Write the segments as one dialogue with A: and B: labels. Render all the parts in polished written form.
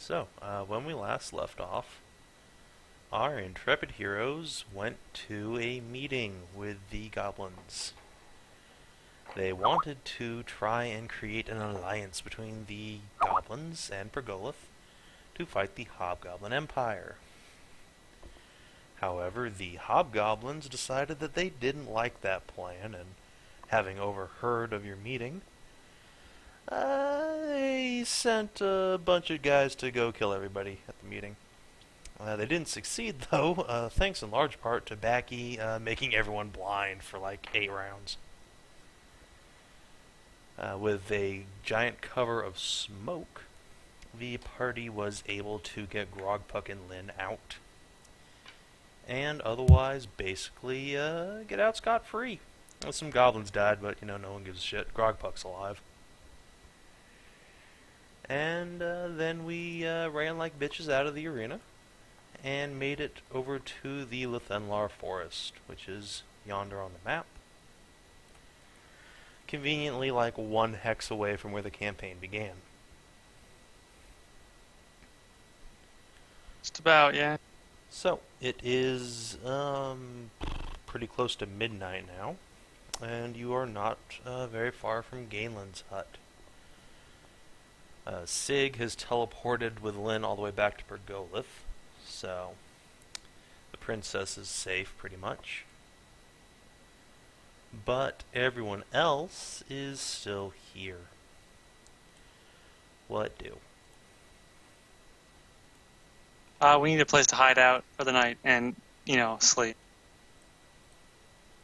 A: When we last left off, our intrepid heroes went to a meeting with the goblins. They wanted to try and create an alliance between the goblins and Pergolith to fight the Hobgoblin Empire. However, the Hobgoblins decided that they didn't like that plan, and having overheard of your meeting, they sent a bunch of guys to go kill everybody at the meeting. They didn't succeed, though, thanks in large part to Backy making everyone blind for like 8 rounds. With a giant cover of smoke, the party was able to get Grogpuck and Lynn out, and otherwise basically get out scot-free. Well, some goblins died, but no one gives a shit. Grogpuck's alive. And then we ran like bitches out of the arena and made it over to the Lethenlar Forest, which is yonder on the map. Conveniently like 1 hex away from where the campaign began.
B: Just about, yeah.
A: So, it is pretty close to midnight now, and you are not very far from Galen's hut. Sig has teleported with Lynn all the way back to Pergolith, so the princess is safe pretty much. But everyone else is still here. What do?
B: We need a place to hide out for the night and, sleep.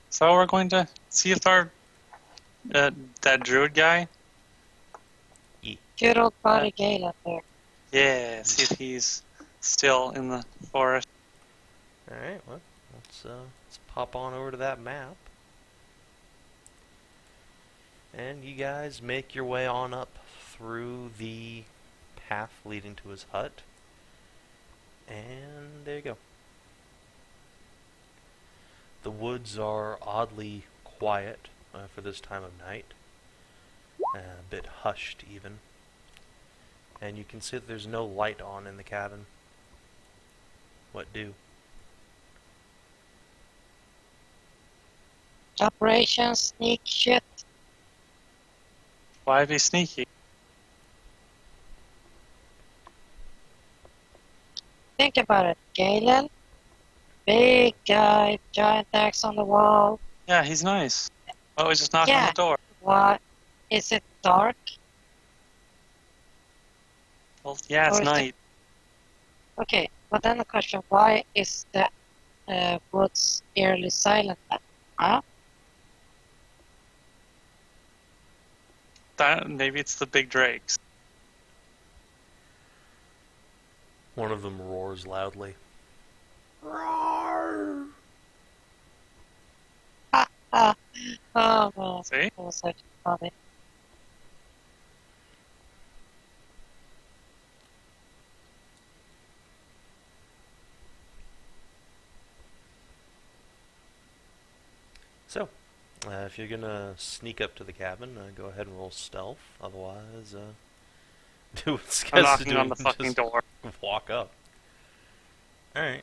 B: So we're going to see if our that druid guy.
C: Good old body Galen there.
B: Yeah, see if he's still in the forest.
A: Alright, well, let's pop on over to that map. And you guys make your way on up through the path leading to his hut. And there you go. The woods are oddly quiet for this time of night. A bit hushed even. And you can see that there's no light on in the cabin. What do?
C: Operation Sneak Shit.
B: Why be sneaky?
C: Think about it, Galen. Big guy, giant axe on the wall.
B: Yeah, he's nice. Oh, he's just knocking on the door.
C: What? Is it dark?
B: Well, yeah, it's night.
C: Okay, but then the question, why is the woods eerily silent then? Huh?
B: Maybe it's the big drakes.
A: One of them roars loudly. Roar!
C: Oh man,
B: See?
C: that was such funny.
A: So, if you're gonna sneak up to the cabin, go ahead and roll stealth. Otherwise, do what Skezza
B: I'm knocking
A: doing,
B: on the fucking
A: just
B: door.
A: walk up. Alright.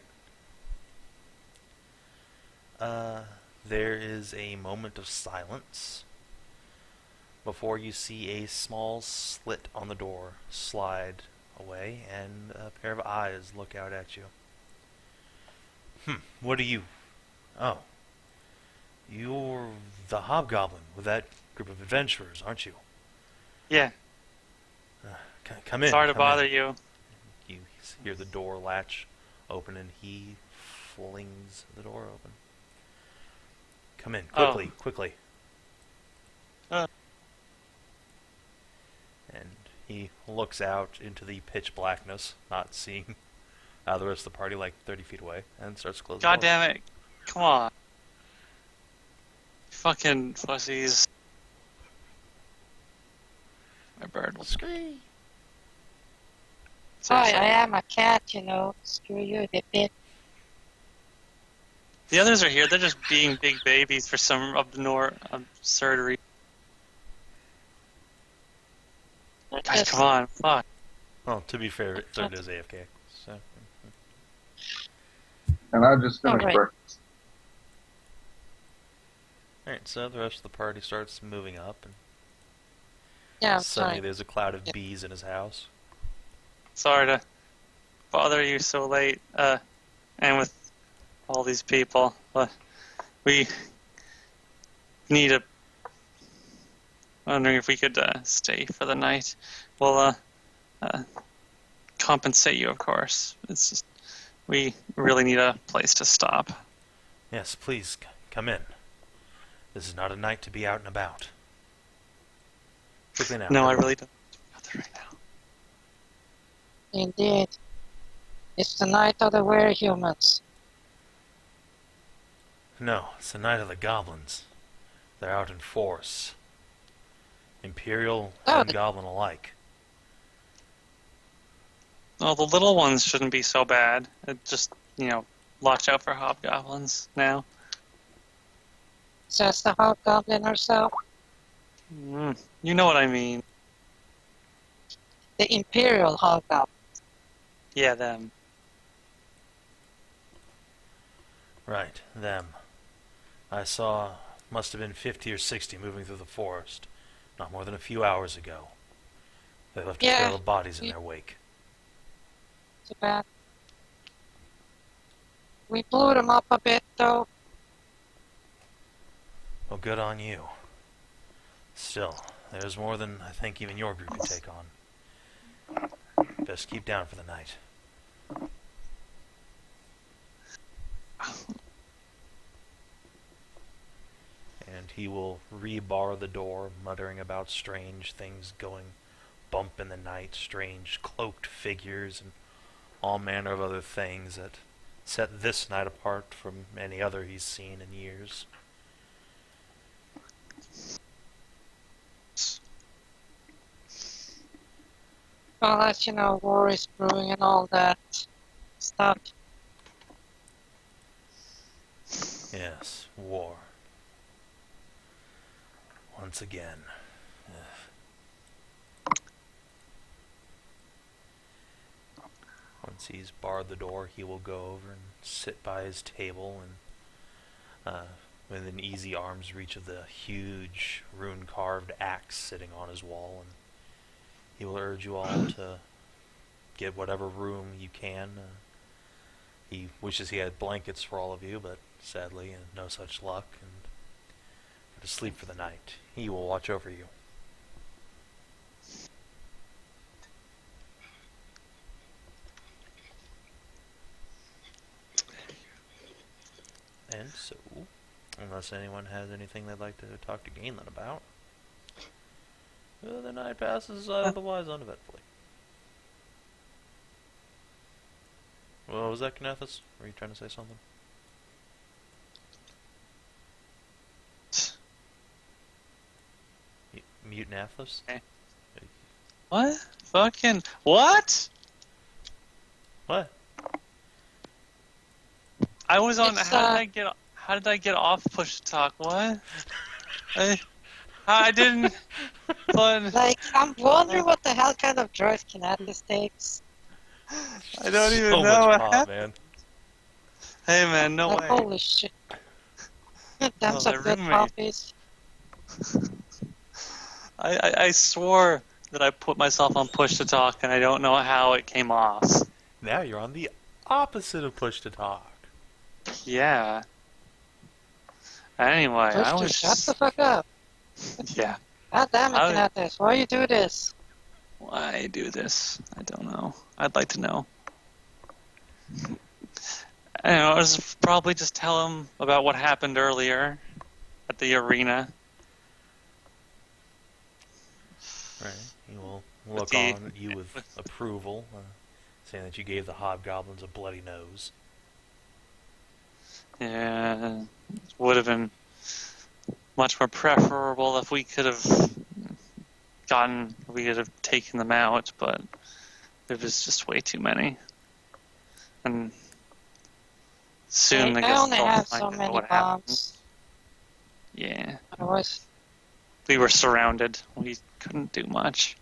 A: There is a moment of silence before you see a small slit on the door slide away and a pair of eyes look out at you. What are you? Oh. You're the Hobgoblin with that group of adventurers, aren't you?
B: Yeah.
A: Come in.
B: Sorry to
A: come
B: bother
A: in.
B: you.
A: You hear the door latch open and he flings the door open. Come in, quickly, quickly.
B: Uh.
A: And he looks out into the pitch blackness, not seeing the rest of the party like 30 feet away, and starts closing
B: God
A: the door.
B: damn it. Come on. Fucking fussies. My bird will
A: Scream!
C: Hi, I am a cat, Screw you, they bit.
B: The others are here. They're just being big babies for some absurd reason. Guys, come on. Fuck.
A: Well, to be fair, Third is AFK. So.
D: And I just finished
C: Alright.
D: breakfast.
A: Alright, so the rest of the party starts moving up, and
C: Yeah, I'm
A: suddenly
C: sorry.
A: there's a cloud of
C: Yeah.
A: bees in his house.
B: Sorry to bother you so late, and with all these people, but we need a. Wondering if we could stay for the night. We'll compensate you, of course. It's just we really need a place to stop.
A: Yes, please, come in. This is not a night to be out and about. Quickly now.
B: No, I
A: hurry.
B: really don't want that right now.
C: Indeed. It's the night of the werehumans.
A: No, it's the night of the goblins. They're out in force. Imperial
C: Oh,
A: and goblin alike.
B: Well, the little ones shouldn't be so bad. Just, watch out for hobgoblins now.
C: Says the Hobgoblin herself.
B: You know what I mean.
C: The Imperial Hobgoblin.
B: Yeah, them.
A: Right, them. I saw, must have been 50 or 60 moving through the forest, not more than a few hours ago. They left a trail of bodies in their wake.
C: Too bad. We blew them up a bit, though.
A: Well, good on you. Still, there's more than I think even your group can take on. Best keep down for the night. And he will rebar the door, muttering about strange things going bump in the night, strange cloaked figures, and all manner of other things that set this night apart from any other he's seen in years.
C: Well, as you know, war is brewing and all that stuff.
A: Yes, war. Once again. Once he's barred the door, he will go over and sit by his table and within easy arm's reach of the huge rune-carved axe sitting on his wall, and he will urge you all to get whatever room you can. He wishes he had blankets for all of you, but sadly, no such luck, and to sleep for the night. He will watch over you. And so, unless anyone has anything they'd like to talk to Gainland about, the night passes otherwise uneventfully. What was that, Kinathis? Were you trying to say something? Mute Nathos?
B: What? Fucking what?
A: What?
B: I was on.
C: It's,
B: How did I get off push to talk? What? I didn't. But
C: Like, I'm wondering what the hell kind of drugs Kinathis takes.
B: I don't even
A: So
B: know.
A: much pot, man.
B: Hey man, no
C: Like,
B: way.
C: holy shit. Them
B: Oh,
C: some
B: my
C: good
B: roommate.
C: coffees.
B: I swore that I put myself on push to talk, and I don't know how it came off.
A: Now you're on the opposite of push to talk.
B: Yeah. Anyway,
C: Push
B: I
C: to
B: was
C: shut the fuck up.
B: yeah.
C: God damn it,
B: I-
C: Kinathis. Why you do this?
B: Why do this? I don't know. I'd like to know. I was probably just tell him about what happened earlier at the arena.
A: Right. He will look
B: the-
A: on at you with approval, saying that you gave the hobgoblins a bloody nose.
B: Yeah, it would have been much more preferable if we could have taken them out, but there was just way too many. And soon I
C: I
B: guess
C: only
B: they'll
C: have
B: find
C: so
B: out
C: many
B: what happened.
C: bombs.
B: Yeah,
C: Otherwise,
B: we were surrounded. We couldn't do much.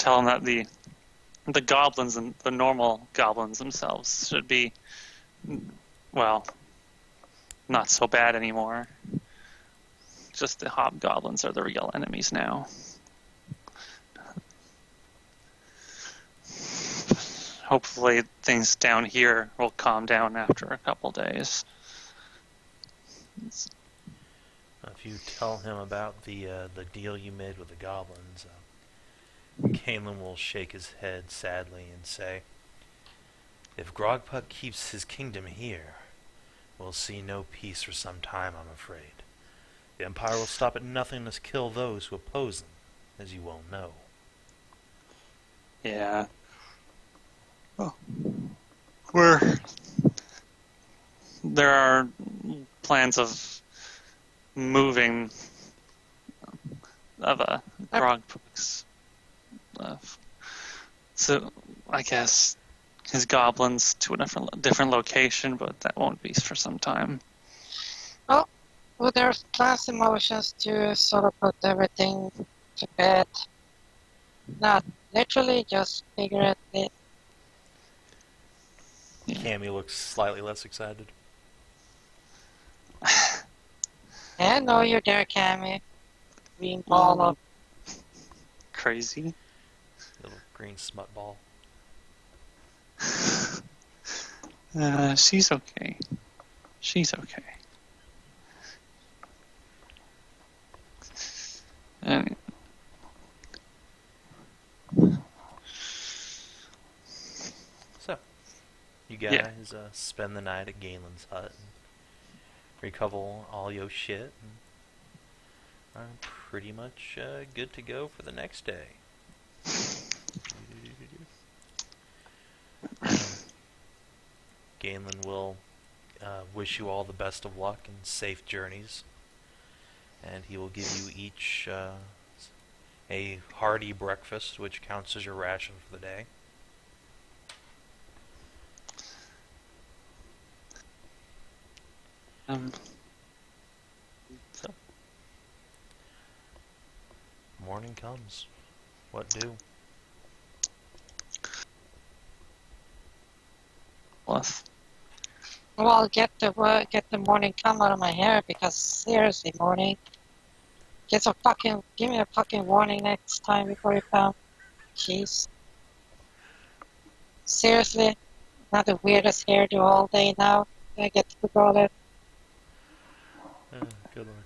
B: tell him that the goblins and the normal goblins themselves should be, well, not so bad anymore. Just the hobgoblins are the real enemies now. Hopefully things down here will calm down after a couple days.
A: If you tell him about the deal you made with the goblins, Caelan will shake his head sadly and say, "If Grogpuck keeps his kingdom here, we'll see no peace for some time, I'm afraid. The Empire will stop at nothing to kill those who oppose them, as you well know."
B: Yeah. Well, there are plans of moving of Grogpuck's. So I guess his goblins to a different location, but that won't be for some time.
C: Well, there's plans and motions to sort of put everything to bed. Not literally, just figuratively.
A: Cammy looks slightly less excited.
C: I know you're there, Cammy. Green ball of
B: Crazy.
A: Little green smut ball.
B: She's okay. She's okay. And
A: So, you guys spend the night at Galen's hut and recover all your shit and are pretty much good to go for the next day. Galen will wish you all the best of luck and safe journeys, and he will give you each a hearty breakfast, which counts as your ration for the day. So, morning comes. What do?
B: plus.
C: well, get the morning come out of my hair because seriously, morning. Give me a fucking warning next time before you come. Jeez. Seriously, not the weirdest hairdo all day now. I get to Pergolith.
A: Good lord.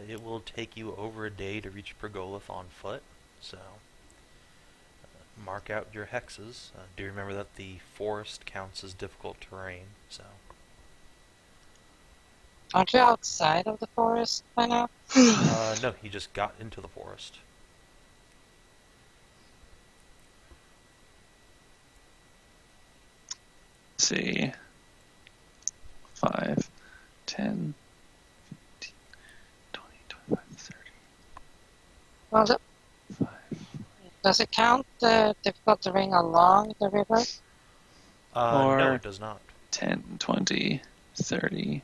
A: It will take you over a day to reach Pergolith on foot, so mark out your hexes. Do remember that the forest counts as difficult terrain, so...
C: Aren't you outside of the forest by now?
A: No, he just got into the forest.
B: Let's see. 5, 10, 15, 20, 25, 30.
C: Well,
B: 5.
C: does it count the difficult terrain along the river?
A: No,
B: Or
A: it does not.
B: 10, 20, 30,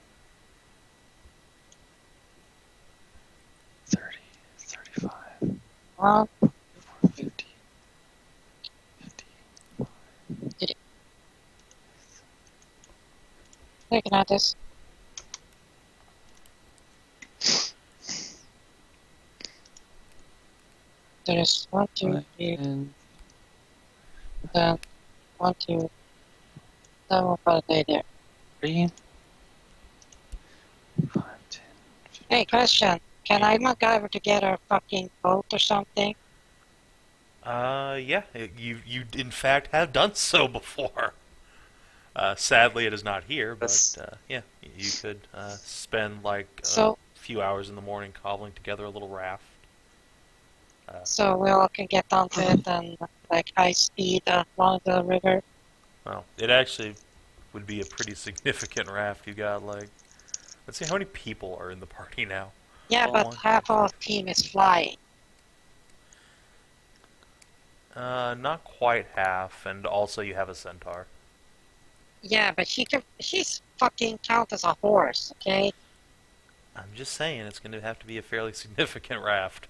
B: 30, 35,
C: Well,
B: 50, 55.
C: hey, Kinathis. There's 1, 2, 3,
B: And
C: then 1, 2, then we'll put a day there.
B: 3, 5, 10, 15.
C: Hey, question. Can I MacGyver together a fucking boat or something?
A: Yeah, you in fact have done so before. Sadly, it is not here, but yeah, you could spend like
C: So-
A: a few hours in the morning cobbling together a little raft.
C: So we all can get onto it and like high speed along the river.
A: Well, it actually would be a pretty significant raft. You got like, let's see, how many people are in the party now?
C: Yeah, but
A: One.
C: half of the team is flying.
A: Not quite half, and also you have a centaur.
C: Yeah, but she's fucking count as a horse, okay?
A: I'm just saying, it's going to have to be a fairly significant raft.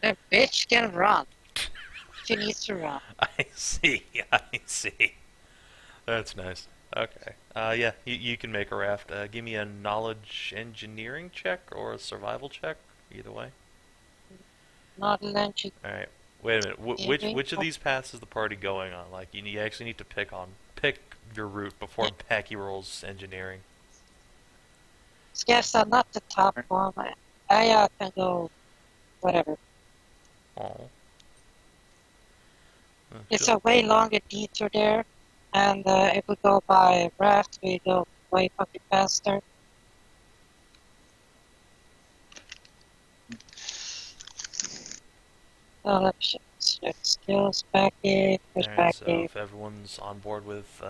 C: The bitch can run. She needs to run.
A: I see. That's nice. Okay. Yeah, you can make a raft. Give me a knowledge engineering check or a survival check. Either way.
C: Not lunch.
A: All right. Wait a minute. Which of these paths is the party going on? Like, you actually need to pick your route before Backy rolls engineering.
C: Skezza, not the top one. I can go whatever.
A: Oh.
C: It's a way longer detour there, and if we go by raft, we go way fucking faster. Oh, let's skills, Backy, push
A: Alright, so
C: Backy.
A: if everyone's on board with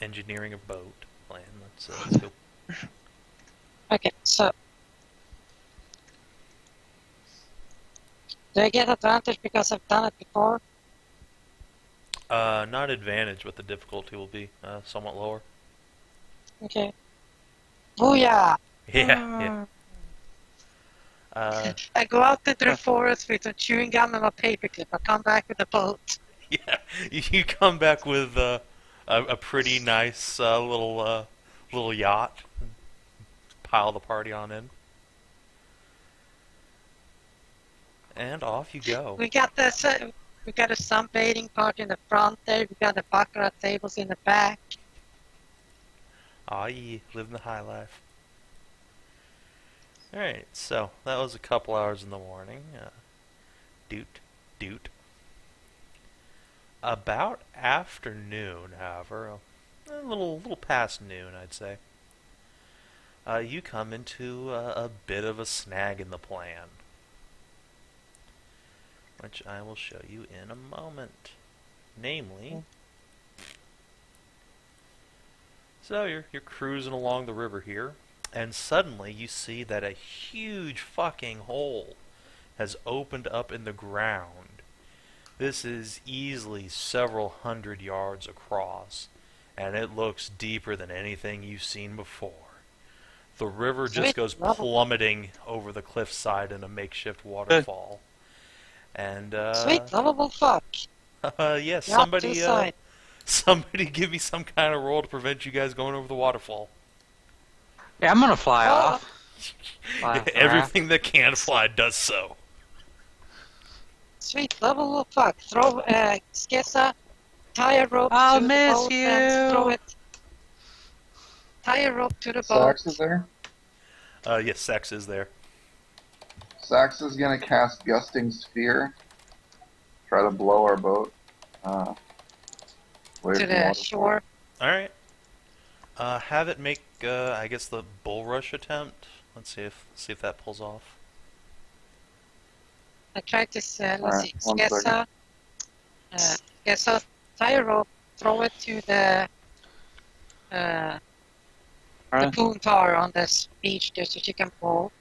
A: engineering a boat plan, let's go.
C: Okay, so do I get advantage because I've done it before?
A: Not advantage, but the difficulty will be somewhat lower.
C: Okay. Booyah!
A: Yeah.
C: I go out into the forest with a chewing gum and a paperclip. I come back with a boat.
A: Yeah, you come back with a pretty nice little yacht. Pile the party on in. And off you go.
C: We got a sunbathing part in the front there. We got the baccarat tables in the back.
A: Aw, ye living the high life. Alright, so that was a couple hours in the morning. Doot. About afternoon, however, a little past noon, I'd say. You come into a bit of a snag in the plan, which I will show you in a moment. Namely, so you're cruising along the river here, and suddenly you see that a huge fucking hole has opened up in the ground. This is easily several hundred yards across, and it looks deeper than anything you've seen before. The river just goes plummeting over the cliffside in a makeshift waterfall. And
C: Sweet lovable fuck.
A: yeah, somebody give me some kind of roll to prevent you guys going over the waterfall.
D: Yeah, I'm gonna fly off.
A: Everything that can fly does so.
C: Sweet lovable fuck. Throw Skezza, tie a rope
D: I'll
C: to
D: miss
C: the boat
D: you.
C: and throw it. Tie a rope to the boat.
E: Sax is there?
A: Yes, Sex is there.
E: Sax is gonna cast Gusting Sphere. Try to blow our boat. Away
C: To
E: from
C: the
E: waterfall.
C: shore.
A: Alright. Have it make, I guess, the bull rush attempt. Let's see if that pulls off.
C: I tried this, let's
E: Alright,
C: see,
E: one
C: Skezza. Skezza, tie a rope, throw it to the poon tar on this beach there so she can pull.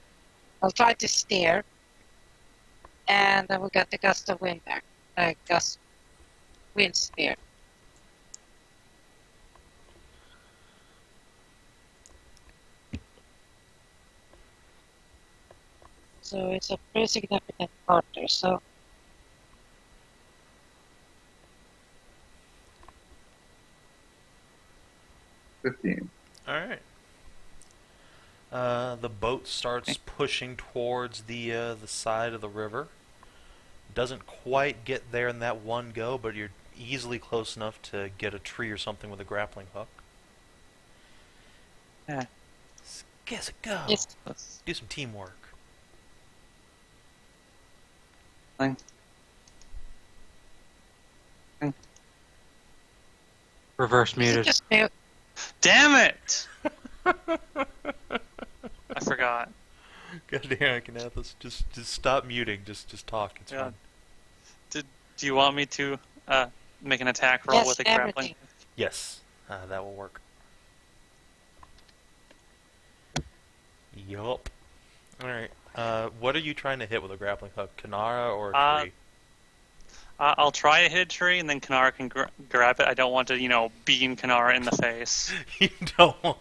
C: I'll try to steer. And then we got the gust of wind there. Wind spear. So it's a pretty significant part there, so
E: 15.
A: Alright. The boat starts pushing towards the side of the river. Doesn't quite get there in that one go, but you're easily close enough to get a tree or something with a grappling hook.
B: Yeah.
A: Guess it go.
C: yes.
A: Do some teamwork.
D: Reverse
C: Is it
D: muted.
C: just me?
B: Damn it! I forgot.
A: Goddamn, Kinathis, just stop muting. Just talk. It's
B: Yeah.
A: fine.
B: Do you want me to make an attack roll
C: Yes,
B: with a grappling?
C: everything.
A: Yes, that will work. Yup. Alright. What are you trying to hit with a grappling hook? Kanara or a tree?
B: I'll try to hit a tree, and then Kanara can grab it. I don't want to, beam Kanara in the face.
A: You don't want...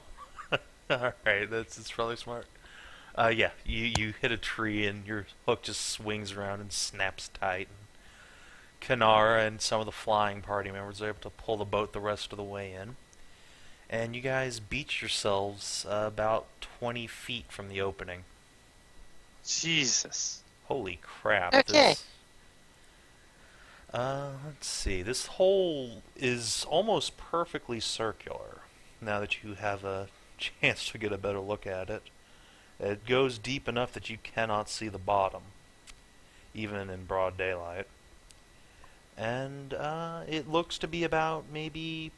A: Alright, that's probably smart. Yeah, you hit a tree and your hook just swings around and snaps tight. Kanara and some of the flying party members are able to pull the boat the rest of the way in. And you guys beach yourselves about 20 feet from the opening.
B: Jesus.
A: Holy crap.
C: Okay.
A: Let's see. This hole is almost perfectly circular, now that you have a chance to get a better look at it. It goes deep enough that you cannot see the bottom, even in broad daylight. And it looks to be about maybe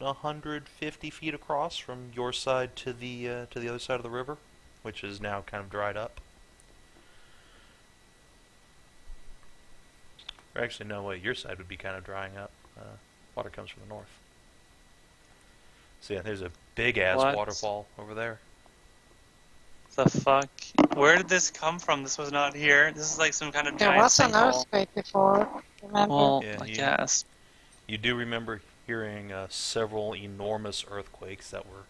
A: 150 feet across from your side to the other side of the river, which is now kind of dried up. Or actually, no, wait, your side would be kind of drying up. Water comes from the north. So yeah, there's a big-ass
B: What?
A: waterfall over there.
B: The fuck? Where did this come from? This was not here. This is like some kind of
C: There
B: giant
C: was an
B: sinkhole.
C: earthquake before, remember?
B: Well,
A: Yeah,
B: I
A: you-
B: guess.
A: You do remember hearing several enormous earthquakes that were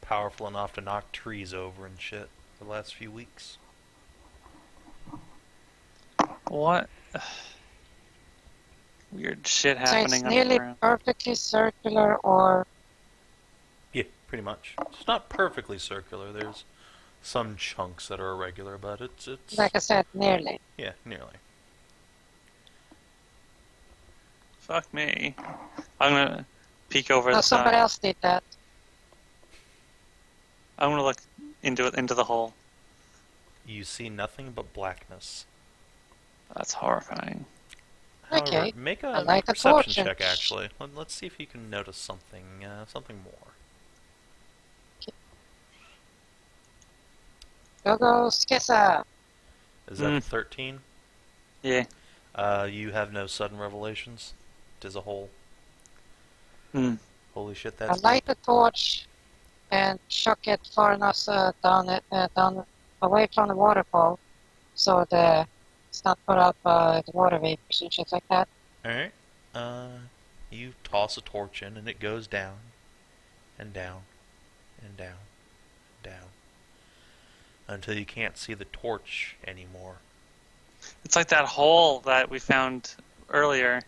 A: powerful enough to knock trees over and shit the last few weeks.
B: What? Weird shit
C: So it's
B: happening
C: nearly
B: underground.
C: perfectly circular, or
A: Yeah, pretty much. It's not perfectly circular. There's some chunks that are irregular, but it's
C: like I said, nearly.
A: yeah, nearly.
B: Fuck me. I'm gonna peek over
C: No,
B: the
C: somebody
B: side.
C: else did that.
B: I'm gonna look into the hole.
A: You see nothing but blackness.
B: That's horrifying.
A: However,
C: Okay,
A: make
C: I
A: a
C: like the
A: perception
C: torch.
A: check. Actually, let's see if you can notice something more.
C: Go, Skezza!
A: Is that 13?
B: Yeah.
A: You have no sudden revelations. It is a hole.
B: Hmm.
A: Holy shit,
C: I
A: that's
C: light the torch and chuck it far enough down away from the waterfall, so it's not put out by the water vapors and shit like that.
A: Alright. You toss a torch in and it goes down and down and down and down until you can't see the torch anymore.
B: It's like that hole that we found earlier,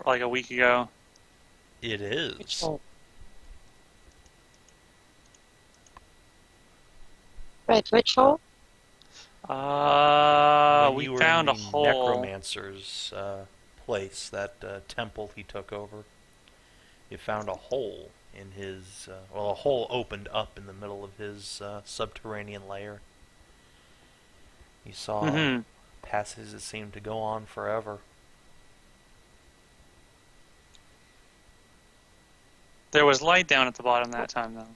B: like a week ago.
A: It is.
C: Which hole? Wait, which hole?
A: When
B: We
A: you were
B: found
A: in
B: a
A: the
B: hole.
A: necromancer's place, that temple he took over. You found a hole in his, a hole opened up in the middle of his subterranean lair. You saw
B: Mm-hmm.
A: passages that seemed to go on forever.
B: There was light down at the bottom that time, though.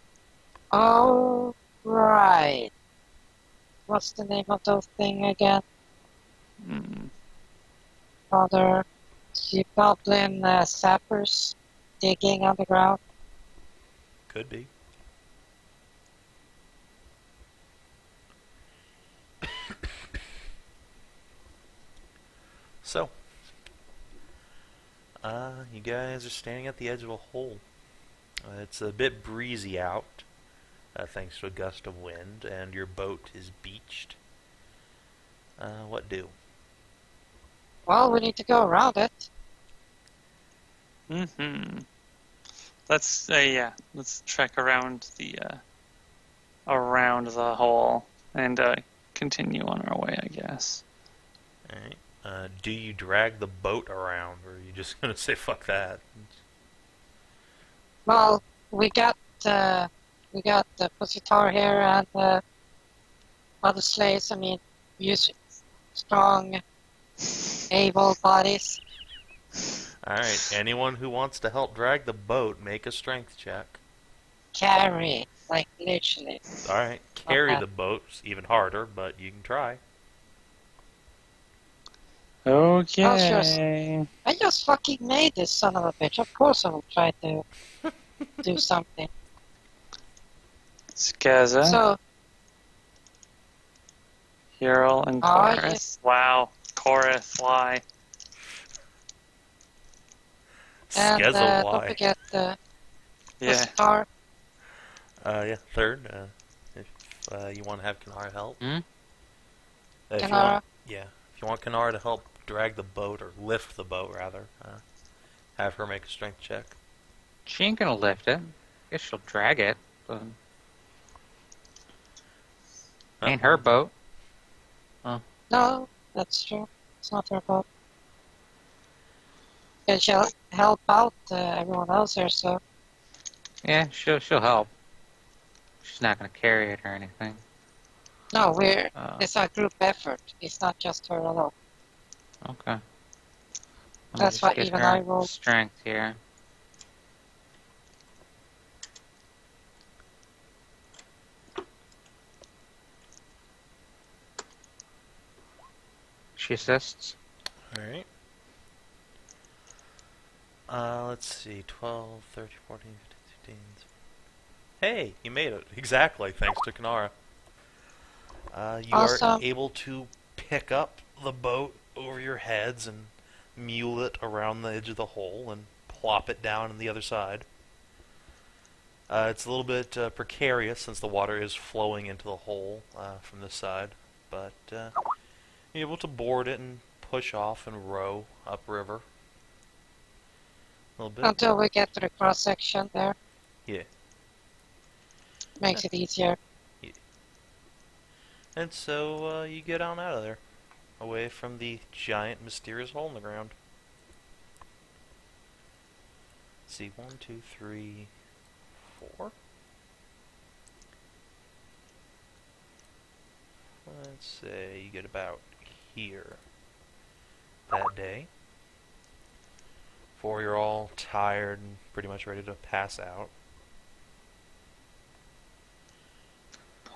C: Oh, right. What's the name of those thing again?
B: Mm.
C: Other goblin sappers digging underground.
A: Could be. So, you guys are standing at the edge of a hole. It's a bit breezy out, thanks to a gust of wind, and your boat is beached. What do?
C: Well, we need to go around it.
B: Mm-hmm. Let's trek around the hole and continue on our way, I guess.
A: Alright. Do you drag the boat around, or are you just gonna say fuck that?
C: Well, we got the Pussytar here and other slaves. I mean, use strong, able bodies.
A: Alright, anyone who wants to help drag the boat, make a strength check.
C: Carry, like literally.
A: Alright, carry
C: Okay.
A: the boat, it's even harder, but you can try.
B: Okay.
C: I just fucking made this son of a bitch. Of course I will try to do something.
B: Skezza,
C: So,
B: Hero, and
C: Oh,
B: Chorus.
C: yes.
B: Wow. Chorus, why?
C: and
A: Skezza,
C: don't
A: why?
C: forget the
B: Yeah.
C: Pussytar.
A: Yeah, third. If you want to have Kinara help.
D: Hmm?
A: If you
C: Kinara?
A: want, yeah, if you want Kinara to help drag the boat, or lift the boat rather, have her make a strength check.
D: She ain't gonna lift it. Guess she'll drag it, but ain't her boat.
C: No, that's true. It's not her fault. And she'll help out everyone else here, so.
D: Yeah, she'll help. She's not gonna carry it or anything.
C: No, it's a group effort. It's not just her alone.
D: Okay. Let me
C: That's
D: just
C: why
D: get
C: even
D: her
C: I rolled.
D: strength here. She assists.
A: Alright. Let's see, 12, 13, 14, 15, 16. Hey, you made it. Exactly, thanks to Kinara. You are
C: Awesome.
A: able to pick up the boat over your heads and mule it around the edge of the hole and plop it down on the other side. It's a little bit precarious since the water is flowing into the hole from this side, but you're able to board it and push off and row upriver. A little bit.
C: Until we get to the cross section there.
A: Yeah.
C: Makes it easier.
A: And so you get on out of there, away from the giant mysterious hole in the ground. Let's see, 1, 2, 3, 4. Let's say you get about here that day. Before you're all tired and pretty much ready to pass out.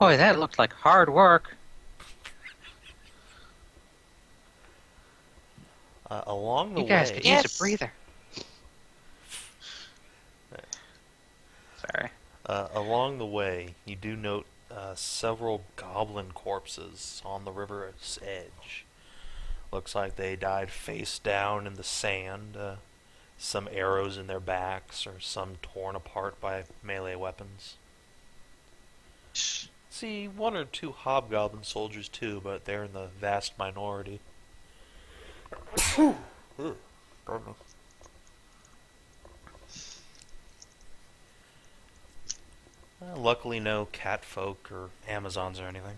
D: Boy, that looked like hard work.
A: Along the
D: You guys
A: way,
D: could
C: Yes.
D: use a breather. Sorry.
A: along the way, you do note several goblin corpses on the river's edge. Looks like they died face down in the sand. Some arrows in their backs, or some torn apart by melee weapons. See, 1 or 2 hobgoblin soldiers too, but they're in the vast minority. Ugh, pardon me. Luckily, no catfolk or Amazons or anything.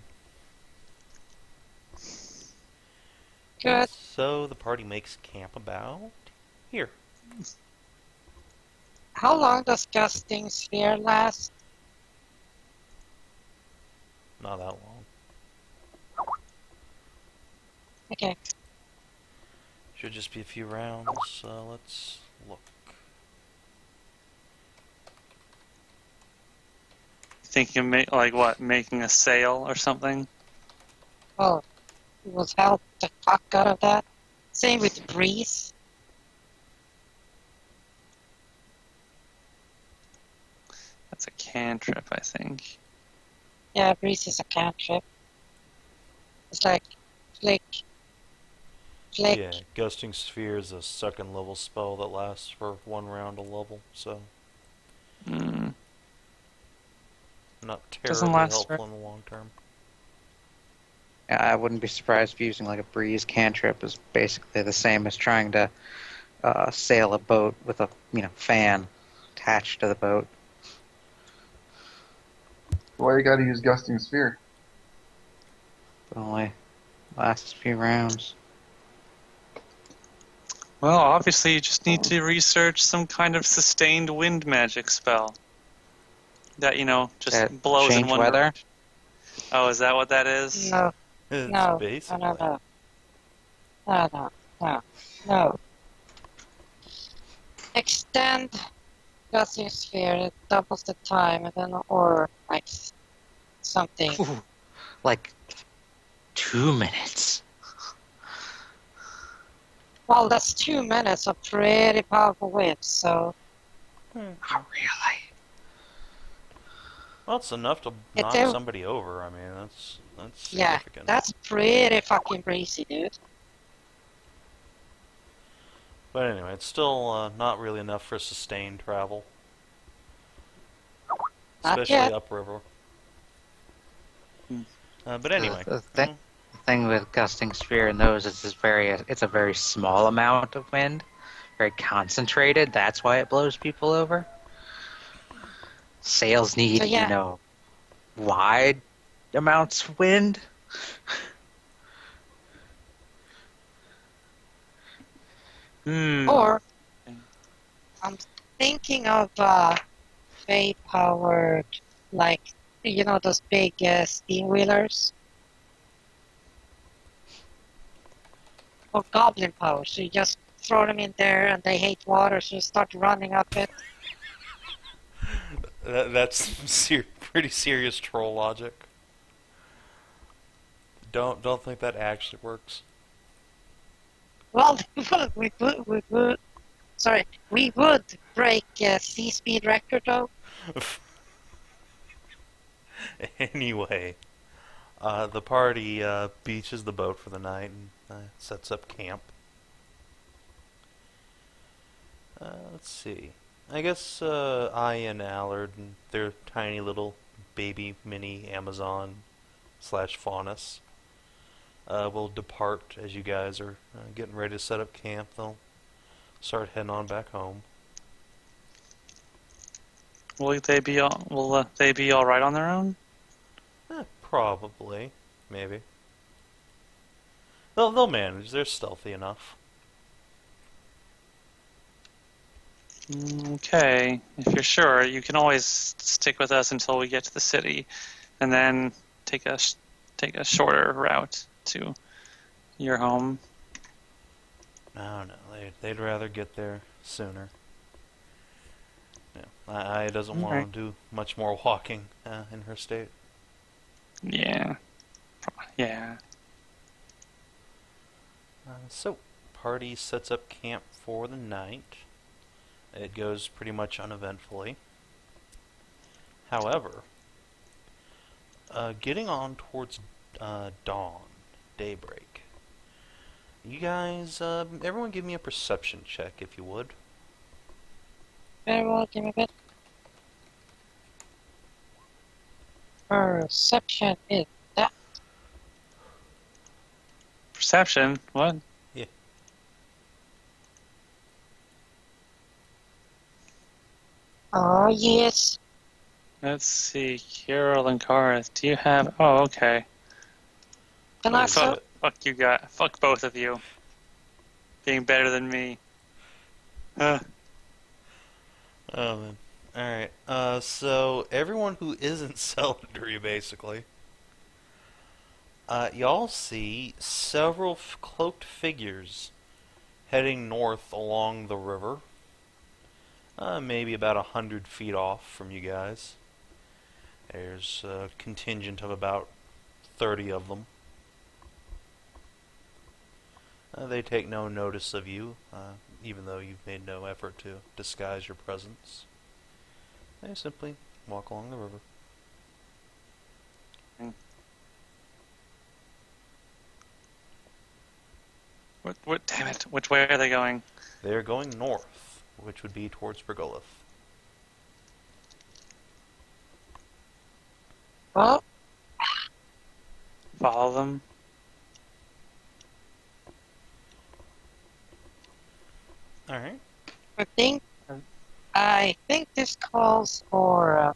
C: Good.
A: So the party makes camp about here.
C: How long does Gusting Sphere last?
A: Not that long.
C: Okay.
A: Should just be a few rounds. Let's look.
B: Thinking making a sail or something?
C: Oh, it was help the fuck out of that. Same with Breeze.
B: That's a cantrip, I think.
C: Yeah, Breeze is a cantrip. It's like flick. Flick.
A: Yeah, Gusting Sphere is a 2nd level spell that lasts for 1 round a level, so not
B: Doesn't
A: terribly
B: last
A: helpful in the long term.
D: Yeah, I wouldn't be surprised if using like a breeze cantrip is basically the same as trying to sail a boat with a fan attached to the boat.
E: Why you gotta use Gusting Sphere?
D: It only lasts a few rounds.
B: Well, obviously you just need to research some kind of sustained wind magic spell. That, just
D: That
B: blows in
D: change
B: one
D: weather?
B: direction. Oh, is that what that is?
C: No,
A: It's
C: no,
A: basically.
C: no. Extend Gusting Sphere, it doubles the time, and then, or like something.
D: Ooh, like 2 minutes.
C: Well, that's 2 minutes of pretty powerful whips, so.
D: Oh, really?
A: Well, it's enough to
C: It
A: knock
C: do-
A: somebody over. I mean, that's
C: Yeah,
A: significant.
C: that's pretty fucking breezy, dude.
A: But anyway, it's still not really enough for sustained travel.
C: Not
A: Especially
C: yet.
A: upriver. But anyway,
D: The thing with gusting sphere and those is it's a very small amount of wind, very concentrated. That's why it blows people over. Sails need,
C: So yeah,
D: wide amounts of wind.
C: or I'm thinking of Fey-powered, like, those big steam wheelers? Or goblin power, so you just throw them in there and they hate water, so you start running up it.
A: that's pretty serious troll logic. Don't think that actually works.
C: Well, we would break sea speed record though.
A: Anyway, the party beaches the boat for the night and sets up camp. Let's see. I guess I and Allard and their tiny little baby mini Amazon slash Faunus will depart as you guys are getting ready to set up camp. They'll start heading on back home.
B: Will they be all right on their own?
A: Probably, maybe. They'll manage. They're stealthy enough.
B: Okay, if you're sure, you can always stick with us until we get to the city, and then take a shorter route to your home.
A: No, they'd rather get there sooner. Yeah, I doesn't want to do much more walking in her state.
B: Yeah.
A: So, party sets up camp for the night. It goes pretty much uneventfully. However, getting on towards dawn, daybreak. You guys, everyone give me a perception check if you would.
C: Very well, give me a bit. Perception is that.
B: Perception? What?
A: Yeah.
C: Oh, yes.
B: Let's see. Carol and Karth, do you have... Oh, okay.
C: Fenoxo?
B: Fuck both of you. Being better than me.
A: Oh, man. Alright, so everyone who isn't Celadrie, basically, y'all see several cloaked figures heading north along the river, maybe about 100 feet off from you guys. There's a contingent of about 30 of them. They take no notice of you, even though you've made no effort to disguise your presence. They simply walk along the river.
B: What? Damn it! Which way are they going?
A: They're going north, which would be towards Pergolith.
C: Well,
B: Follow them.
A: All right.
C: I think this calls for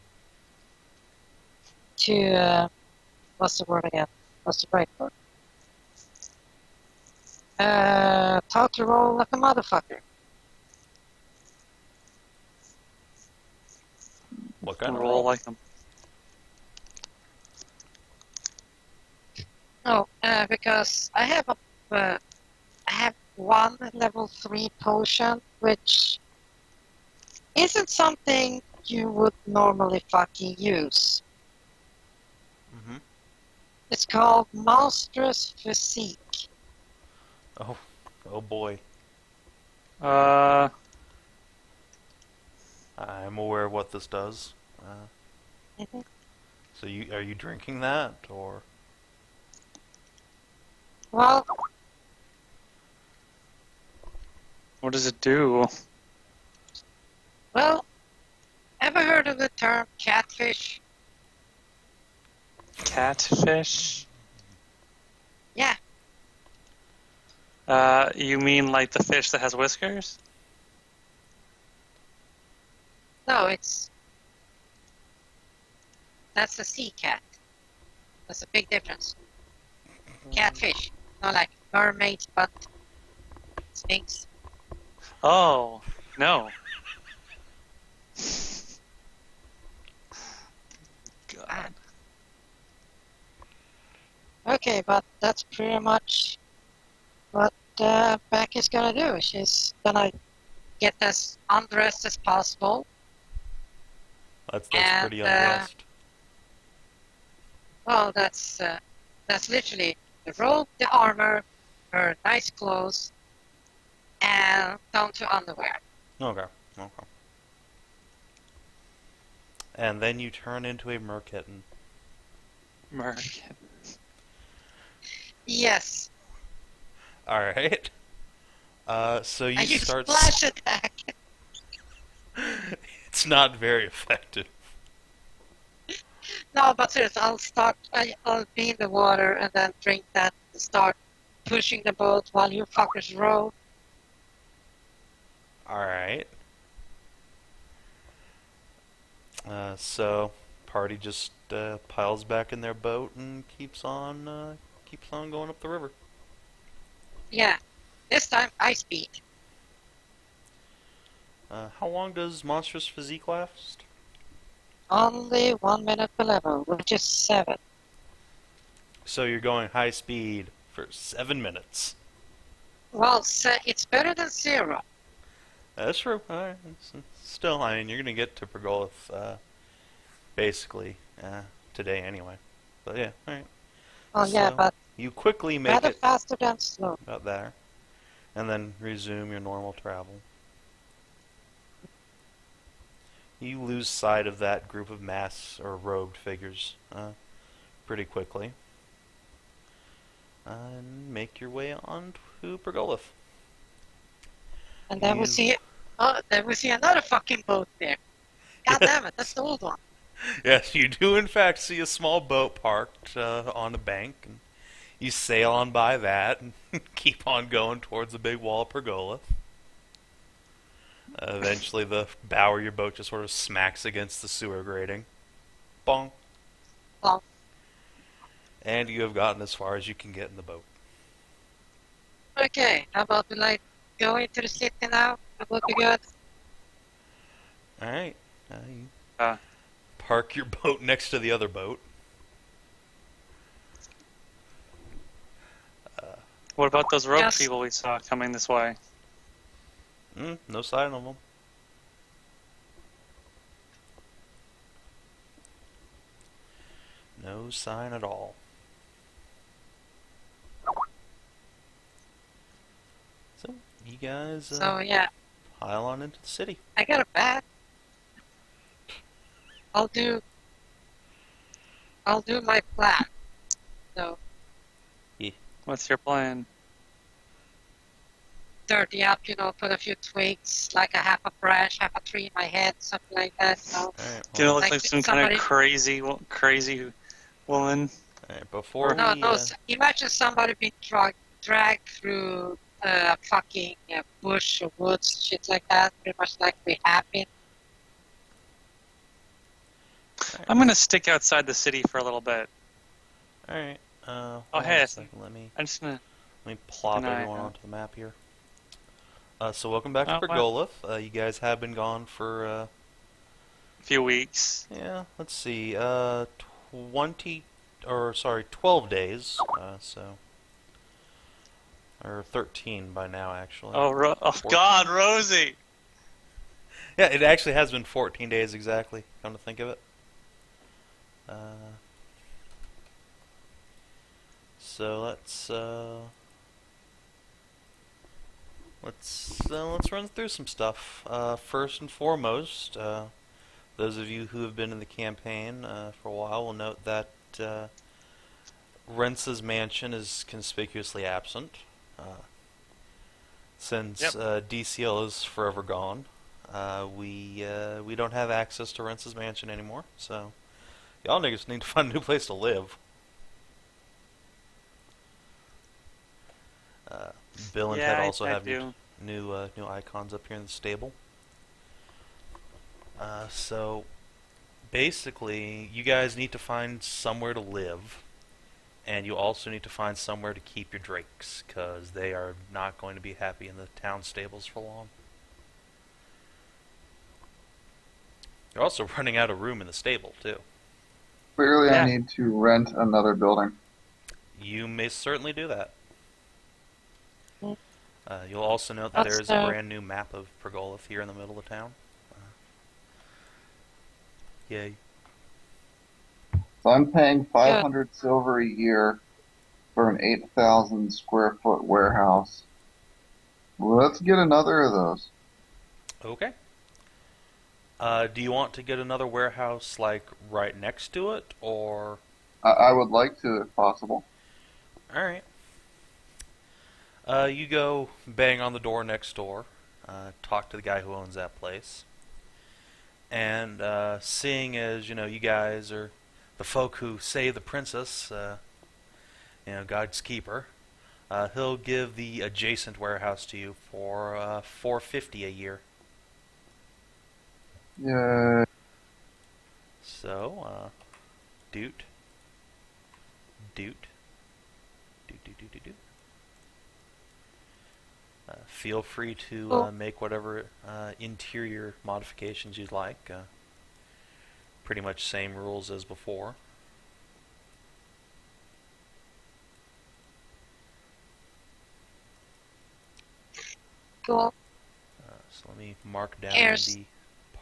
C: what's the word again? What's the right word? Talk to roll like a motherfucker.
A: What kind of
B: Roll
A: roll?
B: like them.
C: No, because I have one level 3 potion, which isn't something you would normally fucking use.
A: Mm-hmm.
C: It's called Monstrous Physique.
A: Oh boy.
B: Uh,
A: I'm aware of what this does.
C: Mhm.
A: So are you drinking that, or?
C: Well,
B: what does it do?
C: ever heard of the term catfish?
B: Catfish?
C: Yeah.
B: You mean like the fish that has whiskers?
C: No, that's a sea cat. That's a big difference. Catfish, not like mermaids, but sphinx.
B: Oh, no. God.
C: Okay, but that's pretty much what Becky's gonna do. She's gonna get as undressed as possible.
A: That's
C: And,
A: pretty undressed.
C: Well, that's literally the robe, the armor, her nice clothes, and down to underwear.
A: Okay. And then you turn into a merkitten.
B: Merc.
C: Yes.
A: Alright. So you
C: And you
A: start...
C: splash attack.
A: It's not very effective.
C: No, but seriously, I'll be in the water and then drink that and start pushing the boat while you fuckers row.
A: Alright. So party just piles back in their boat and keeps on going up the river.
C: Yeah. This time, I speed.
A: How long does Monstrous Physique last?
C: Only 1 minute per level, which is 7.
A: So you're going high speed for 7 minutes.
C: Well, it's better than 0.
A: That's true. Alright. Still, I mean, you're gonna get to Pergolith, basically, today anyway. But yeah, alright.
C: Oh yeah,
A: So,
C: but
A: you quickly make
C: rather
A: it
C: faster than slow.
A: about there, and then resume your normal travel. You lose sight of that group of masked or robed figures pretty quickly, and make your way on to Pergolith.
C: And then we see another fucking boat there. God damn it, that's the old one.
A: Yes, you do in fact see a small boat parked on a bank, and you sail on by that and keep on going towards the big wall of Pergolith. Eventually the bow of your boat just sort of smacks against the sewer grating. Bonk.
C: Bonk.
A: And you have gotten as far as you can get in the boat.
C: Okay, how about we go into the city now? That would be good.
A: Alright. You park your boat next to the other boat.
B: What about those rogue
C: Yes.
B: people we saw coming this way?
A: No sign of them. No sign at all. So, you guys
C: So yeah,
A: pile on into the city.
C: I got a bat. I'll do my plan. So
B: What's your plan?
C: dirty up, put a few twigs, like a half a branch, half a tree in my head, something like that.
A: Alright,
B: Gonna look
C: Like
B: like some
C: somebody-
B: kind of crazy woman.
A: alright, before
C: No,
A: we...
C: imagine somebody being dragged through a fucking bush or woods, shit like that, pretty much like we have been.
B: I'm gonna stick outside the city for a little bit.
A: Alright, hold
B: Oh,
A: on
B: hey,
A: a second, let me plop
B: Good night,
A: everyone
B: yeah.
A: onto the map here. So welcome back to
B: Oh, wow.
A: Pergolith. You guys have been gone for,
B: A few weeks.
A: yeah, let's see, 12 days, or 13 by now, actually.
B: Oh,
A: Fourteen.
B: God, Rosie!
A: Yeah, it actually has been 14 days exactly, come to think of it. So let's run through some stuff. First and foremost, those of you who have been in the campaign for a while will note that Rence's mansion is conspicuously absent. Since DCL is forever gone, we don't have access to Rence's mansion anymore. So y'all niggas need to find a new place to live. Bill and
B: Yeah,
A: Ted also
B: I
A: have
B: do.
A: new icons up here in the stable. So basically, you guys need to find somewhere to live, and you also need to find somewhere to keep your drakes, because they are not going to be happy in the town stables for long. You're also running out of room in the stable, too.
E: Clearly, I
B: Yeah.
E: need to rent another building.
A: You may certainly do that.
C: Mm.
A: You'll also note that
C: What's
A: there is a
C: the-
A: brand new map of Pergolith here in the middle of town. Yay.
E: So I'm paying 500 silver a year for an 8,000 square foot warehouse. Let's get another of those.
A: Okay. Do you want to get another warehouse, like, right next to it, or...
E: I would like to, if possible.
A: Alright. You go bang on the door next door, talk to the guy who owns that place, and seeing as, you guys are the folk who save the princess, God's keeper, he'll give the adjacent warehouse to you for $450 a year.
E: Yeah.
A: So, doot, doot, doot, doot, doot, doot, doot. Feel free to
C: Cool.
A: make whatever interior modifications you'd like. Pretty much same rules as before.
C: Cool.
A: So let me mark down
C: Here's-
A: the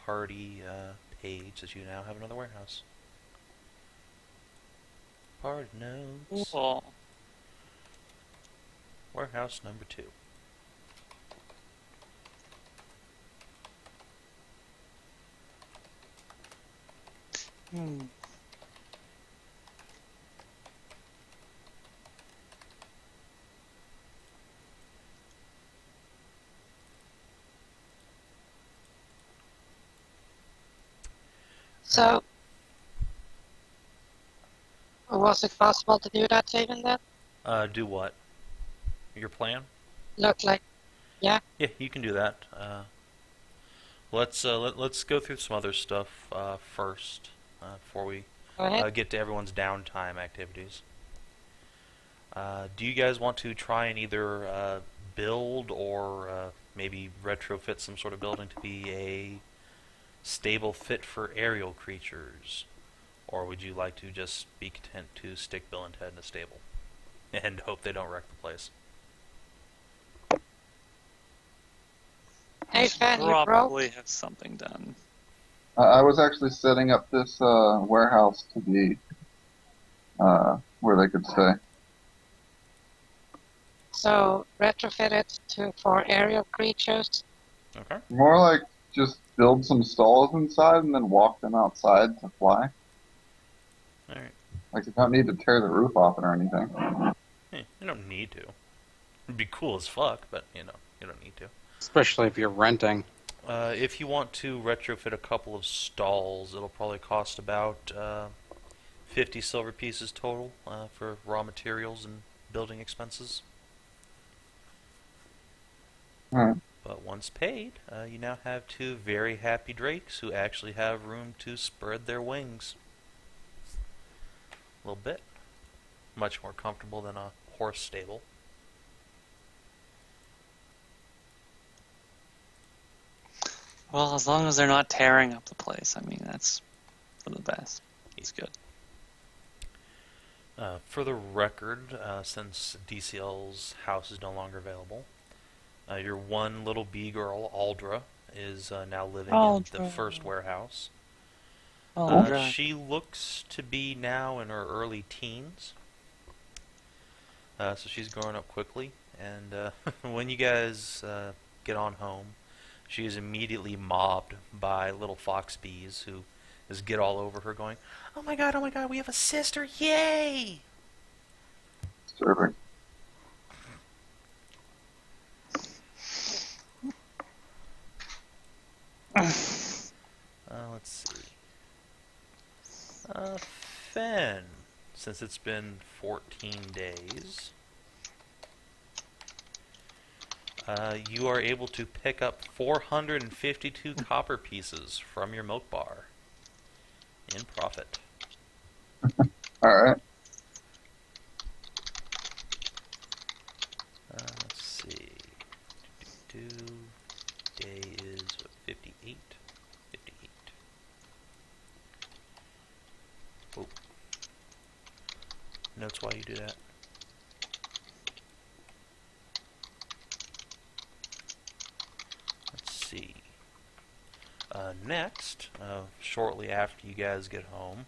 A: party page that you now have another warehouse. Party notes.
B: Cool.
A: Warehouse number 2.
B: Hmm.
C: So, was it possible to do that, Savin, then?
A: Do what? Your plan?
C: Look like,
A: Yeah, you can do that. Let's go through some other stuff first before we
C: go ahead.
A: get to everyone's downtime activities. Do you guys want to try and either build or maybe retrofit some sort of building to be a stable fit for aerial creatures? Or would you like to just be content to stick Bill and Ted in a stable and hope they don't wreck the place?
C: Hey, Fan, you broke?
B: Probably have something done.
E: I was actually setting up this warehouse to be where they could stay.
C: So, retrofit it for aerial creatures.
A: Okay.
E: More like just build some stalls inside and then walk them outside to fly.
A: Alright.
E: Like, you don't need to tear the roof off it or anything.
A: You don't need to. It'd be cool as fuck, but you don't need to.
D: Especially if you're renting.
A: If you want to retrofit a couple of stalls, it'll probably cost about 50 silver pieces total for raw materials and building expenses.
E: Alright.
A: But once paid, you now have 2 very happy drakes who actually have room to spread their wings. A little bit. Much more comfortable than a horse stable.
B: Well, as long as they're not tearing up the place, I mean, that's for the best. It's good.
A: For the record, since DCL's house is no longer available, your one little bee girl, Aldra, is now living in the
B: Aldra.
A: first warehouse.
B: Aldra.
A: She looks to be now in her early teens. So she's growing up quickly, and when you guys get on home, she is immediately mobbed by little fox bees who just get all over her going, oh my god, we have a sister, yay!
E: Disturbing.
A: Let's see. Fen, since it's been 14 days, You are able to pick up 452 copper pieces from your milk bar in profit.
E: Alright.
A: Let's see. Day is 58. 58. Oh. Notes why you do that. Let's see. Next, shortly after you guys get home,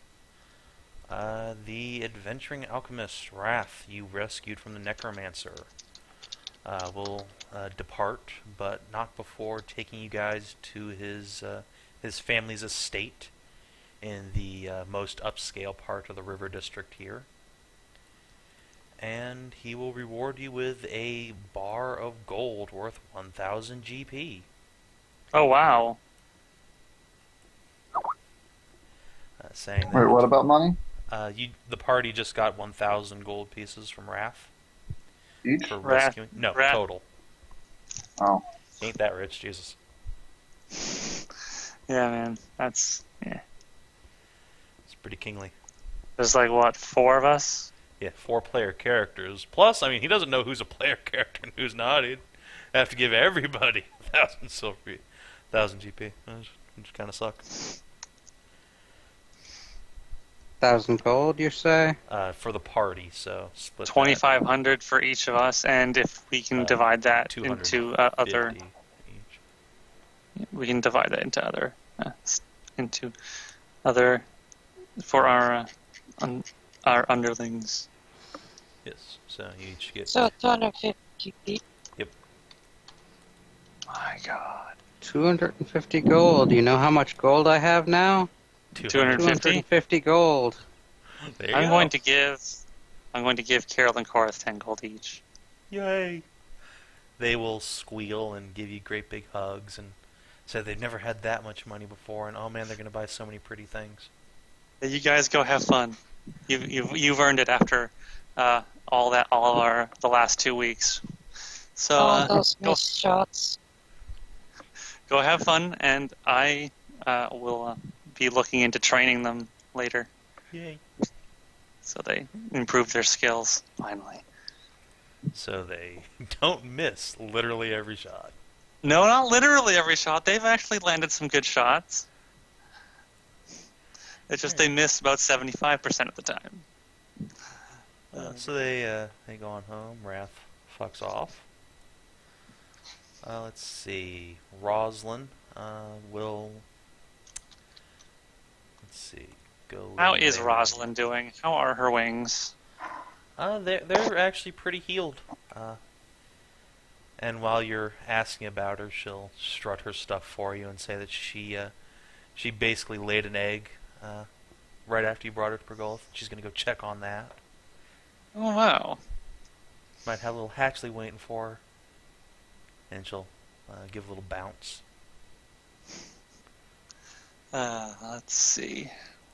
A: the adventuring alchemist Wrath you rescued from the necromancer will depart, but not before taking you guys to his family's estate in the most upscale part of the river district here. And he will reward you with a bar of gold worth 1,000 GP.
B: Oh, wow.
A: Saying
E: Wait,
A: that
E: what about money?
A: the party just got 1,000 gold pieces from Wrath
E: Each?
A: for
B: Wrath-
A: rescuing. No,
B: Wrath-
A: total.
E: Oh.
A: Ain't that rich, Jesus.
B: Yeah, man. That's, yeah.
A: It's pretty kingly.
B: There's like, what, 4 of us?
A: Yeah, 4-player characters. Plus, I mean, he doesn't know who's a player character and who's not. He'd have to give everybody 1,000 silver, 1,000 GP, which kind of sucks.
D: 1,000 gold, you say?
A: For the party, so split that.
B: 2,500 for each of us, and if we can divide that into other...
A: 250 each.
B: We can divide that into other for our underlings.
A: Yes, so you each get
C: So 250 GP.
B: My God.
D: 250 gold. You know how much gold I have now?
B: 250?
D: 250 gold.
A: There you
B: I'm
A: go.
B: going to give Carol and Korath 10 gold each.
A: Yay! They will squeal and give you great big hugs and say they've never had that much money before, and oh man, they're going to buy so many pretty things.
B: You guys go have fun. You've earned it after the last 2 weeks. So
C: All those missed shots.
B: go have fun, and I will be looking into training them later,
A: Yay!
B: so they improve their skills finally.
A: So they don't miss literally every shot.
B: No, not literally every shot. They've actually landed some good shots. It's just they miss about 75% of the time.
A: So they go on home. Wrath fucks off. Let's see. Roslyn will. Let's see. Go.
B: How is
A: there.
B: Rosalind doing? How are her wings?
A: They're actually pretty healed. And while you're asking about her, she'll strut her stuff for you and say that she basically laid an egg right after you brought her to Pergolith. She's gonna go check on that.
B: Oh, wow.
A: Might have a little hatchling waiting for her, and she'll give a little bounce.
B: Let's see.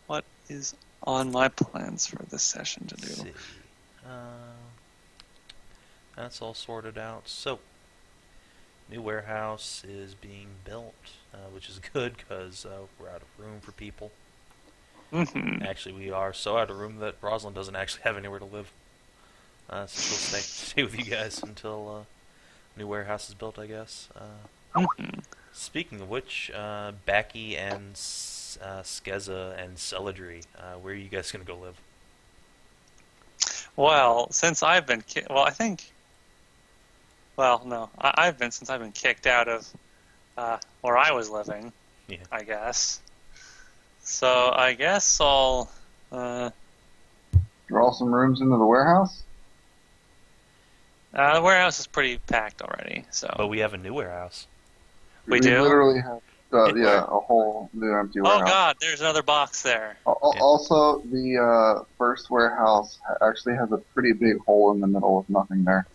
B: What is on my plans for this session to do?
A: Let's see. That's all sorted out. So, new warehouse is being built, which is good because we're out of room for people.
B: Mm-hmm.
A: Actually, we are so out of room that Rosalind doesn't actually have anywhere to live. So she'll stay with you guys until new warehouse is built, I guess.
B: Mm-hmm.
A: Speaking of which, Backy and Skezza and Celadrie, where are you guys going to go live?
B: Well, since I've been since I've been kicked out of where I was living,
A: Yeah.
B: I guess. So I guess I'll
E: Draw some rooms into the warehouse?
B: the warehouse is pretty packed already. So
A: But we have a new warehouse.
B: We do?
E: Literally have, a whole new empty warehouse.
B: oh god, there's another box there.
E: Also, the first warehouse actually has a pretty big hole in the middle with nothing there.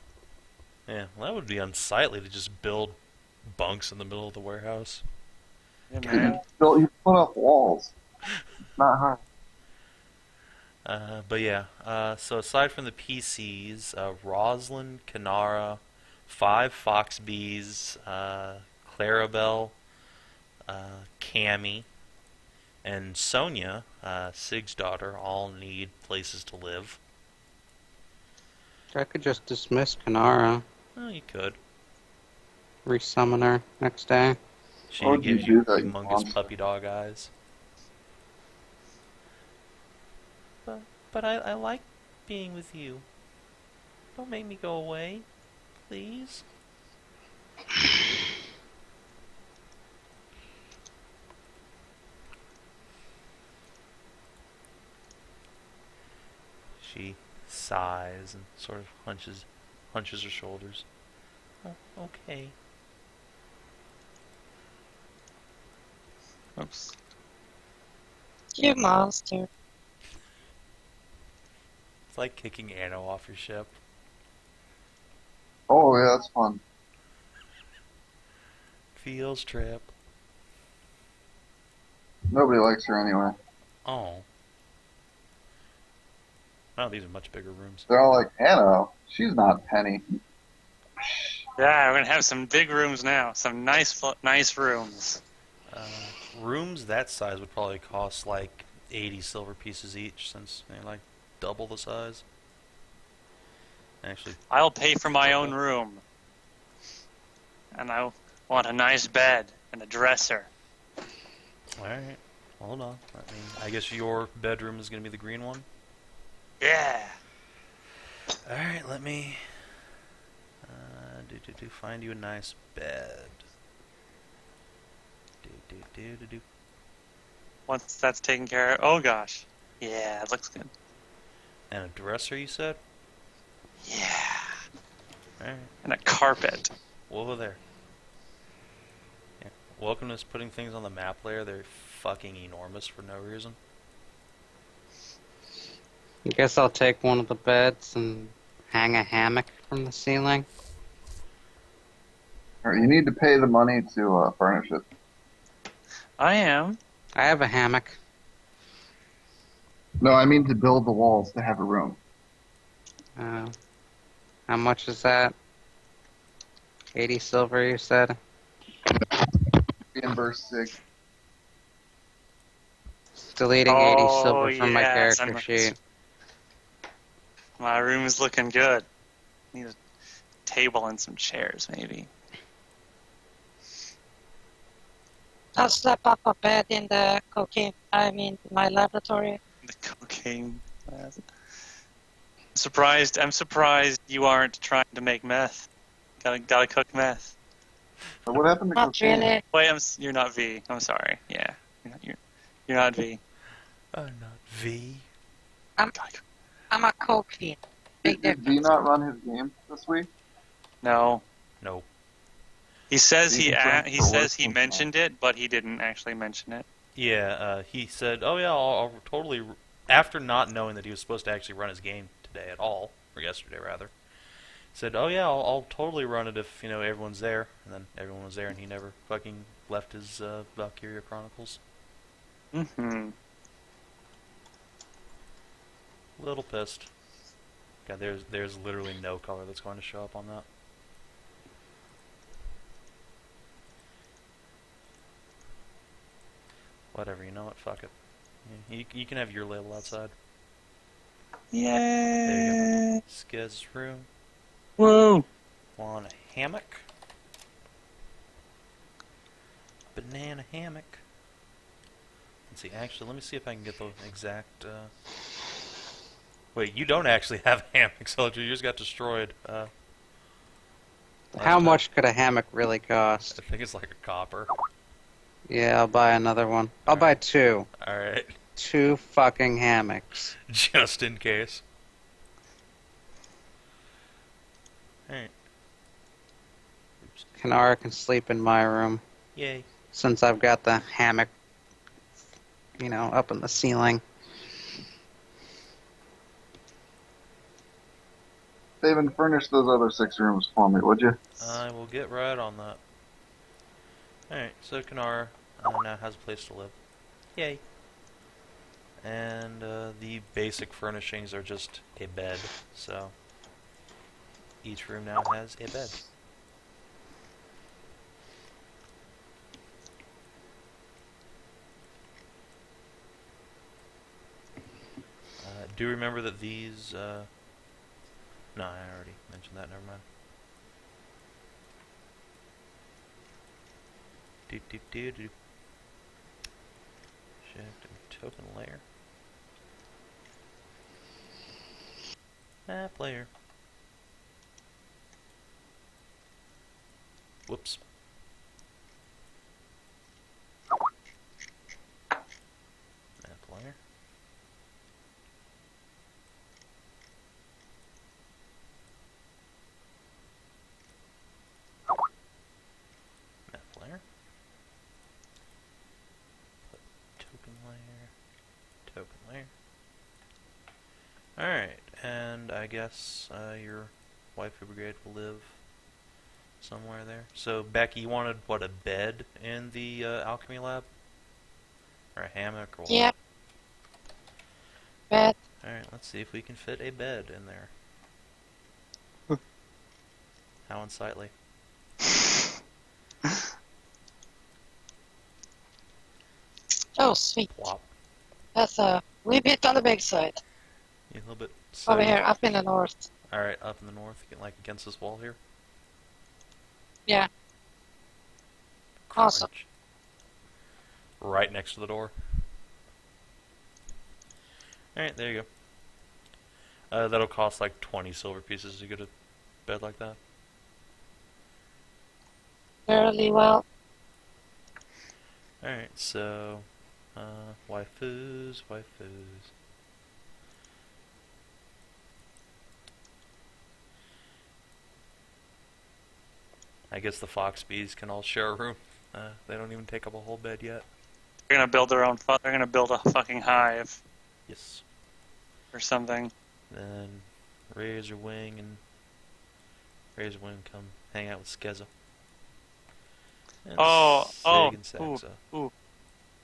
A: Yeah, well, that would be unsightly to just build bunks in the middle of the warehouse.
B: Yeah, man.
E: You put up walls. It's not hard.
A: But yeah, so aside from the PCs, Roslyn, Kanara, 5 Foxbees, Clarabelle, Cammy, and Sonia, Sig's daughter, all need places to live.
D: I could just dismiss Kanara,
A: Oh, you could.
D: resummon her next day.
A: She
E: Why would you
A: gives you
E: do that, you
A: humongous
E: monster?
A: puppy dog eyes. But I like being with you. Don't make me go away, please. She sighs and sort of hunches her shoulders. Oh, okay.
B: Oops.
C: You monster.
A: It's like kicking Anno off your ship.
E: Oh yeah, that's fun.
A: Feels trip.
E: Nobody likes her anyway.
A: Oh. Wow, these are much bigger rooms.
E: They're all like, Anna, she's not Penny.
B: Yeah, we're gonna have some big rooms now. Some nice rooms.
A: Rooms that size would probably cost like 80 silver pieces each, since they're like double the size. Actually,
B: I'll pay for my own room. And I want a nice bed and a dresser.
A: alright. Hold on. I guess your bedroom is going to be the green one?
B: Yeah.
A: Alright, let me find you a nice bed.
B: Once that's taken care of, oh gosh. Yeah, it looks good.
A: And a dresser, you said?
B: Yeah.
A: Alright.
B: And a carpet.
A: Over there. Yeah. Welcome to putting things on the map layer. They're fucking enormous for no reason.
D: I guess I'll take one of the beds and hang a hammock from the ceiling.
E: Alright, you need to pay the money to furnish it.
B: I am.
D: I have a hammock.
E: No, I mean to build the walls to have a room.
D: How much is that? 80 silver, you said?
E: Reimburse Sig.
D: Deleting 80
B: Oh,
D: silver from my
B: yes,
D: character sheet.
B: My room is looking good. Need a table and some chairs, maybe.
C: I'll slap up a bed in the my laboratory.
B: The cocaine. I'm surprised you aren't trying to make meth. Gotta cook meth.
E: So what happened to
C: Not
E: cocaine?
C: really.
B: Wait, you're not V. I'm sorry. Yeah, you're not V.
A: I'm not V.
B: Gotta cook.
C: I'm a coke fiend. Big
E: Did V
C: difference.
E: not run his game this week?
B: No.
A: No.
B: He says
E: He's
B: he
E: trying to work
B: he
E: with
B: mentioned it, but he didn't actually mention it.
A: Yeah, he said, oh yeah, I'll totally... After not knowing that he was supposed to actually run his game today at all, or yesterday rather, said, oh yeah, I'll totally run it if, everyone's there. And then everyone was there and he never fucking left his Valkyria Chronicles.
B: Mm-hmm.
A: Little pissed. God, there's literally no color that's going to show up on that. Whatever, you know what? Fuck it. You can have your label outside. There you
B: Yay!
A: go. Skezza's room.
B: Woo!
A: Want a hammock? Banana hammock. Let's see, actually, let me see if I can get the exact, Wait, you don't actually have a hammock, Celadrie. Yours got destroyed.
D: How much could a hammock really cost?
A: I think it's like a copper.
D: Yeah, I'll buy another one. I'll buy two.
A: Alright.
D: 2 fucking hammocks.
A: Just in case. Alright. Oops.
D: Kanara can sleep in my room,
A: Yay.
D: since I've got the hammock, up in the ceiling.
E: Savin, furnish those other 6 rooms for me, would you?
A: I will get right on that. Alright, so Kanara now has a place to live. Yay. And the basic furnishings are just a bed, so each room now has a bed. do remember that these, no, I already mentioned that, never mind. Do. Shift and token layer. Map layer. Whoops. Map layer. Map layer. Put token layer. Token layer. Alright, and I guess your waifu brigade will live somewhere there. So, Backy, you wanted, what, a bed in the alchemy lab? Or a hammock or what?
C: Yep. Bed.
A: Alright, let's see if we can fit a bed in there. How unsightly.
C: Oh, sweet.
A: Plop.
C: That's a wee bit on the big side.
A: Yeah, a little bit.
C: Over here, up in the north.
A: Alright, up in the north, like against this wall here.
C: Yeah. Awesome.
A: Crunch. Right next to the door. Alright, there you go. That'll cost like 20 silver pieces to get a bed like that.
C: Fairly well.
A: Alright, so... waifus. I guess the fox bees can all share a room. They don't even take up a whole bed yet.
B: They're gonna build their own. They're gonna build a fucking hive
A: Yes.
B: or something.
A: Then Razorwing come hang out with Skezza. And Sig and Saxa.
B: Ooh.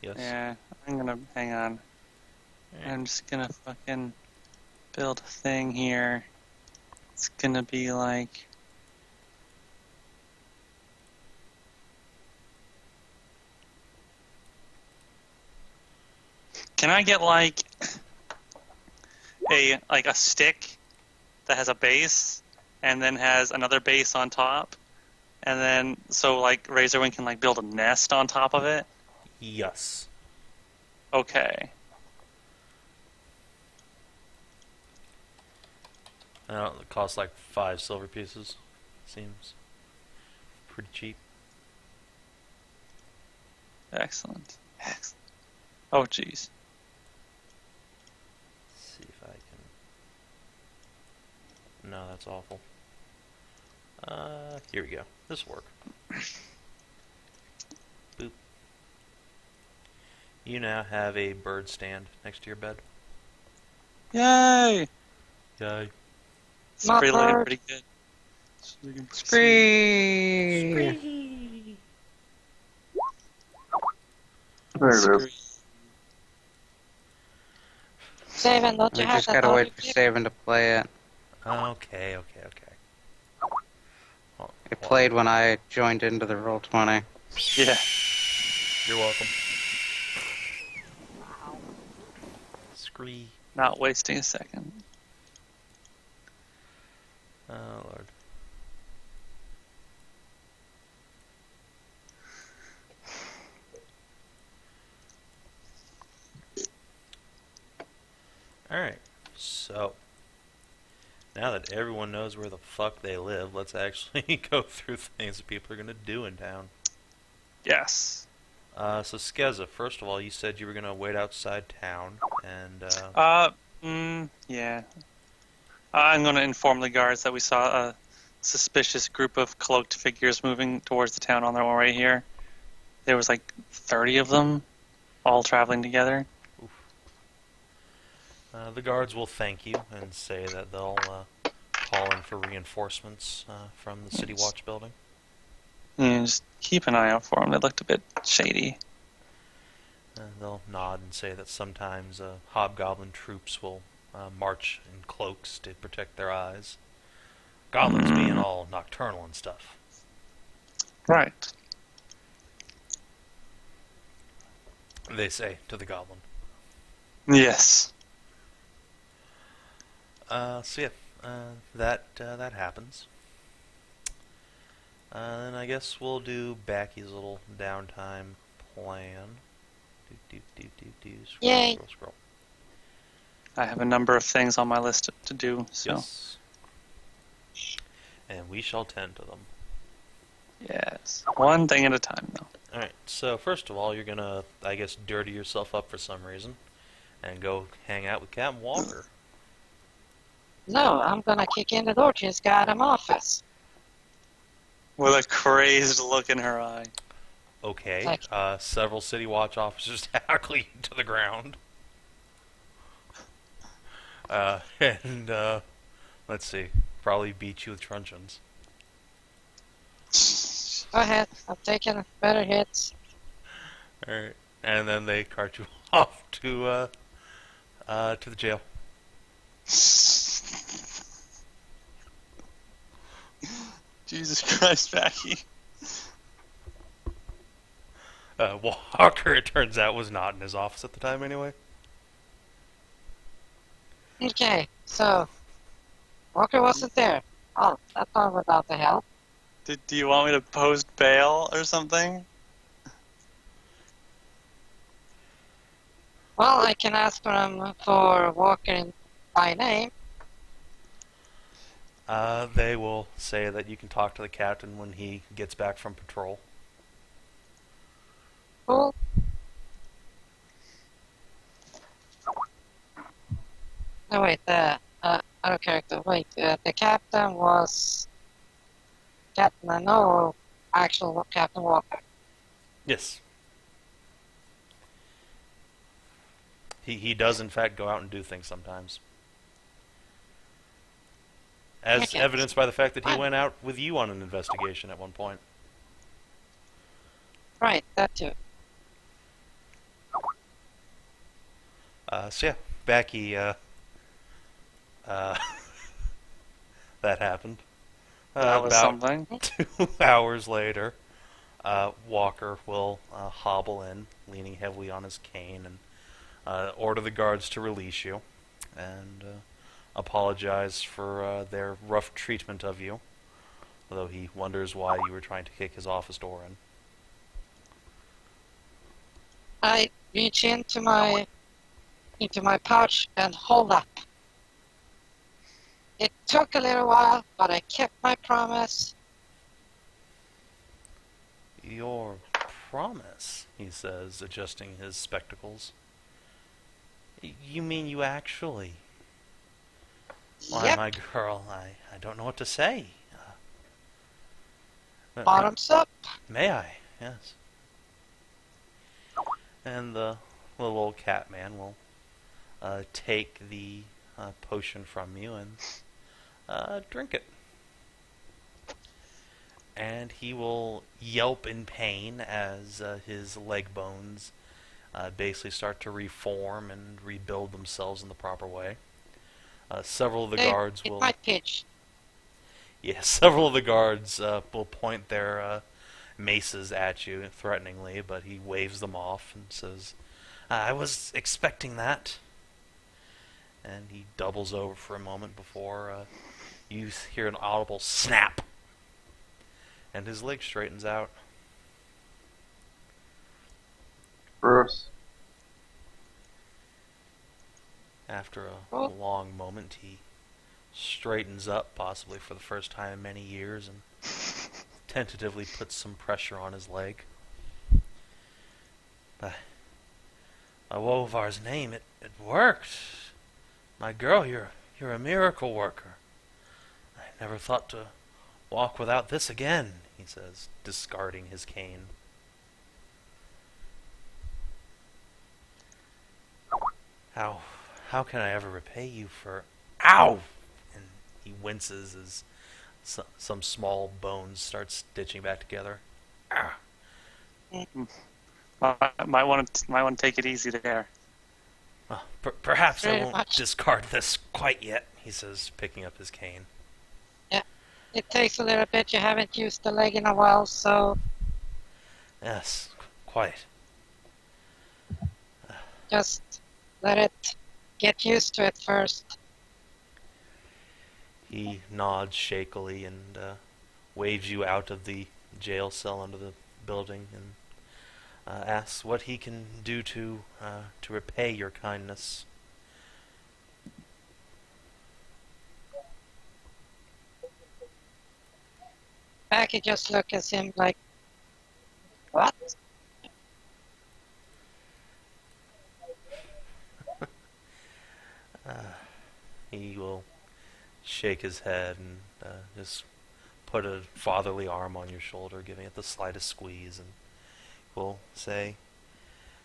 A: Yes.
B: Yeah, I'm gonna hang on.
A: Alright.
B: I'm just gonna fucking build a thing here. It's gonna be like. Can I get like a stick that has a base and then has another base on top, and then so like Razorwing can like build a nest on top of it?
A: Yes.
B: Okay.
A: It costs like 5 silver pieces. Seems pretty cheap.
B: Excellent. Oh jeez.
A: See if I can. No, that's awful. Here we go. This will work. Boop. You now have a bird stand next to your bed.
B: Yay!
A: Yay.
B: It's
C: My
B: looking
C: bird.
B: pretty good. It's looking pretty
D: Spree!
E: There it
B: sweet.
E: is.
C: Savin, don't
D: We
C: you have
D: just
C: that
D: gotta
C: audio
D: wait for
C: clip?
D: Savin to play it.
A: Okay. Well,
D: It played when I joined into the Roll20.
B: Yeah.
A: You're welcome. Scree.
B: Not wasting a second.
A: Oh, Lord. Alright, so now that everyone knows where the fuck they live, let's actually go through things that people are going to do in town.
B: Yes.
A: So Skezza, first of all, you said you were going to wait outside town, and,
B: Yeah. I'm going to inform the guards that we saw a suspicious group of cloaked figures moving towards the town on their way here. There was like 30 of them, all traveling together.
A: the guards will thank you and say that they'll call in for reinforcements from the City Watch building.
B: Yeah, just keep an eye out for them. They looked a bit shady.
A: And they'll nod and say that sometimes hobgoblin troops will march in cloaks to protect their eyes. Goblins being all nocturnal and stuff.
B: Right.
A: They say to the goblin.
B: Yes.
A: So yeah, that happens. Then I guess we'll do Backy's little downtime plan. Scroll,
C: Yay.
A: scroll, scroll.
B: I have a number of things on my list to do, so
A: Yes. And we shall tend to them.
B: yes. One thing at a time, though.
A: Alright, so first of all, you're gonna, I guess, dirty yourself up for some reason and go hang out with Captain Walker.
C: No, I'm gonna kick in the door to his goddamn office.
B: With a crazed look in her eye.
A: Okay,
C: Like-
A: several City Watch officers tackle you to the ground. And let's see, probably beat you with truncheons.
C: Go ahead, I'm taking better hits.
A: Alright, and then they cart you off to the jail.
B: Jesus Christ, Backy.
A: Walker, it turns out, was not in his office at the time anyway.
C: Okay, so Walker wasn't there. Oh, that's not without the help.
B: Do you want me to post bail or something?
C: Well, I can ask for Walker by name.
A: They will say that you can talk to the captain when he gets back from patrol.
C: Cool. No, wait, the other character. Wait, the captain was Captain No, actual Captain Walker.
A: Yes. He does, in fact, go out and do things sometimes. As
C: Okay.
A: evidenced by the fact that he
C: Fine.
A: went out with you on an investigation at one point.
C: Right, that too.
A: So yeah, Backy, that happened.
B: That was
A: About
B: something.
A: 2 hours later, Walker will hobble in, leaning heavily on his cane, and order the guards to release you, and apologize for their rough treatment of you, although he wonders why you were trying to kick his office door in.
C: I reach into my pouch and hold up. It took a little while, but I kept my promise.
A: Your promise, he says, adjusting his spectacles. You mean you actually? Why,
C: Yep,
A: my girl, I don't know what to say.
C: bottoms up.
A: May I? Yes. And the little old cat man will take the potion from you and drink it. And he will yelp in pain as his leg bones basically start to reform and rebuild themselves in the proper way. Several of the
C: Hey,
A: guards
C: it
A: will...
C: might pitch.
A: Yeah, several of the guards will point their maces at you threateningly, but he waves them off and says, I was expecting that. And he doubles over for a moment before you hear an audible snap. And his leg straightens out.
E: Bruce.
A: After a
C: Oh.
A: long moment, he straightens up, possibly for the first time in many years, and tentatively puts some pressure on his leg. By Wovar's name, it worked. My girl, you're a miracle worker. I never thought to walk without this again, he says, discarding his cane. How can I ever repay you for... Ow! And he winces as some small bones start stitching back together. Ah.
B: Might want to take it easy there.
A: Well, perhaps I
C: Very
A: won't
C: much.
A: discard this quite yet, he says, picking up his cane.
C: It takes a little bit. You haven't used the leg in a while, so
A: Yes, quite.
C: just let it get used to it first.
A: He nods shakily and waves you out of the jail cell under the building and asks what he can do to repay your kindness.
C: Backy just look at him like, what?
A: He will shake his head and just put a fatherly arm on your shoulder, giving it the slightest squeeze, and will say,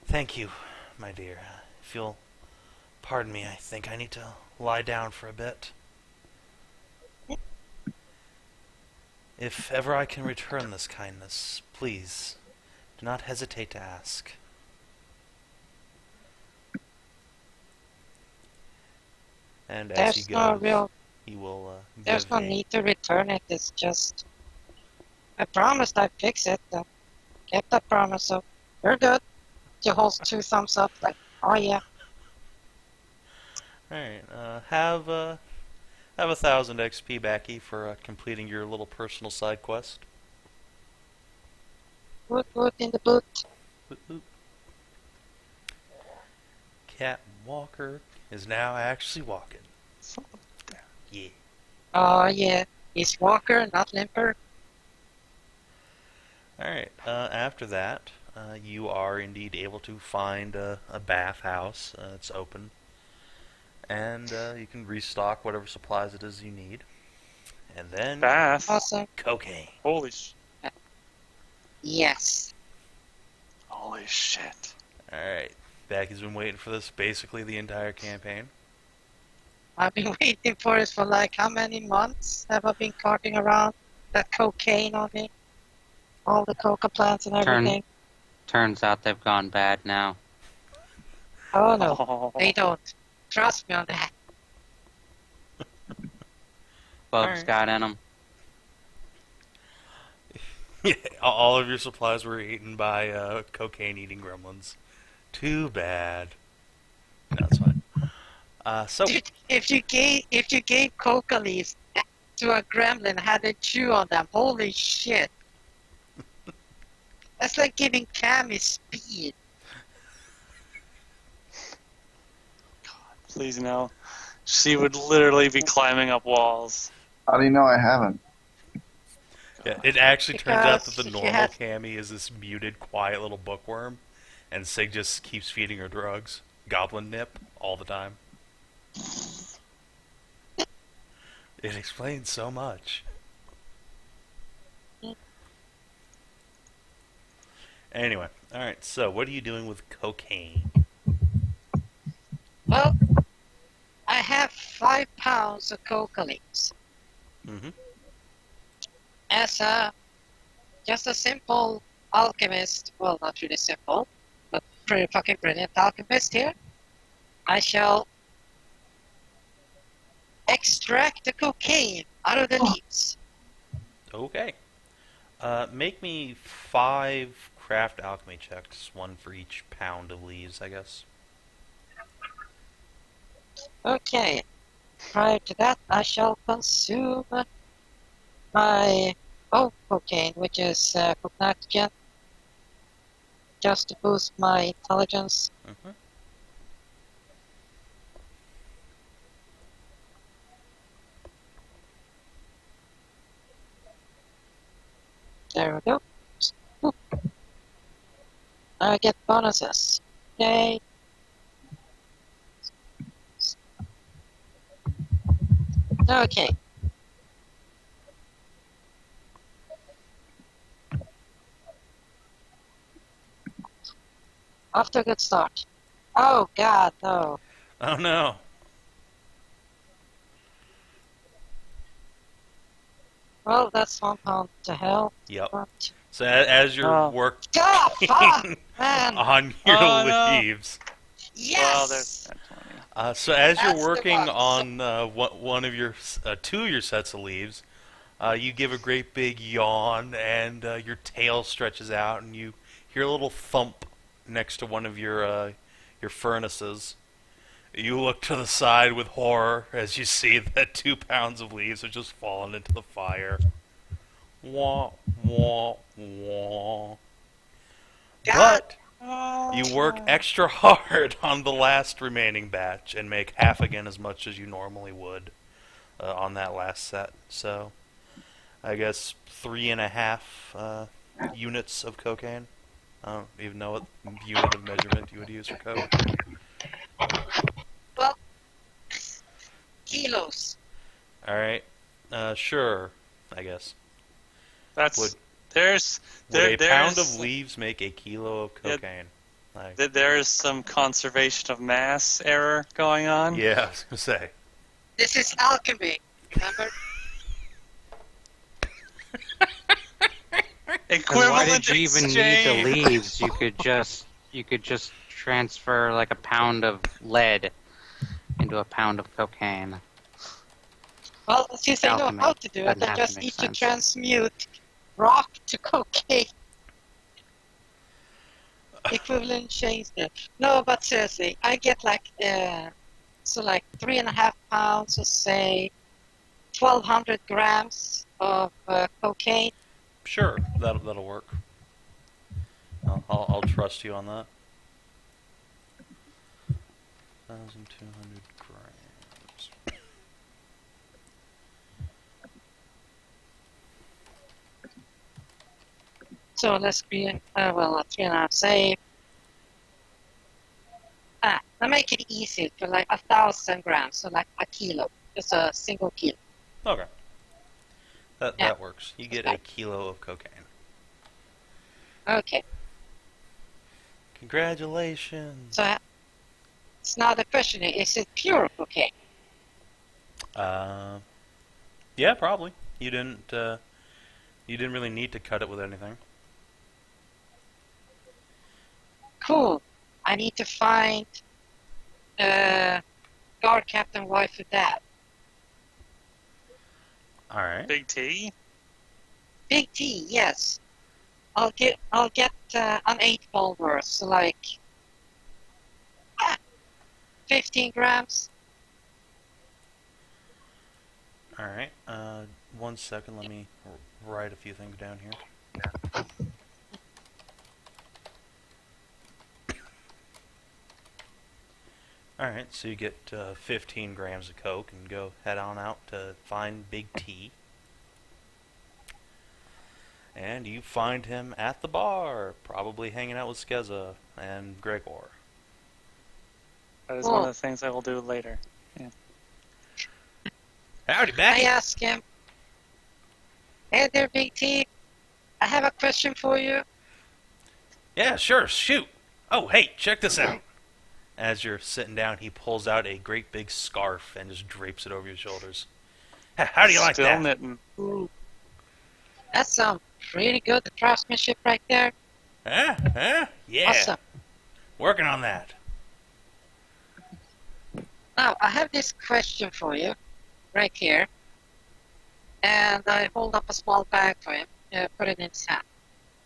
A: "Thank you, my dear. If you'll pardon me, I think I need to lie down for a bit. If ever I can return this kindness, please do not hesitate to ask." And as he
C: There's no
A: goes,
C: real,
A: he will
C: there's
A: give
C: no
A: a-
C: need to return it. It's just, I promised I'd fix it. Kept that promise, so we're good. She holds 2 thumbs up, like, oh yeah.
A: Alright, have 1,000 XP, Backy, for completing your little personal side quest.
C: Woot in the boot.
A: Boop, boop. Cat Walker is now actually walking.
B: Son of a damn.
A: Yeah.
C: Oh yeah, he's walker, not limper.
A: Alright, after that, you are indeed able to find a bathhouse. It's open. And you can restock whatever supplies it is you need. And then
B: Bath.
C: Awesome.
A: cocaine.
B: Holy sh!
C: Yes.
B: Holy shit!
A: Alright, Backy's been waiting for this basically the entire campaign.
C: I've been waiting for it for like how many months have I been carting around that cocaine on me? All the coca plants and everything.
D: Turns out they've gone bad now.
C: Oh no,
B: Oh.
C: they don't. Trust me on that.
D: Bugs
A: Alright.
D: got in them.
A: Yeah, all of your supplies were eaten by cocaine-eating gremlins. Too bad. No, it's fine. So
C: Dude, if you gave coca leaves to a gremlin and had to chew on them, holy shit. That's like giving Cammy speed.
B: Please no. She would literally be climbing up walls.
E: How do you know I haven't?
A: yeah, it actually turns out that
C: Because
A: the
C: if you
A: normal
C: had-
A: Cammy is this muted, quiet little bookworm, and Sig just keeps feeding her drugs. Goblin nip all the time. It explains so much. Anyway, alright, so what are you doing with cocaine?
C: Well, I have 5 pounds of coca leaves.
A: Mm-hmm.
C: As just a simple alchemist, well, not really simple, but pretty fucking brilliant alchemist here, I shall extract the cocaine out of the leaves.
A: Okay. Make me 5 craft alchemy checks, 1 for each pound of leaves, I guess.
C: Okay. Prior to that, I shall consume my cocaine, which is cognac, just to boost my intelligence.
A: Mm-hmm.
C: There we go. Oop. I get bonuses. Yay. Okay. Off to a good start. Oh god, no.
A: Oh no.
C: Well, that's 1 pound to hell.
A: Yep.
C: But...
A: So as you're
B: Oh.
A: working
C: God, fuck, man.
A: on your
B: Oh, no.
A: leaves,
B: Well, there's
C: Yes.
B: that 20.
A: so as you're
C: That's the
A: working
C: box.
A: on one of your 2 of your sets of leaves, you give a great big yawn and your tail stretches out and you hear a little thump next to one of your furnaces, You look to the side with horror as you see that 2 pounds of leaves are just falling into the fire. Wah, wah, wah.
C: God.
A: But you work extra hard on the last remaining batch and make half again as much as you normally would on that last set. So, I guess 3.5 units of cocaine. I don't even know what unit of measurement you would use for coke.
C: Well, kilos.
A: Alright. Sure, I guess.
B: That's
A: Would-
B: there's
A: Would a pound
B: there's
A: of leaves make a kilo of cocaine? Like,
B: there's some conservation of mass error going on.
A: yeah, I was gonna say.
C: This is alchemy. Remember?
B: Equivalent
D: Why did you even need the
B: exchange.
D: leaves? You could just transfer like a pound of lead into a pound of cocaine.
C: Well, since I know
D: Alchemy.
C: how to do it,
D: Doesn't
C: I
D: have to
C: just
D: make
C: need to
D: sense.
C: transmute rock to cocaine. Equivalent change there. No, but seriously, I get like 3.5 pounds, or say 1,200 grams of cocaine.
A: Sure, that'll work. I'll trust you on that. 1,200 grams.
C: So let's be, 3.5, say. I make it easy for like 1,000 grams, so like a kilo, just a single kilo.
A: Okay.
C: Yeah.
A: That works. You get a kilo of cocaine.
C: Okay,
A: Congratulations.
C: so it's now the question: is it pure cocaine?
A: Yeah, probably. You didn't really need to cut it with anything.
C: Cool. I need to find guard captain, wife, or dad.
A: All right.
B: Big T.
C: Big T, yes. I'll get an 8-ball worth, so like 15 grams.
A: All right. 1 second. Let me write a few things down here. Alright, so you get 15 grams of coke and go head on out to find Big T. And you find him at the bar, probably hanging out with Skezza and Gregor.
B: That is one of the things I will do later.
A: Howdy,
C: I
A: Backy.
C: ask him, "Hey there, Big T. I have a question for you."
A: Yeah, sure, shoot. Oh, hey, check this out. As you're sitting down, he pulls out a great big scarf and just drapes it over your shoulders. How do you like
B: Still
A: that?
B: knitting.
C: Ooh. That sounds pretty good, the craftsmanship right there.
A: Huh? Yeah.
C: Awesome.
A: Working on that.
C: Now, I have this question for you, right here. And I hold up a small bag for him, put it in his hand.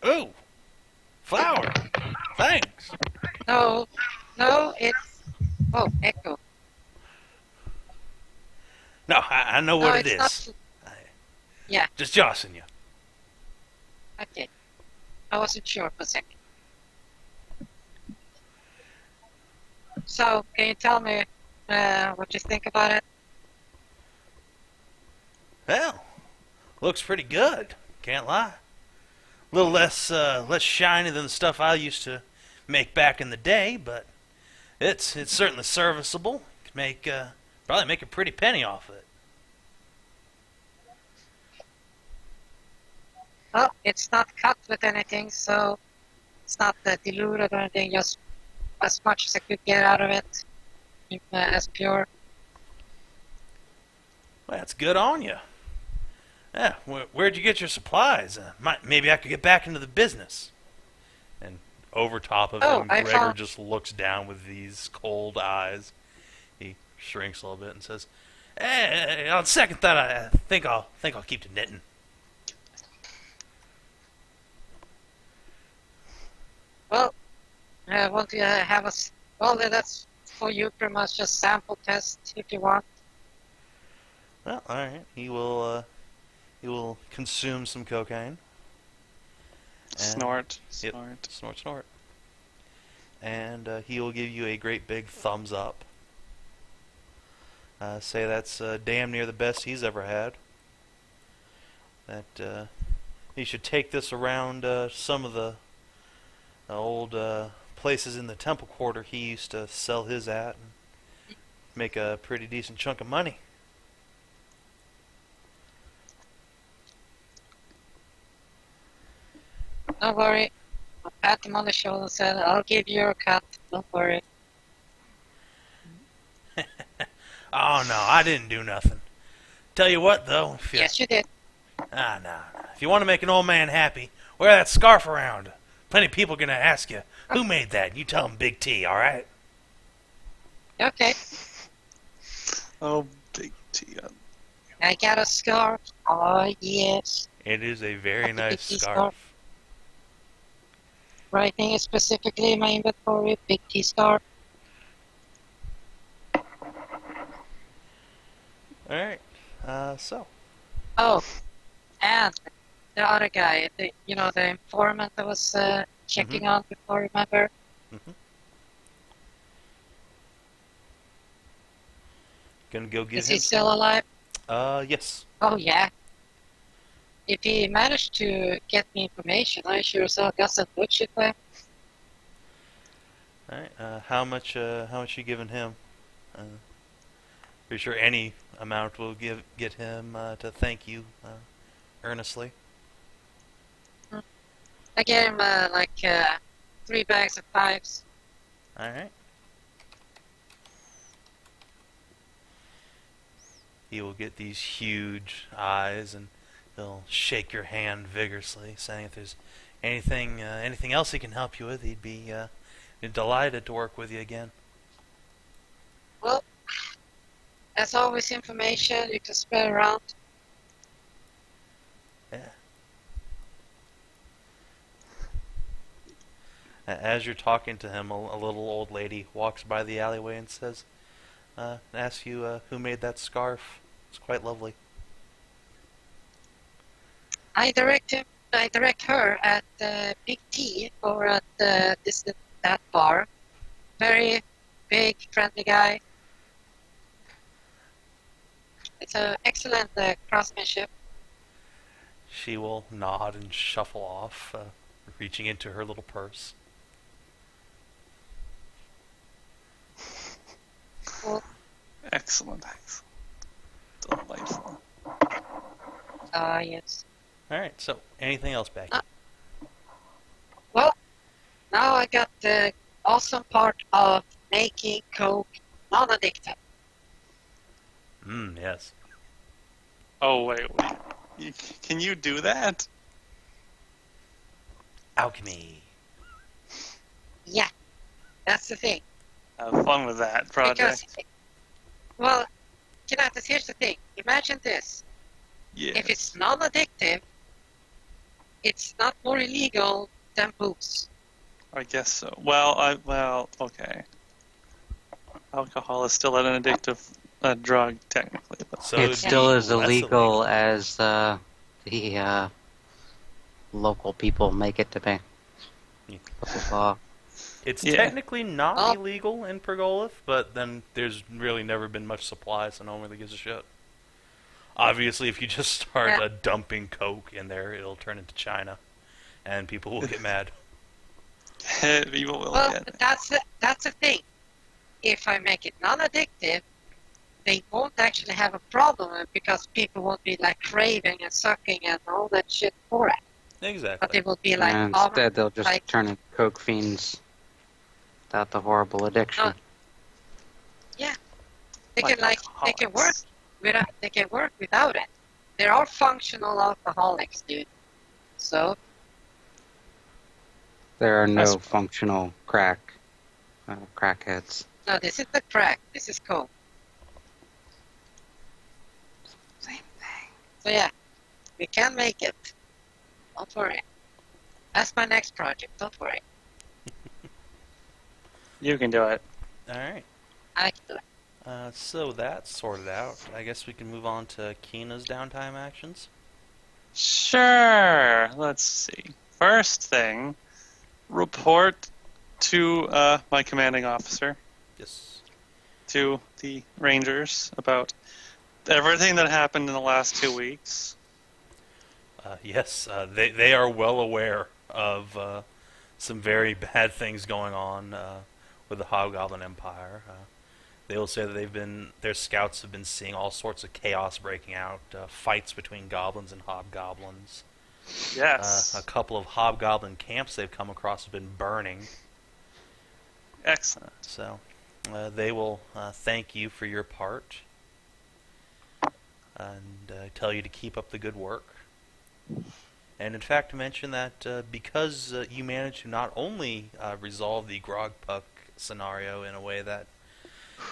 A: Ooh, flower. Thanks.
C: No, it's... Oh, echo.
A: No, I know
C: No,
A: what it
C: it's
A: is.
C: not... Yeah,
A: Just joshing you.
C: okay. I wasn't sure for a second. So, can you tell me what you think about it?
A: Well, looks pretty good. Can't lie. A little less shiny than the stuff I used to make back in the day, but it's certainly serviceable. Could probably make a pretty penny off it.
C: Well, it's not cut with anything, so it's not diluted or anything, just as much as I could get out of it, as pure.
A: Well, that's good on you. Yeah, where'd you get your supplies? Maybe I could get back into the business. And over top of him,
C: I
A: Gregor
C: found-
A: just looks down with these cold eyes. He shrinks a little bit and says, on second thought, I think I'll keep to knitting.
C: Well, what do you have us? Well, that's for you, pretty much just sample test if you want.
A: Well, all right. He will consume some cocaine. And-
B: Snort.
A: Yep.
B: Snort.
A: Snort, snort. And he will give you a great big thumbs up. Say that's damn near the best he's ever had. That he should take this around some of the old places in the Temple Quarter he used to sell his at and make a pretty decent chunk of money.
C: Don't worry. I'll pat him on the shoulder and said, I'll give you a cut. Don't worry.
A: Oh no, I didn't do nothing. Tell you what though, if you,
C: Yes, you did.
A: no. If you want to make an old man happy, wear that scarf around. Plenty of people are gonna ask you who made that. You tell them Big T, all right?
C: Okay.
B: Oh, Big T.
C: I got a scarf. Oh, yes.
A: It is a very
C: That's a
A: nice
C: Big T
A: scarf.
C: scarf. Writing it specifically in my inventory. Big T scarf.
A: All right. So.
C: Oh, and the other guy, the informant I was checking on before, remember?
A: Mhm. Gonna go get
C: Is
A: him.
C: he still alive?
A: Yes.
C: Oh, yeah. If he managed to get me information, I sure as hell got some good shit there.
A: All right. How much you giving him? Pretty sure any amount will get him to thank you earnestly.
C: I gave him 3 bags of fives.
A: All right. He will get these huge eyes and he'll shake your hand vigorously, saying if there's anything else he can help you with, he'd be delighted to work with you again.
C: Well, as always, information you can spread around.
A: Yeah. As you're talking to him, a little old lady walks by the alleyway and says, asks you who made that scarf. It's quite lovely.
C: I direct her at Big T over at that bar. Very big, friendly guy. It's an excellent craftsmanship.
A: She will nod and shuffle off, reaching into her little purse.
C: Cool.
B: Excellent. Delightful.
C: Yes.
A: All right. So, anything else, Backy?
C: Well, now I got the awesome part of making coke non-addictive.
A: Yes.
B: Oh, wait. Can you do that?
A: Alchemy.
C: Yeah, that's the thing.
B: Have fun with that project.
C: Because, well, Kinathis, here's the thing. Imagine this.
B: Yeah.
C: If it's non-addictive, it's not more illegal than booze.
B: I guess so. Well, okay. Alcohol is still an addictive drug, technically. But
A: So
D: It
A: it'd
D: still
A: be
D: is
A: less
D: illegal as the local people make it to be.
A: Yeah.
D: Law.
A: It's
B: Yeah.
A: technically not
C: Oh.
A: illegal in Pergolith, but then there's really never been much supply, so no one really gives a shit. Obviously, if you just start
C: Yeah.
A: dumping coke in there, it'll turn into China, and people will get mad.
B: people will
C: Well,
B: get.
C: that's the thing. If I make it non-addictive, they won't actually have a problem with it because people won't be like craving and sucking and all that shit for it. But
A: Exactly.
C: they will be like,
D: And
C: oh,
D: instead, they'll just
C: like-
D: turn into coke fiends without the horrible addiction.
C: they can they can work
B: alcoholics.
C: they can work without it. They are functional alcoholics, dude. So
D: There are no
B: That's-
D: functional crackheads.
C: no, this is the crack. This is coke.
D: Same thing.
C: So yeah, we can make it. Don't worry. That's my next project. Don't worry.
B: You can do it.
A: All right. So that's sorted out. I guess we can move on to Kina's downtime actions.
B: Sure. Let's see. First thing, report to my commanding officer,
A: Yes.
B: to the Rangers, about everything that happened in the last 2 weeks.
A: Yes, they are well aware of some very bad things going on with the Hobgoblin Empire. They will say that their scouts have been seeing all sorts of chaos breaking out, fights between goblins and hobgoblins.
B: Yes.
A: A couple of hobgoblin camps they've come across have been burning.
B: Excellent.
A: So they will thank you for your part and tell you to keep up the good work. And in fact, to mention that because you managed to not only resolve the Grogpuck scenario in a way that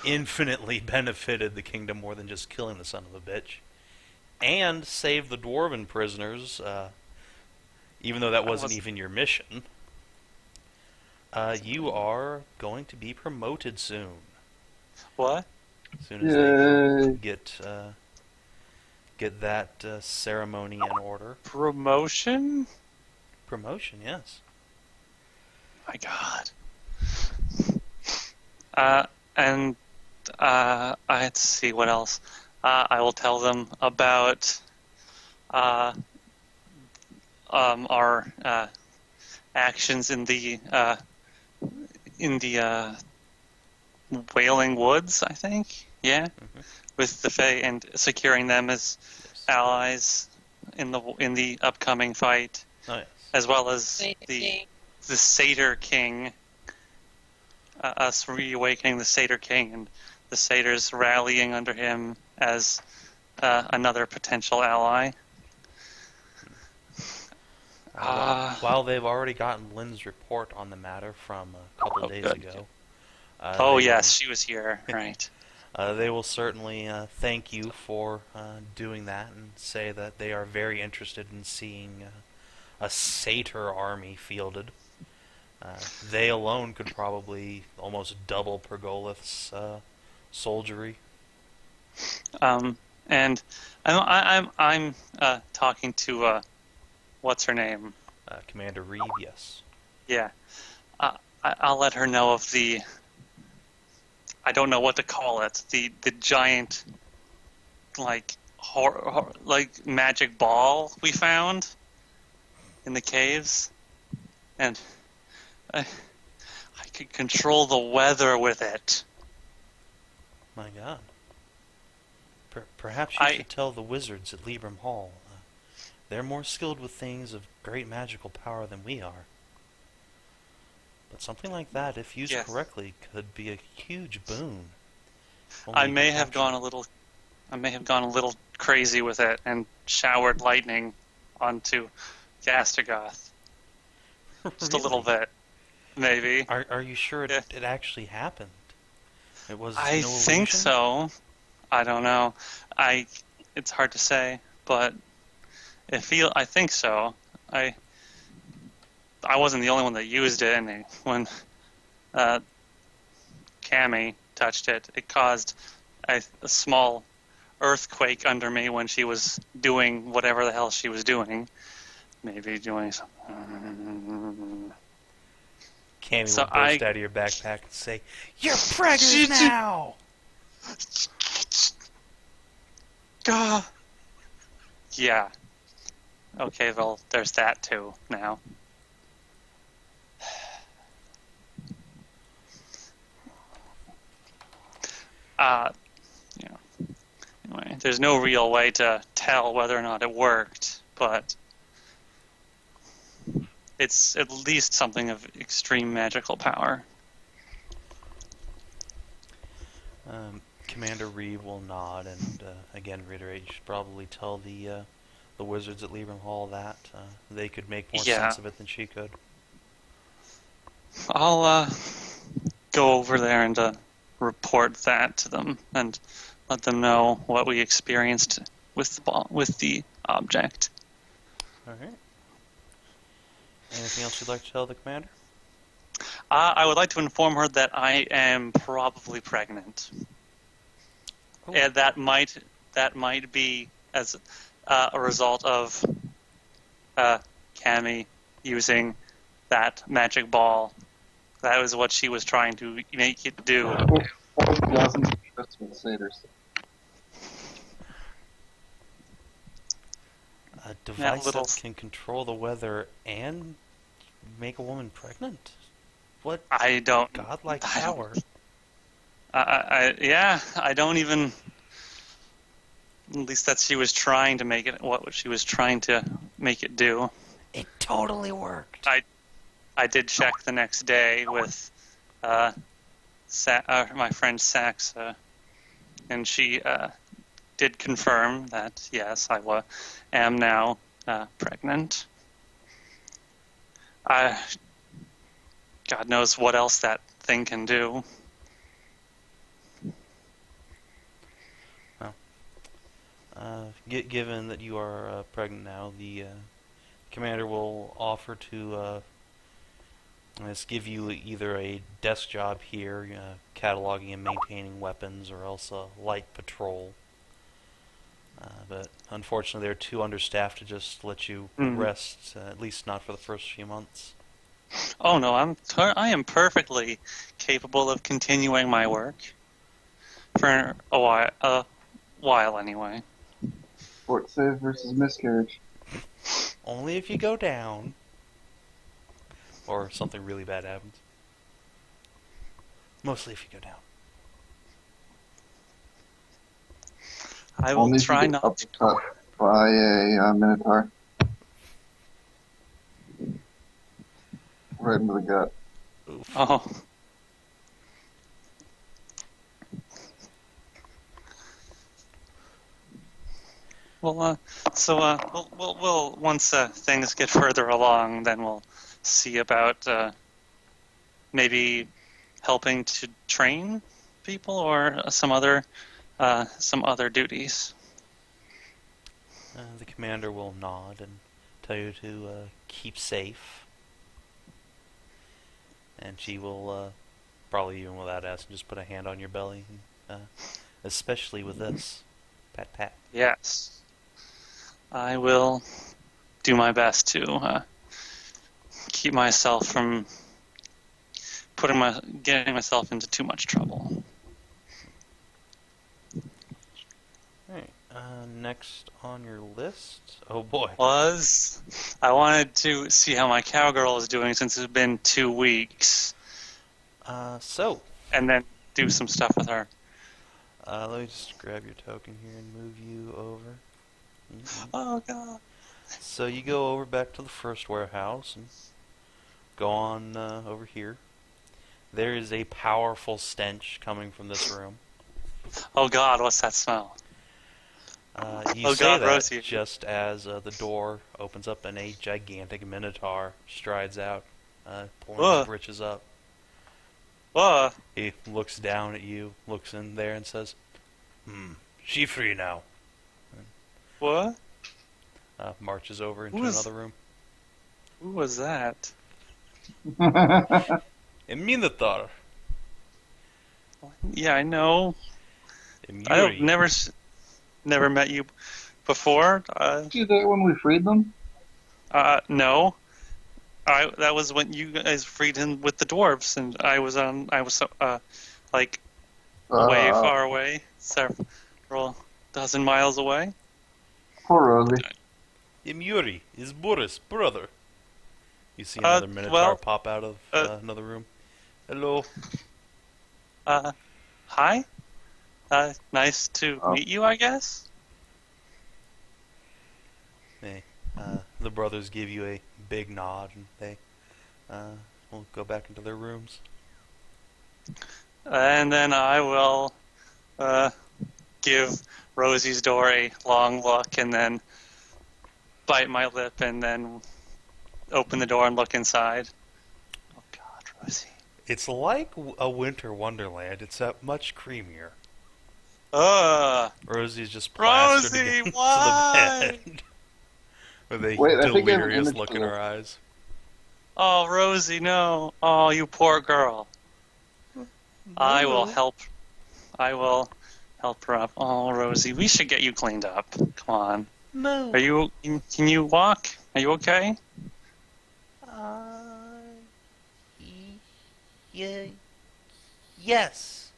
A: infinitely benefited the kingdom more than just killing the son of a bitch, and saved the dwarven prisoners, even though that wasn't even your mission, you are going to be promoted soon.
B: What?
A: As soon as they get that ceremony in order.
B: Promotion?
A: Promotion, yes.
B: My God. Let's see what else. I will tell them about our actions in the Wailing Woods, I think. Yeah, with the Fae and securing them as
A: Yes.
B: allies in the upcoming fight,
A: Oh, yes.
B: as well as
C: Say the
B: the
C: king.
B: Satyr King. Us reawakening the Satyr King and the Satyrs rallying under him as another potential ally.
A: While they've already gotten Lynn's report on the matter from a couple days
B: good.
A: ago.
B: Oh yes, she was here. Right.
A: They will certainly thank you for doing that and say that they are very interested in seeing a satyr army fielded. They alone could probably almost double Pergolith's soldiery.
B: And I'm talking to what's her name?
A: Commander Reeve, yes.
B: Yeah. I'll let her know of the. I don't know what to call it. The giant, like like magic ball we found in the caves, and I could control the weather with it.
A: My God. Perhaps you should tell the wizards at Libram Hall. They're more skilled with things of great magical power than we are. But something like that, if used correctly, could be a huge boon.
B: I may have gone a little crazy with it and showered lightning onto Gastagoth. Just a little bit, maybe.
A: Are you sure it actually happened? It was.
B: I
A: no
B: think
A: illusion?
B: so. I don't know. It's hard to say, but I think so. I wasn't the only one that used it, and when Cammy touched it, it caused a small earthquake under me when she was doing whatever the hell she was doing. Maybe doing something.
A: Cammy will burst out of your backpack and say, "You're pregnant now!"
B: Yeah. Okay, well, there's that too now. Anyway, there's no real way to tell whether or not it worked, but it's at least something of extreme magical power.
A: Commander Reeve will nod and again reiterate. You should probably tell the wizards at Libram Hall that they could make more sense of it than she could.
B: I'll go over there and report that to them and let them know what we experienced with the object.
A: All right. Anything else you'd like to tell the commander?
B: I would like to inform her that I am probably pregnant. And that might be as a result of Cammy using that magic ball. That was what she was trying to make it do.
E: Or dozens of Christmas satyrs.
A: A device
B: little-
A: that can control the weather and make a woman pregnant? What
B: I don't.
A: godlike
B: I don't-
A: power?
B: I don't even. At least that she was trying to make it. What she was trying to make it do.
A: It totally worked.
B: I did check the next day with my friend Saxa, and she did confirm that yes, I am now pregnant. God knows what else that thing can do.
A: Given that you are pregnant now, the commander will offer to give you either a desk job here, cataloging and maintaining weapons, or else a light patrol. But unfortunately, they're too understaffed to just let you rest, at least not for the first few months.
B: Oh no, I am perfectly capable of continuing my work for a while anyway.
E: Fort save versus miscarriage.
A: Only if you go down, or something really bad happens. Mostly if you go down.
B: I will
E: Only if
B: try
E: you get
B: not to.
E: uppercut by a minotaur. Right into the gut.
A: Oof.
B: Oh. Well, we'll once things get further along, then we'll see about maybe helping to train people or some other duties.
A: The commander will nod and tell you to keep safe. And she will, probably even without asking, just put a hand on your belly. Especially with this. Pat, pat.
B: Yes, I will do my best to keep myself from getting myself into too much trouble.
A: Alright, next on your list. Oh boy.
B: I wanted to see how my cowgirl is doing since it's been 2 weeks,
A: So,
B: and then do some stuff with her.
A: let me just grab your token here and move you over.
B: Oh god.
A: So you go over back to the first warehouse and go on over here. There is a powerful stench coming from this room.
B: Oh god, what's that smell?
A: You
B: Oh
A: say
B: god,
A: that
B: Rosie.
A: just as the door opens up and a gigantic minotaur strides out, pulling his
B: Ugh.
A: britches up.
B: Whoa.
A: He looks down at you, looks in there, and says, she free now.
B: What?
A: Marches over into
B: Who is-
A: another room.
B: Who was that?
A: A minotaur.
B: Yeah, I know.
A: Yuri.
B: I've never met you before.
E: You there when we freed them?
B: No. That was when you guys freed him with the dwarves, and I was way far away, several dozen miles away.
E: Poor Rosie.
A: Yuri is Boris' brother. You see another minotaur pop out of another room. Hello.
B: Hi. Nice to meet you, I guess.
A: The brothers give you a big nod, and they will go back into their rooms.
B: And then I will give Rosie's door a long look, and then bite my lip, and then open the door and look inside. Oh God, Rosie.
A: It's like a winter wonderland. It's much creamier. Rosie's just plastered
B: Rosie,
A: against
B: why?
A: the bed with a
E: Wait, I think I have an
A: delirious
E: image
A: look
E: for
A: in
E: this.
A: her eyes.
B: Oh, Rosie, no. Oh, you poor girl. I will help help her up. Oh, Rosie, we should get you cleaned up. Come on.
A: No.
B: Are you? Can you walk? Are you okay?
A: Yeah. Yes.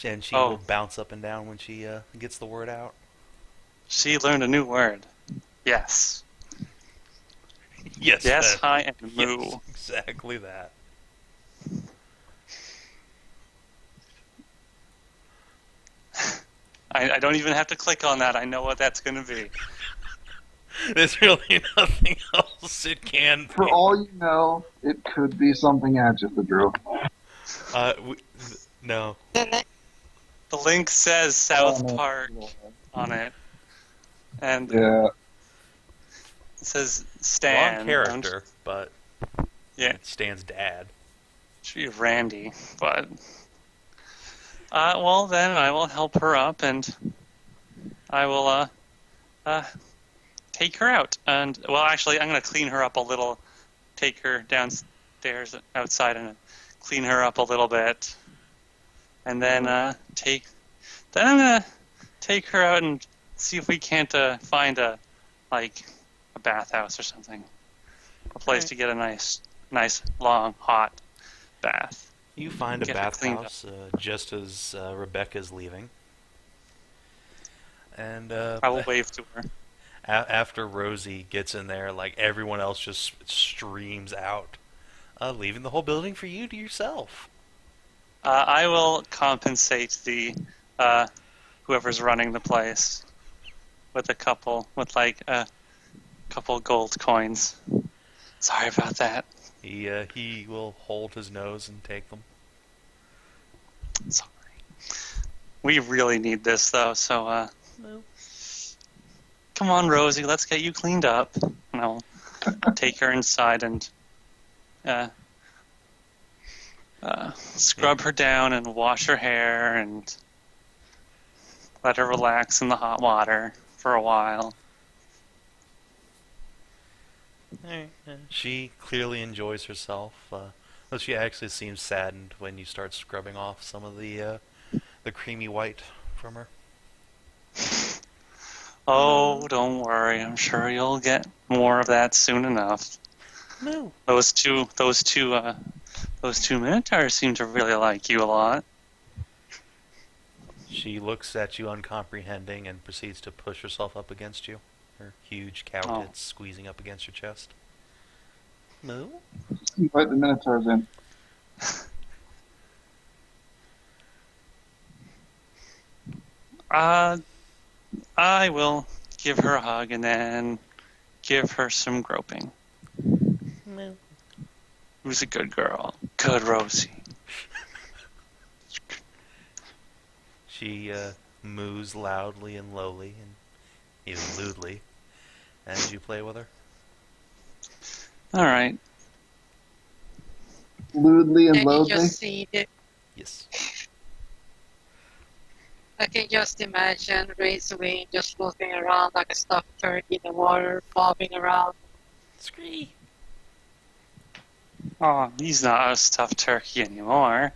A: And she
B: Oh.
A: will bounce up and down when she gets the word out.
B: She learned a new word. Yes.
A: Yes.
B: Yes,
A: that-
B: hi, and moo.
A: Yes, exactly that.
B: I don't even have to click on that. I know what that's going to be.
A: There's really nothing else it can
E: For
A: be.
E: all you know, it could be something Agitha drew.
A: No.
C: The
B: The link says South
E: Oh, no.
B: Park on it. And
E: Yeah.
B: it says Stan.
A: Wrong character, but
B: Yeah.
A: it's Stan's dad.
B: Should be Randy, but... well, then I will help her up, and I will, take her out. And, well, actually, I'm going to clean her up a little, take her downstairs outside and clean her up a little bit. And then, then I'm going to take her out and see if we can't, find a bathhouse or something. A place to get a nice, long, hot bath.
A: You find a
B: Get her cleaned
A: bathhouse just as Rebecca's leaving. And
B: I will wave to her.
A: after Rosie gets in there, like everyone else just streams out, leaving the whole building for you to yourself.
B: I will compensate the whoever's running the place with a couple gold coins. Sorry about that.
A: He will hold his nose and take them.
B: Sorry. We really need this though, so
A: No.
B: come on, Rosie, let's get you cleaned up. And I'll take her inside and scrub her down and wash her hair and let her relax in the hot water for a while.
A: She clearly enjoys herself, though she actually seems saddened when you start scrubbing off some of the creamy white from her.
B: Oh, don't worry. I'm sure you'll get more of that soon enough.
A: No.
B: Those two minotaurs seem to really like you a lot.
A: She looks at you uncomprehending and proceeds to push herself up against you. Her huge cow tits squeezing up against your chest. No?
E: Just invite the Minotaurs in.
B: I will give her a hug and then give her some groping.
A: No.
B: Who's a good girl? Good Rosie.
A: She moos loudly and lowly and even lewdly as you play with her.
B: All right.
E: Lewdly and
C: and you
E: loudly.
C: just see the,
A: Yes.
C: I can just imagine Razorwing just floating around like a stuffed turkey in the water, bobbing around.
A: Scree.
B: Oh, he's not a stuffed turkey anymore.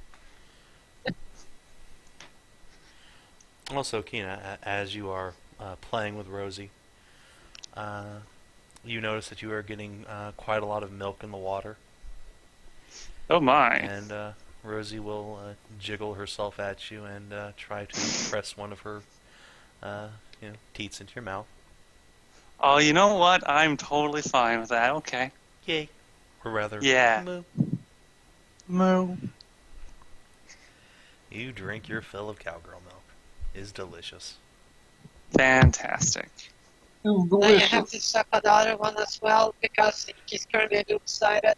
A: Also, Kina, as you are playing with Rosie, you notice that you are getting quite a lot of milk in the water.
B: Oh my.
A: And Rosie will jiggle herself at you and try to press one of her teats into your mouth.
B: Oh, you know what? I'm totally fine with that. Okay.
A: Yay. Or rather,
B: Yeah.
A: moo.
B: Moo.
A: You drink your fill of cowgirl milk. Is delicious.
B: Fantastic.
E: It's
C: Now you
E: delicious.
C: have to suck on the other one as well because he's currently loop-sided.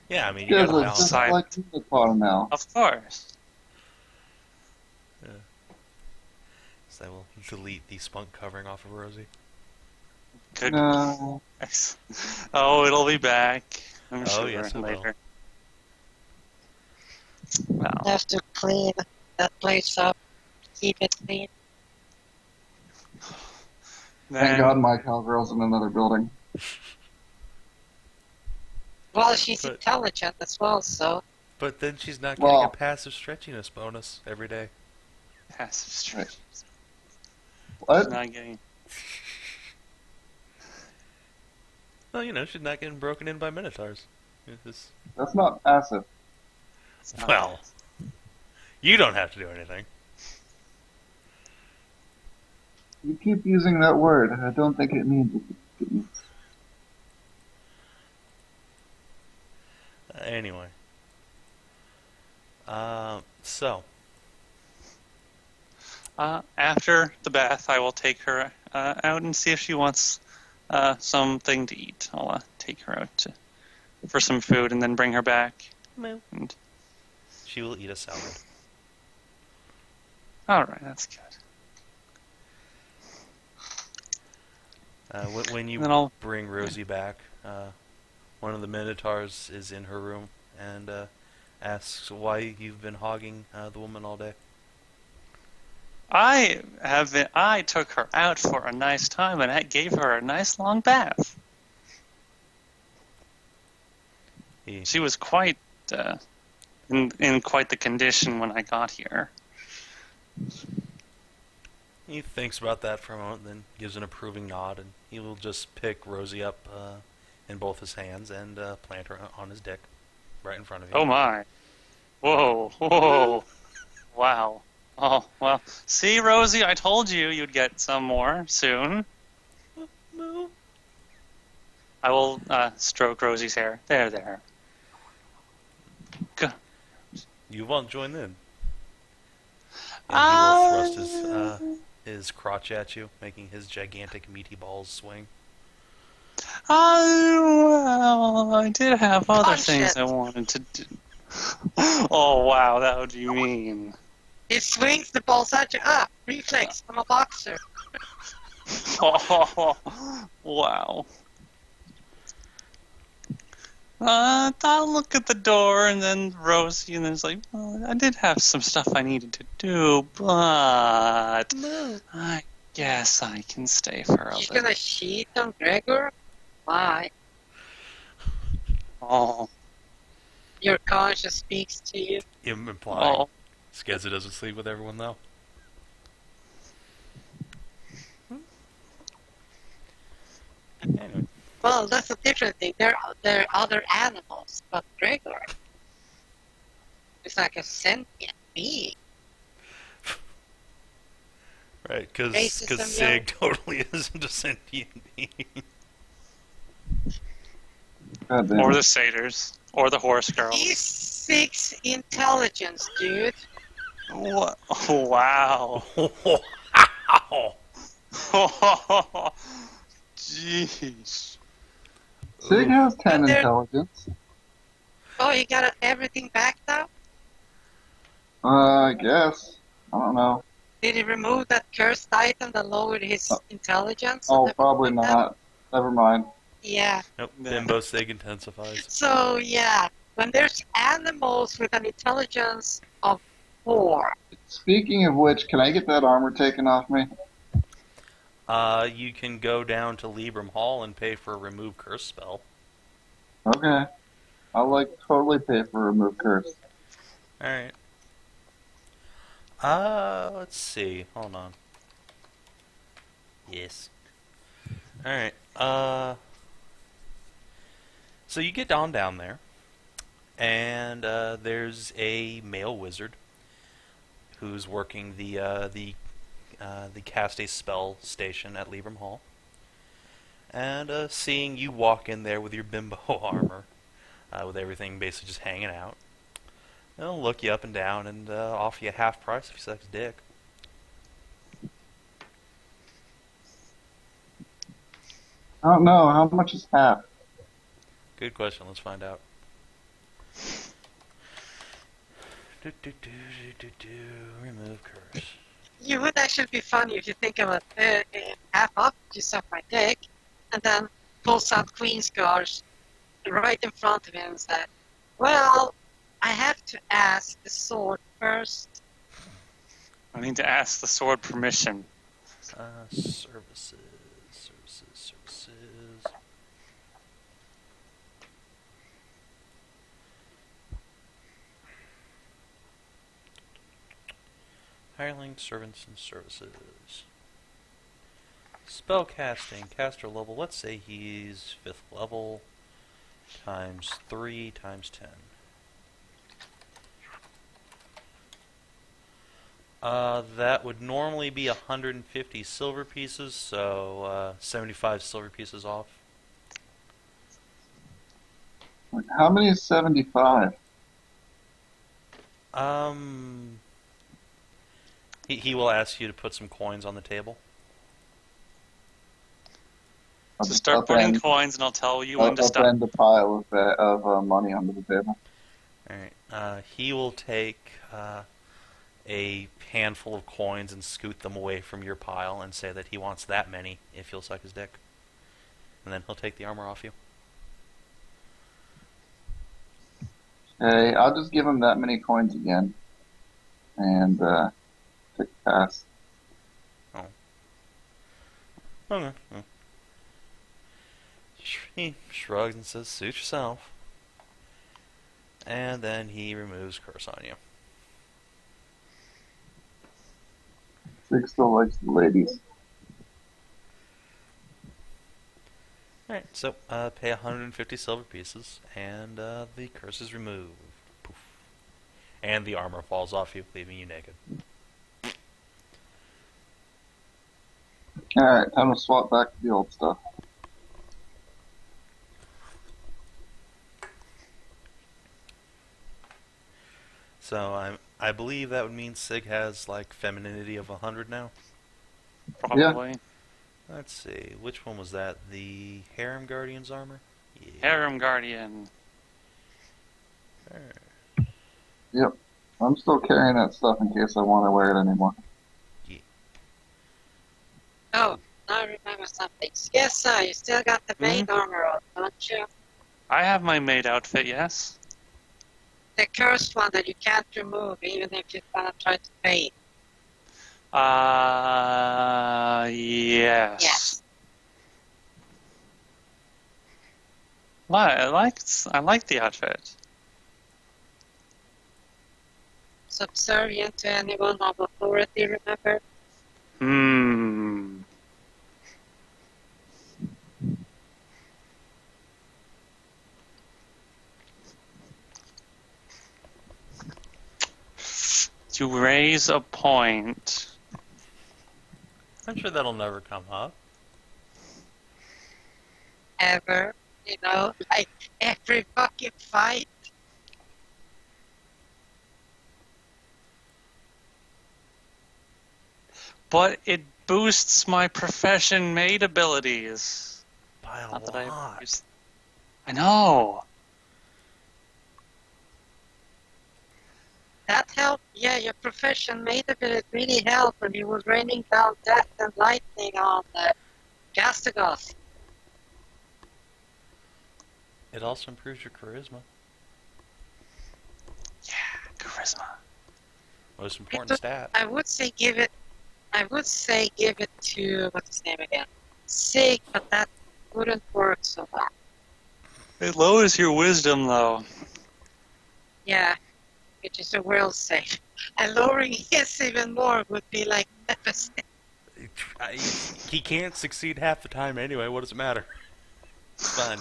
A: Yeah, I mean, you
E: Yeah,
A: gotta
E: but
A: balance
E: just
A: it.
B: Side.
E: like Minotaur now.
B: Of course.
A: So I will delete the spunk covering off of Rosie.
B: Good.
E: No.
B: Oh, it'll be back. I'm
A: Oh,
B: sure
A: yes, it will.
B: later.
C: You
B: Well,
C: have to clean that place up, keep it clean.
E: Thank God my cowgirl's in another building.
C: Well, she's
A: But-
C: intelligent as well, so
A: But then she's not getting
E: Well-
A: a passive stretchiness bonus every day.
B: Passive strength.
E: What?
B: Not getting.
A: Well, she's not getting broken in by minotaurs.
E: That's not passive.
B: It's not
A: Well, you don't have to do anything.
E: You keep using that word. I don't think it means what it means.
A: Anyway. So.
B: After the bath, I will take her out and see if she wants something to eat. I'll take her out for some food and then bring her back.
A: Moo.
B: And,
A: She will eat a salad.
B: all right, that's good.
A: When you
B: Then I'll-
A: bring Rosie back, one of the minotaurs is in her room and asks why you've been hogging the woman all day.
B: I took her out for a nice time and I gave her a nice long bath. She was quite in quite the condition when I got here.
A: He thinks about that for a moment, then gives an approving nod, and he will just pick Rosie up in both his hands and plant her on his dick, right in front of you.
B: Oh my! Whoa! Wow! Oh well. See, Rosie, I told you you'd get some more soon.
A: Moo.
B: I will stroke Rosie's hair. There. Good.
A: You won't join in. And he will thrust his crotch at you, making his gigantic meaty balls swing.
B: Well, I did have other
C: Punch
B: things
C: it.
B: I wanted to do. Oh wow, that would you mean?
C: It swings the balls at you up. Reflex. I'm a boxer.
B: Oh, wow. I'll look at the door and then Rosie, and then it's like, well, I did have some stuff I needed to do, but I guess I can stay for a
C: She's
B: little.
C: gonna cheat on Gregor? Why?
B: Oh,
C: Your conscience speaks to you.
A: Implying
B: oh,
A: Skezza doesn't sleep with everyone, though. Anyway.
C: Well, that's a different thing. There are other animals, but Gregor is like a sentient being.
A: Right, because
C: Racism,
A: Sig totally isn't a sentient being.
E: God damn
B: or
E: it.
B: the satyrs, or the horse girls.
C: He's 6 intelligence, dude.
B: What? Oh, wow.
A: Wow!
B: Jeez.
E: Sig has 10
C: But there-
E: intelligence.
C: Oh, he got everything back now?
E: I guess. I don't know.
C: Did he remove that cursed item that lowered his intelligence?
E: Oh,
C: and
E: probably
C: everything like that?
E: not. Never mind.
C: Yeah.
A: Nope,
B: Yeah.
A: Bimbo Sig intensifies.
C: So, yeah. When there's animals with an intelligence of 4,
E: Speaking of which, can I get that armor taken off me?
A: You can go down to Libram Hall and pay for a remove curse spell.
E: Okay. I'll totally pay for remove curse.
A: Alright. Let's see. Hold on. Yes. Alright. So you get on down there, and there's a male wizard who's working the cast a spell station at Libram Hall. And seeing you walk in there with your bimbo armor, with everything basically just hanging out, he'll look you up and down and offer you half price if he sucks dick.
E: I don't know. How much is half?
A: Good question. Let's find out. Remove curse.
C: you would actually be funny if you think of it half up, you suck my dick, and then pulls out Queen's Guards right in front of him and said, well, I have to ask the sword first.
B: I need to ask the sword permission.
A: Services. Hireling, servants, and services. Spellcasting, caster level. Let's say he's 5th level. Times 3 times 10. That would normally be 150 silver pieces, so 75 silver pieces off.
E: How many is 75?
A: He will ask you to put some coins on the table.
B: So start putting coins, and I'll tell you when to stop.
E: Upend a pile of money under the table.
A: Alright. He will take a handful of coins and scoot them away from your pile and say that he wants that many if you'll suck his dick. And then he'll take the armor off you.
E: Hey, I'll just give him that many coins again. And take a pass.
A: Oh. Okay. He shrugs and says, suit yourself. And then he removes curse on you.
E: Sig still likes the ladies.
A: Alright, so pay 150 silver pieces, and the curse is removed. Poof. And the armor falls off you, leaving you naked.
E: Alright, time to swap back to the old stuff.
A: So I believe that would mean Sig has like femininity of 100 now.
B: Probably.
A: Let's see, which one was that? The Harem Guardian's armor? Yeah.
B: Harem Guardian.
A: Alright.
E: Yep. I'm still carrying that stuff in case I want to wear it anymore.
A: Yeah.
C: Oh, now I remember something. Skezza, you still got the maid armor on, don't you?
B: I have my maid outfit, yes.
C: The cursed one that you can't remove even if you wanna try to pay.
B: Yes.
C: Yes.
B: I like the outfit.
C: Subservient to anyone of authority, remember?
B: To raise a point.
A: I'm sure that'll never come up.
C: Ever, you know, like every fucking fight.
B: But it boosts my profession maid abilities.
A: By a
B: Not that
A: lot.
B: I know.
C: That helped, yeah, your profession made it, but it really helped when you were raining down death and lightning on Gastagoth.
A: It also improves your charisma.
B: Yeah, charisma.
A: Most important stat.
C: I would say give it to, what's his name again? Sig, but that wouldn't work so well.
B: It lowers your wisdom, though.
C: Yeah, which is a world save. And lowering his even more would be like devastating.
A: He can't succeed half the time anyway, what does it matter? It's fine.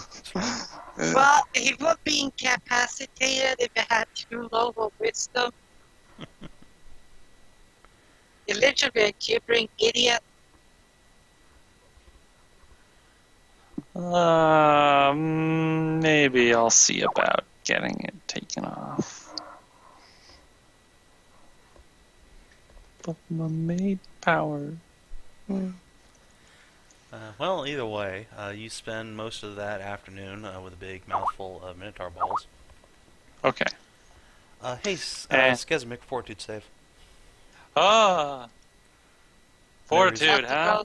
C: Well, he would be incapacitated if he had too low of wisdom. You're literally a gibbering idiot.
B: Maybe I'll see about getting it taken off. But my maid power.
A: Well, either way, you spend most of that afternoon with a big mouthful of Minotaur balls.
B: Okay.
A: Hey, Skezza, make a fortitude save.
B: Fortitude, huh?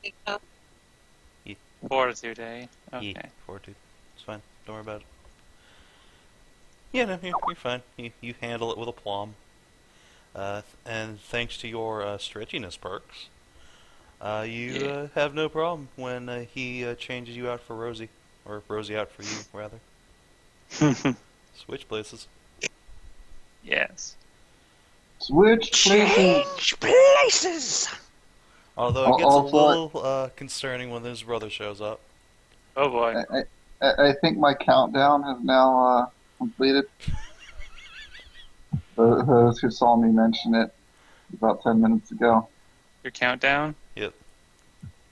A: Yeah.
B: Fortitude, eh? Okay.
A: Yeah, fortitude. It's fine. Don't worry about it. Yeah, no, you're fine. You handle it with aplomb. And thanks to your stretchiness perks, you have no problem when he changes you out for Rosie. Or Rosie out for you, rather. Switch places.
B: Yes.
E: Switch places.
D: Change places.
A: Although it gets a
E: Also,
A: little concerning when his brother shows up.
B: Oh boy.
E: I think my countdown has now completed. Those who saw me mention it about 10 minutes ago.
B: Your countdown?
A: Yep.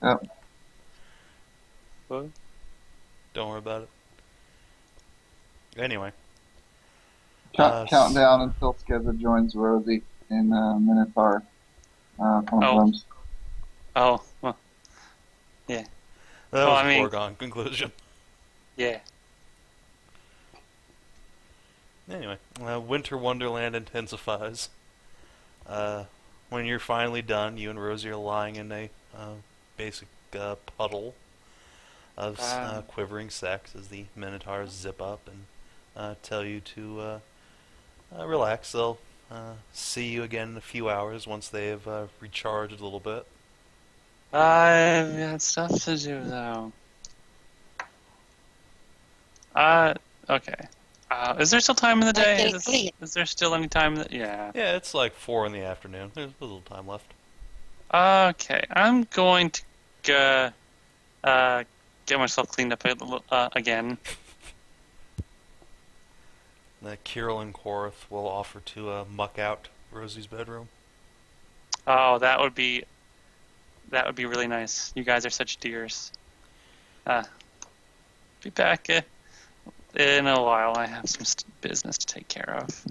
E: Yep.
B: What?
A: Don't worry about it. Anyway.
E: Countdown until Skezza joins Rosie in Minotaur Emblems.
B: Oh, well,
A: That
B: Well,
A: was
B: I
A: a
B: mean-
A: foregone conclusion.
B: yeah.
A: Anyway, Winter Wonderland intensifies. When you're finally done, you and Rosie are lying in a basic puddle of quivering sex as the Minotaurs zip up and tell you to relax. They'll see you again in a few hours once they have recharged a little bit.
B: I've got stuff to do though. Okay. Is there still time in the day? Is there still any time? Yeah.
A: Yeah, it's like 4 in the afternoon. There's a little time left.
B: Okay, I'm going to get myself cleaned up a little, again.
A: Kirill and Korath will offer to muck out Rosie's bedroom.
B: Oh, that would be really nice. You guys are such dears. Be back in a while. I have some business to take care of.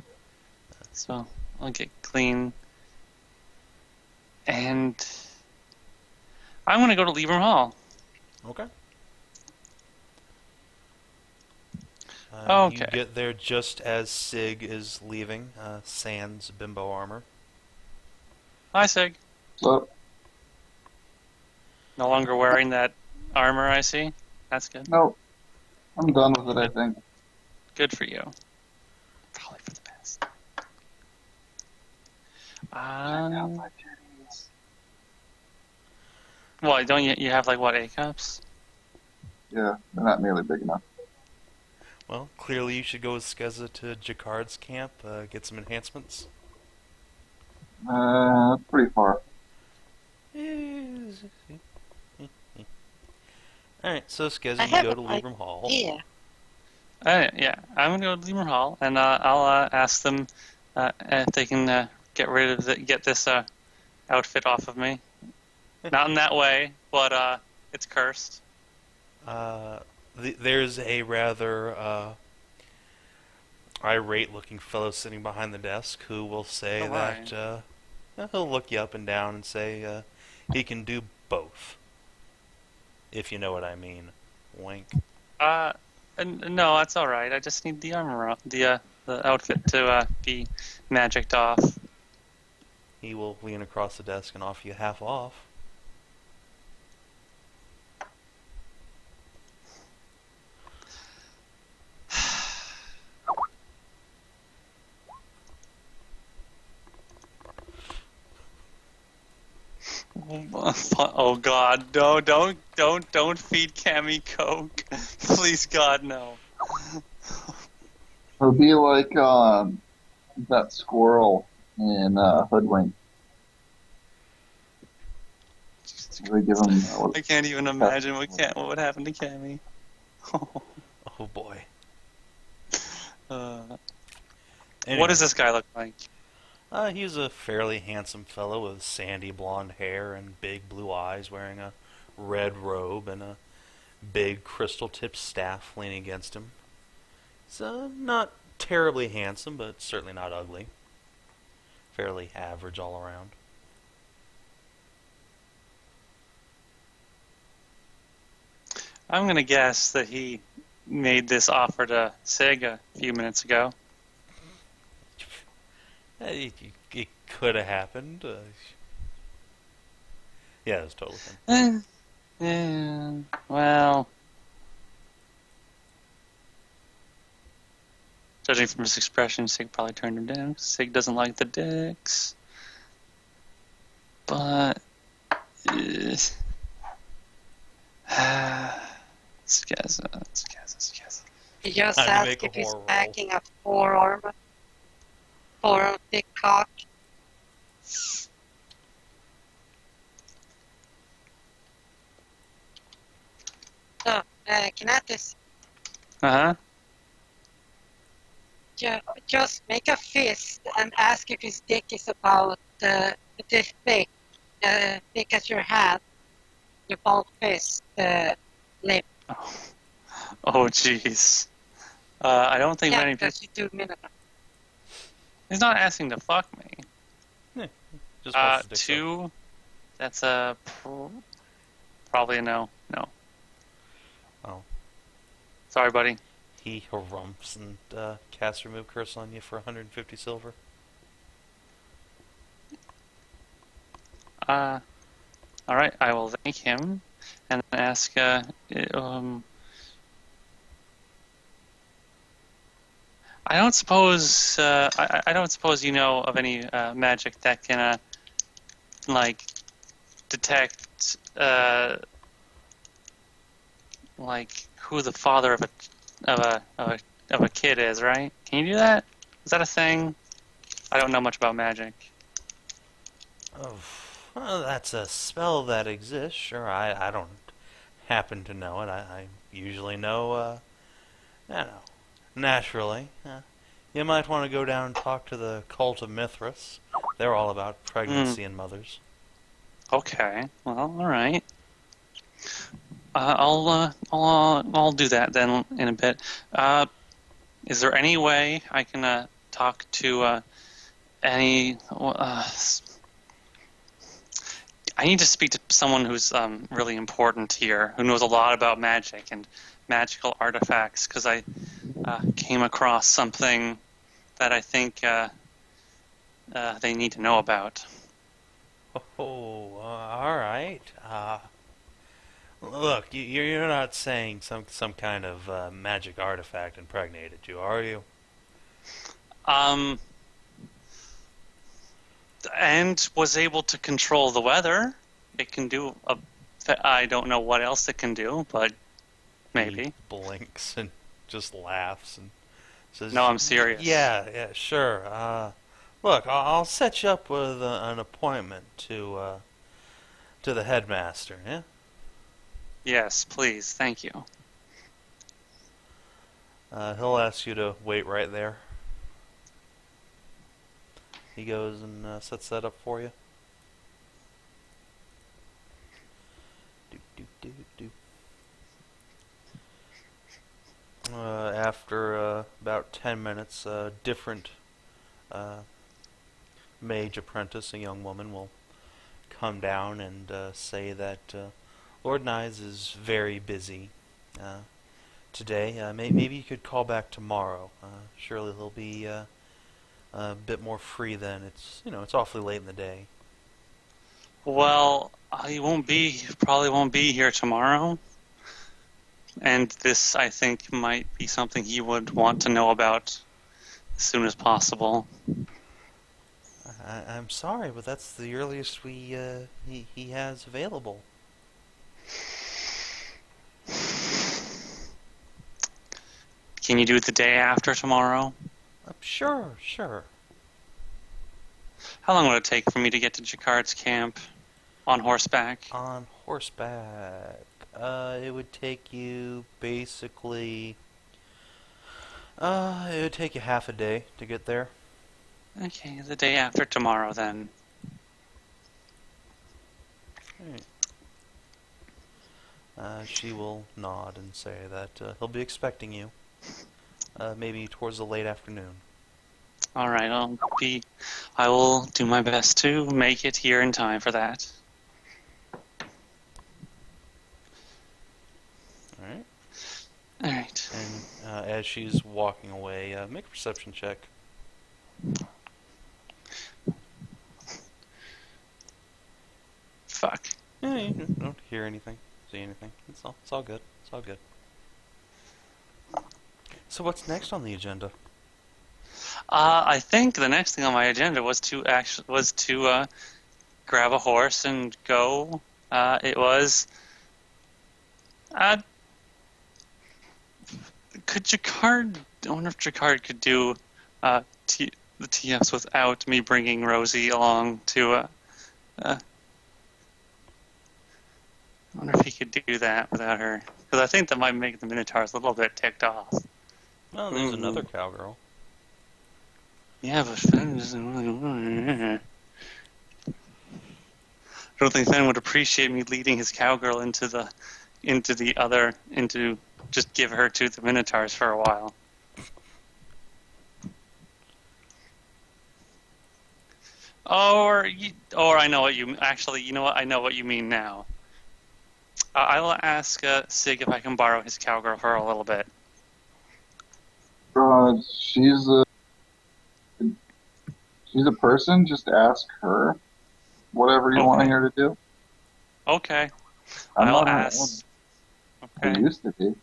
B: So I'll get clean. And I'm going to go to Lieberm Hall.
A: Okay.
B: Okay.
A: You get there just as Sig is leaving, sans bimbo armor.
B: Hi, Sig.
E: So,
B: No longer wearing that armor, I see. That's good.
E: no, I'm done with it, I think.
B: Good for you. Probably for the best. What, don't you have like what, 8 cups?
E: Yeah, they're not nearly big enough.
A: Well, clearly you should go with Skezza to Jacquard's camp, get some enhancements.
E: Pretty far.
A: Alright, so Skezza,
C: I
A: you
C: have
A: go to
C: an
A: Lieberm Hall.
C: Yeah.
B: Yeah, I'm gonna go to Lieberm Hall, and I'll ask them if they can get this outfit off of me. Not in that way, but it's cursed.
A: There's a rather irate-looking fellow sitting behind the desk who will say that he'll look you up and down and say he can do both, if you know what I mean. Wink.
B: No, that's all right. I just need the armor, the outfit to be magicked off.
A: He will lean across the desk and offer you half off.
B: Oh God, no! Don't feed Cammy Coke, please, God, no.
E: It'll be like that squirrel in Hoodwink. They give him.
B: I can't even imagine what happened to Cammy.
A: Oh boy.
B: What does this guy look like?
A: He's a fairly handsome fellow with sandy blonde hair and big blue eyes, wearing a red robe and a big crystal-tipped staff leaning against him. He's not terribly handsome, but certainly not ugly. Fairly average all around.
B: I'm gonna guess that he made this offer to Sig a few minutes ago.
A: It could have happened. Yeah, it was totally him.
B: Yeah, well, judging from his expression, Sig probably turned him down. Sig doesn't like the dicks. But Skezza.
C: You just
A: Time to
C: ask
A: make a
C: if he's
A: horror roll.
C: packing a 4 armor. 4 thick cock. So, Kinathis,
B: Uh-huh.
C: just make a fist and ask if his dick is about this thick, thick as your hand. Your bald fist, lip.
B: Oh, jeez. I don't think
C: Yeah,
B: many people...
C: because you do minute.
B: He's not asking to fuck me.
A: Just wants to dick suck.
B: 2. That's a... Probably a no. No.
A: Oh.
B: Sorry, buddy.
A: He harumphs and casts Remove Curse on you for 150 silver.
B: Alright, I will thank him and ask, I don't suppose, I don't suppose you know of any magic that can, like, detect, like, who the father of a kid is, right? Can you do that? Is that a thing? I don't know much about magic.
A: Oh, well, that's a spell that exists. Sure, I don't happen to know it. I usually know, I don't know, naturally. You might want to go down and talk to the cult of Mithras. They're all about pregnancy and mothers.
B: Okay, well, all right. I'll do that then in a bit. Is there any way I can talk to any? I need to speak to someone who's really important here, who knows a lot about magic and magical artifacts, because I came across something that I think they need to know about.
A: Oh, all right. Look, you're not saying some kind of magic artifact impregnated you, are you?
B: And was able to control the weather. It can do I don't know what else it can do, but maybe.
A: He blinks and just laughs and says,
B: No, I'm serious.
A: Yeah, sure. Look, I'll set you up with an appointment to the headmaster, yeah?
B: Yes, please. Thank you.
A: He'll ask you to wait right there. He goes and sets that up for you. After about 10 minutes, a different mage apprentice, a young woman, will come down and say that Lord Nyes is very busy today. Maybe you could call back tomorrow. Surely he'll be a bit more free then. It's awfully late in the day.
B: Well, he probably won't be here tomorrow. And this, I think, might be something he would want to know about as soon as possible.
A: I'm sorry, but that's the earliest he has available.
B: Can you do it the day after tomorrow?
A: Sure.
B: How long would it take for me to get to Jacquard's camp on horseback?
A: On horseback, it would take you basically... it would take you half a day to get there.
B: Okay, the day after tomorrow then.
A: Right. She will nod and say that he'll be expecting you. Maybe towards the late afternoon.
B: All right, I will do my best to make it here in time for that.
A: All right.
B: All right.
A: And as she's walking away, make a perception check.
B: Fuck.
A: Yeah, you don't hear anything, see anything. It's all good. It's all good. So what's next on the agenda?
B: I think the next thing on my agenda was to grab a horse and go. It was. Could Jacquard? I wonder if Jacquard could do the TFs without me bringing Rosie along to. I wonder if he could do that without her, because I think that might make the Minotaurs a little bit ticked off.
A: Well, there's another cowgirl.
B: Yeah, but Fen doesn't really want. I don't think Fen would appreciate me leading his cowgirl into just give her to the Minotaurs for a while. Or I know what you actually. You know what? I know what you mean now. I will ask Sig if I can borrow his cowgirl for a little bit.
E: She's a person. Just ask her whatever you want her to do.
B: Okay.
E: I'm
B: I'll
E: not on
B: ask.
E: one.
B: Okay.
E: I used to be.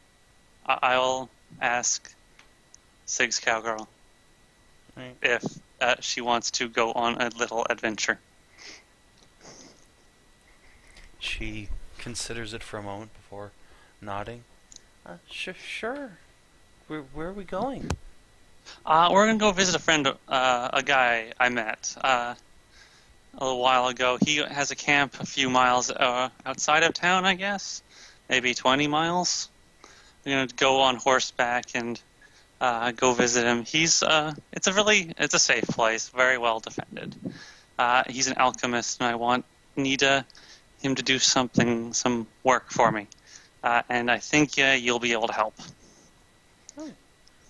B: I'll ask Sig's cowgirl if she wants to go on a little adventure.
A: She considers it for a moment before nodding. Sure. Where are we going?
B: We're gonna go visit a friend, a guy I met a little while ago. He has a camp a few miles outside of town, I guess, maybe 20 miles. We're gonna go on horseback and go visit him. It's a safe place, very well defended. He's an alchemist, and I need him to do some work for me. And I think you'll be able to help.
A: Oh,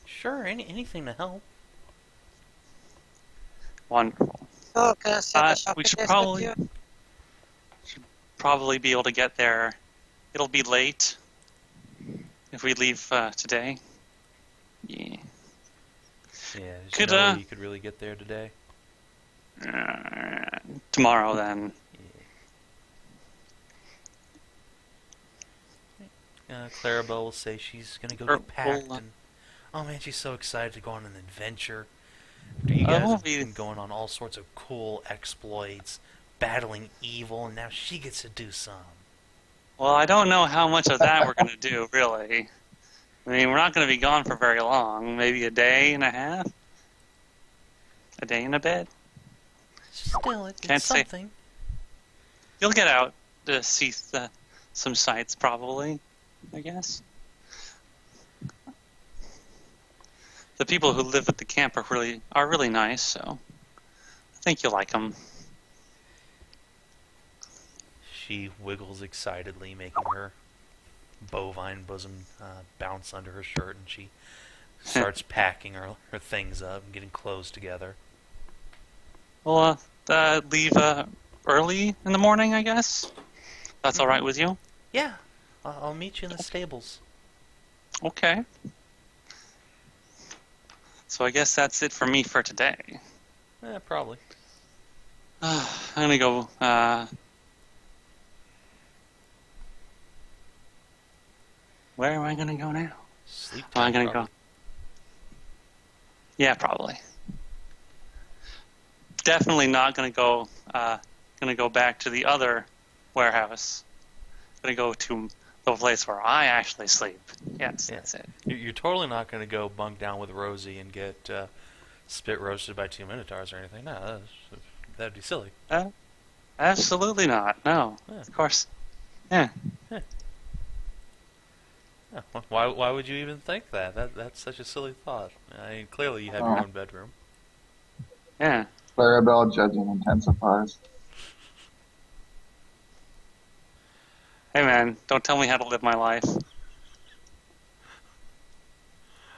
A: sure, anything to help.
B: Wonderful.
C: Oh, can I set the shopping
B: We should
C: list with you?
B: probably be able to get there. It'll be late if we leave today. Yeah.
A: Yeah, there's
B: Could,
A: no way you could really get there today.
B: Tomorrow, then.
A: Clarabelle will say she's gonna go get packed, and oh man, she's so excited to go on an adventure. You guys have been going on all sorts of cool exploits, battling evil, and now she gets to do some.
B: Well, I don't know how much of that we're going to do, really. I mean, we're not going to be gone for very long. Maybe a day and a half? A day and a bit?
A: Still, it's
B: Can't say.
A: something.
B: You'll get out to see some sights, probably, I guess. The people who live at the camp are really nice, so I think you'll like them.
A: She wiggles excitedly, making her bovine bosom bounce under her shirt, and she starts packing her things up and getting clothes together.
B: We'll leave early in the morning, I guess. That's all right with you?
A: Yeah, I'll meet you in the stables.
B: Okay. So I guess that's it for me for today.
A: Probably.
B: I'm gonna go. Where am I gonna go now?
A: Sleep
B: Am I
A: time,
B: gonna
A: probably.
B: go? Yeah, probably. Definitely not gonna go. Gonna go back to the other warehouse. Gonna go to the place where I actually sleep. Yes,
A: Yeah.
B: that's it.
A: You're totally not going to go bunk down with Rosie and get spit roasted by 2 Minotaurs or anything. No, that'd be silly.
B: Absolutely not. No,
A: Yeah.
B: of course. Yeah.
A: Yeah, why would you even think that? That's such a silly thought. I mean, clearly you have your own bedroom.
B: Yeah.
E: Clarabelle judging intensifies.
B: Hey man, don't tell me how to live my life.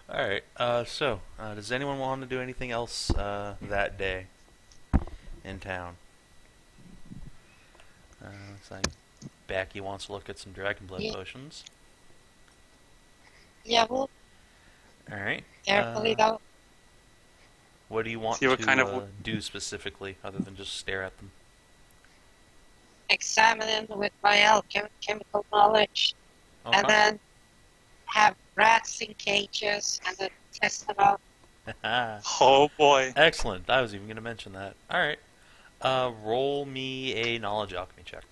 A: Alright, so, does anyone want to do anything else that day in town? Looks like Backy wants to look at some dragon blood potions.
C: Yeah, well,
A: Alright.
C: carefully though.
A: What do you want
B: See what
A: to
B: kind of
A: do specifically, other than just stare at them?
C: Examine them with my alchemical knowledge,
A: Okay.
C: and then have rats in cages and then test them out.
B: Oh boy.
A: Excellent. I was even going to mention that. Alright. Roll me a knowledge alchemy check.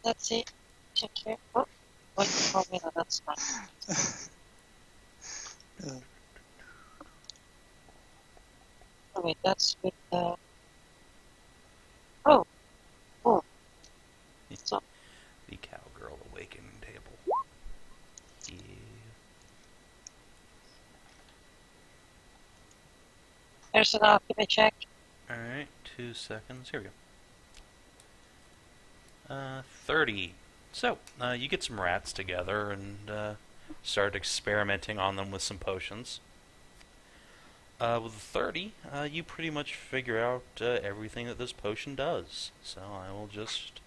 C: Let's see. check here. Oh, wait, oh, wait, no, that's not. Oh, wait, that's with the. Oh, oh. So,
A: The Cowgirl Awakening table. Yeah.
C: there's an alchemy check.
A: Alright, 2 seconds. Here we go. 30. So, you get some rats together and start experimenting on them with some potions. With the 30, you pretty much figure out everything that this potion does. So I will just...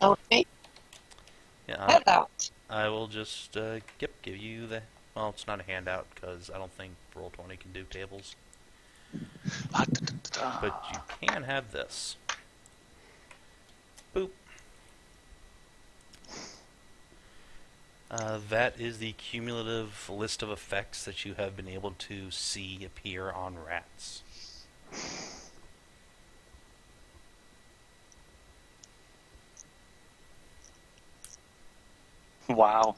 C: Okay,
A: yeah,
C: head out.
A: I will just give you the... Well, it's not a handout, because I don't think Roll20 can do tables. But you can have this. Boop. That is the cumulative list of effects that you have been able to see appear on rats.
B: Wow.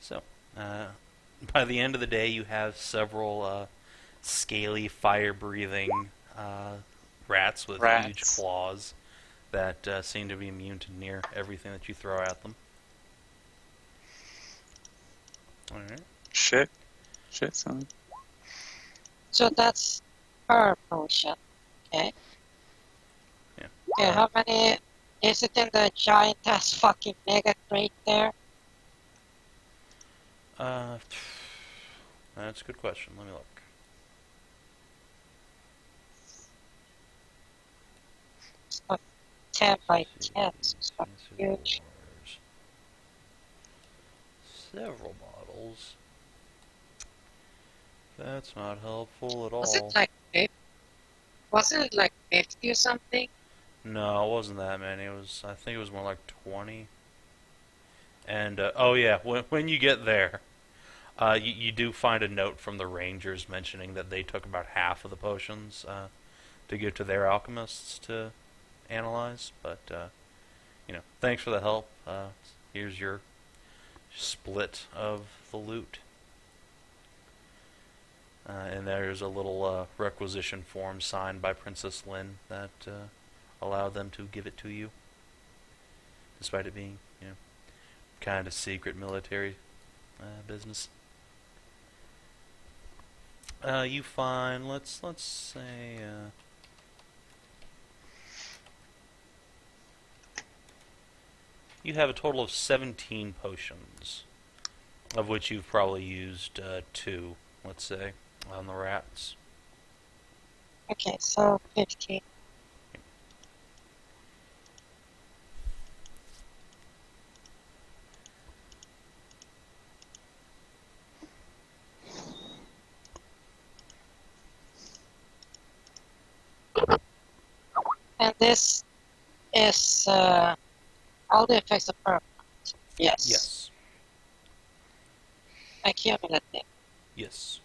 A: So, by the end of the day, you have several scaly, fire-breathing rats with huge claws that seem to be immune to near everything that you throw at them. Alright.
B: Shit, son.
C: So that's per potion. Okay.
A: Yeah.
C: Okay, how many is it in the giant ass fucking mega crate there?
A: That's a good question. Let me look.
C: It's not 10 by
A: Let's see.
C: 10, so it's not huge.
A: Yours. Several bottles. That's not helpful at all.
C: Was it like 50? Wasn't it like 50 or something?
A: No, it wasn't that many. I think it was more like 20. And oh yeah, when you get there, you do find a note from the Rangers mentioning that they took about half of the potions to give to their alchemists to analyze. But thanks for the help. Here's your split of the loot. And there's a little requisition form signed by Princess Lynn that allowed them to give it to you, despite it being, kind of secret military business. You find, let's say, you have a total of 17 potions, of which you've probably used 2, let's say, on the rats.
C: Okay, so 15. And this is all the effects are permanent. Yes.
A: Yes.
C: Accumulative.
A: Yes.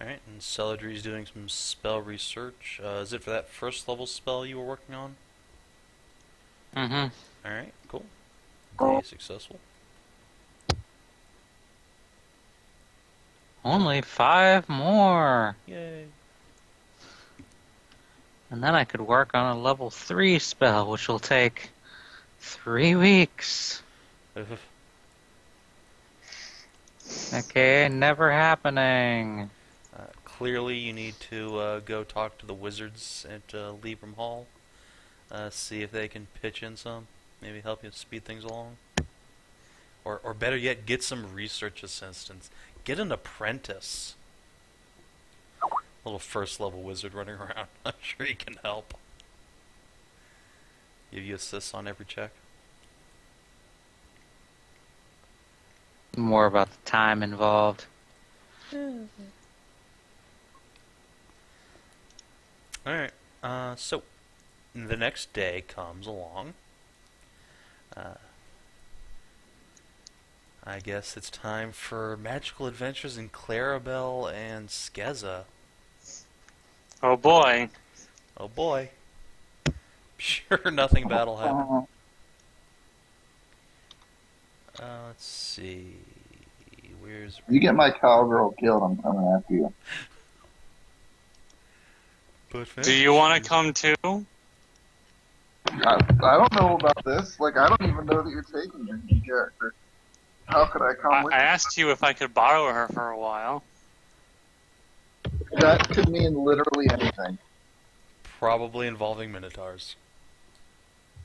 A: Alright, and Celadrie's doing some spell research. Is it for that first level spell you were working on?
D: Mm-hmm.
A: Alright, cool.
C: Cool.
A: Day successful.
D: Only 5 more.
A: Yay.
D: And then I could work on a level 3 spell, which will take 3 weeks. Okay, never happening.
A: Clearly you need to go talk to the wizards at Libram Hall. See if they can pitch in some. Maybe help you speed things along. Or better yet, get some research assistance. Get an apprentice. Little first level wizard running around. I'm sure he can help. Give you assists on every check.
D: More about the time involved.
A: Alright, so the next day comes along. I guess it's time for magical adventures in Clarabelle and Skezza.
B: Oh boy.
A: Oh boy. Sure, nothing bad will happen. Let's see. Where's...
E: You get my cowgirl killed, I'm coming after you.
B: Do you want to come too?
E: I don't know about this. Like, I don't even know that you're taking your new character. How could I come with
B: I
E: you?
B: asked you if I could borrow her for a while.
E: That could mean literally anything.
A: Probably involving minotaurs.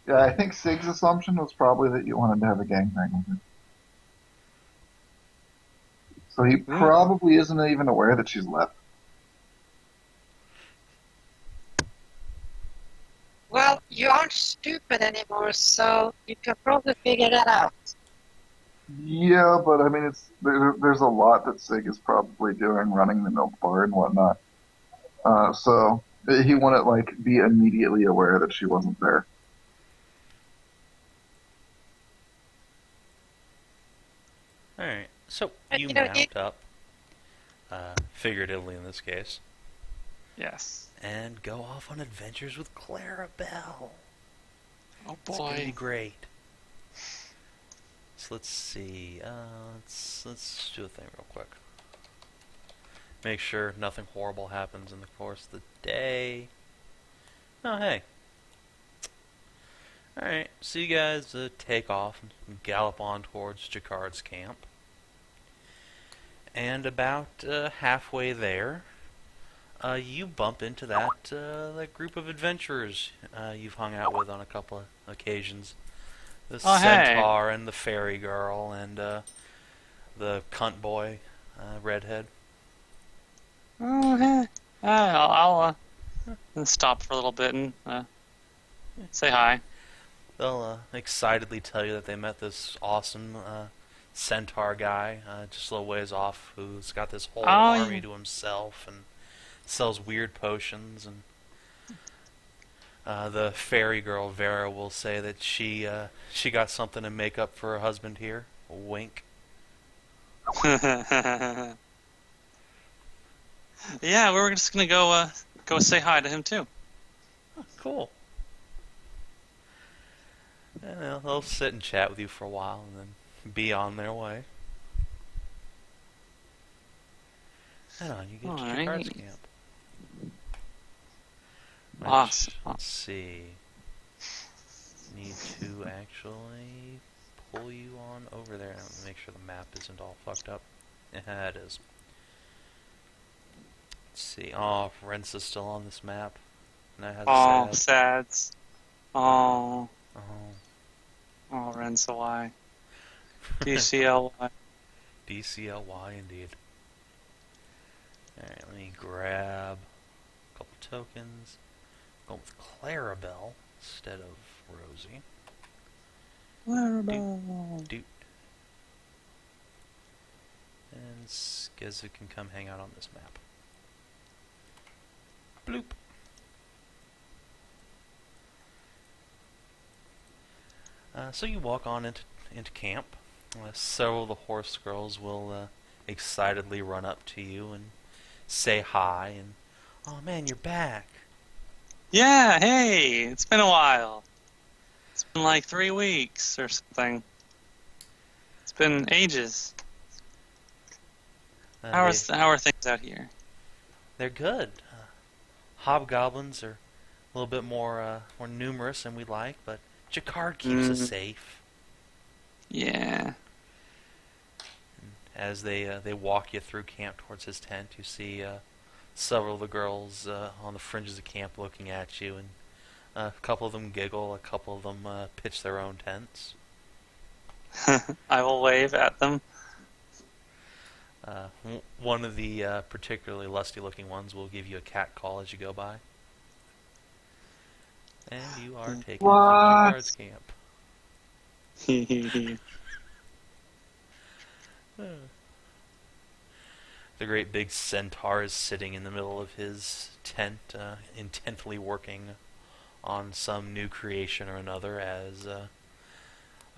E: Yeah, I think Sig's assumption was probably that you wanted to have a gangbang with her. So he probably isn't even aware that she's left.
C: Well, you aren't stupid anymore, so you can probably figure that out.
E: Yeah, but I mean, there's a lot that Sig is probably doing, running the milk bar and whatnot. So he wouldn't like be immediately aware that she wasn't there.
A: Alright, so you
C: You know,
A: mount up, figuratively in this case,
B: Yes.
A: and go off on adventures with Clarabelle.
B: Oh
A: It's gonna be
B: boy.
A: great. So let's see. Let's do a thing real quick. Make sure nothing horrible happens in the course of the day. Oh hey. Alright, so you guys take off and gallop on towards Jacquard's camp. And about halfway there, you bump into that group of adventurers you've hung out with on a couple of occasions. The centaur and the fairy girl and the cunt boy, redhead.
B: Oh, hey. I'll stop for a little bit and say hi.
A: They'll excitedly tell you that they met this awesome centaur guy just a little ways off who's got this whole army to himself and sells weird potions. And the fairy girl Vera will say that she got something to make up for her husband here. Wink.
B: Yeah, we were just gonna go say hi to him too.
A: Oh, cool. And they'll sit and chat with you for a while and then be on their way. And on you get to your cards camp.
B: Awesome.
A: Let's see. Need to actually pull you on over there and make sure the map isn't all fucked up. Yeah, it is. Let's see. Oh, Rensa's still on this map. And that has a sad.
B: Sads. Oh,
A: Oh.
B: Rensa, why? DCLY.
A: DCLY indeed. Alright, let me grab a couple tokens. Go with Clarabelle instead of Rosie.
B: Clarabelle.
A: Doot. And Skezza can come hang out on this map. Bloop. So you walk on into camp. Several of the horse girls will excitedly run up to you and say hi and, oh man, you're back.
B: Yeah, hey, it's been a while. It's been like 3 weeks or something. It's been ages. How are things out here?
A: They're good. Hobgoblins are a little bit more numerous than we'd like, but Jacquard keeps us safe.
B: Yeah.
A: As they walk you through camp towards his tent, you see several of the girls on the fringes of camp looking at you, and a couple of them giggle, a couple of them pitch their own tents.
B: I will wave at them.
A: One of the particularly lusty-looking ones will give you a cat call as you go by. And you are taken to Jacquard's camp. The great big centaur is sitting in the middle of his tent, intently working on some new creation or another as a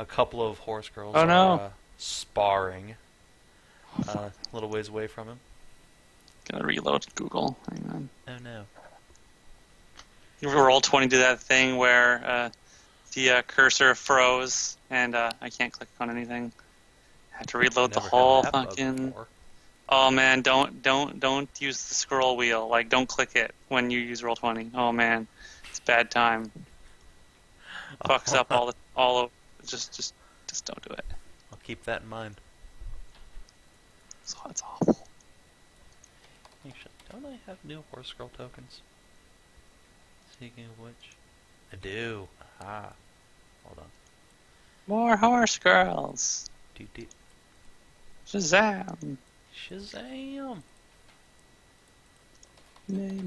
A: couple of horse girls
B: Oh,
A: are
B: no.
A: sparring a little ways away from him.
B: Gonna reload Google. Hang on.
A: Oh no.
B: You ever Roll20 do that thing where the cursor froze and I can't click on anything? I had to reload the
A: Never had
B: whole
A: that bug
B: fucking.
A: before.
B: Oh man, don't use the scroll wheel. Like, don't click it when you use Roll20. Oh man, it's bad time. Fucks up all of. Just don't do it.
A: I'll keep that in mind.
B: It's awful.
A: Actually, don't I have new horse girl tokens? Speaking of which, I do. Aha. Hold on.
B: More horse girls.
A: Doot.
B: Shazam.
A: Shazam!
B: Nay.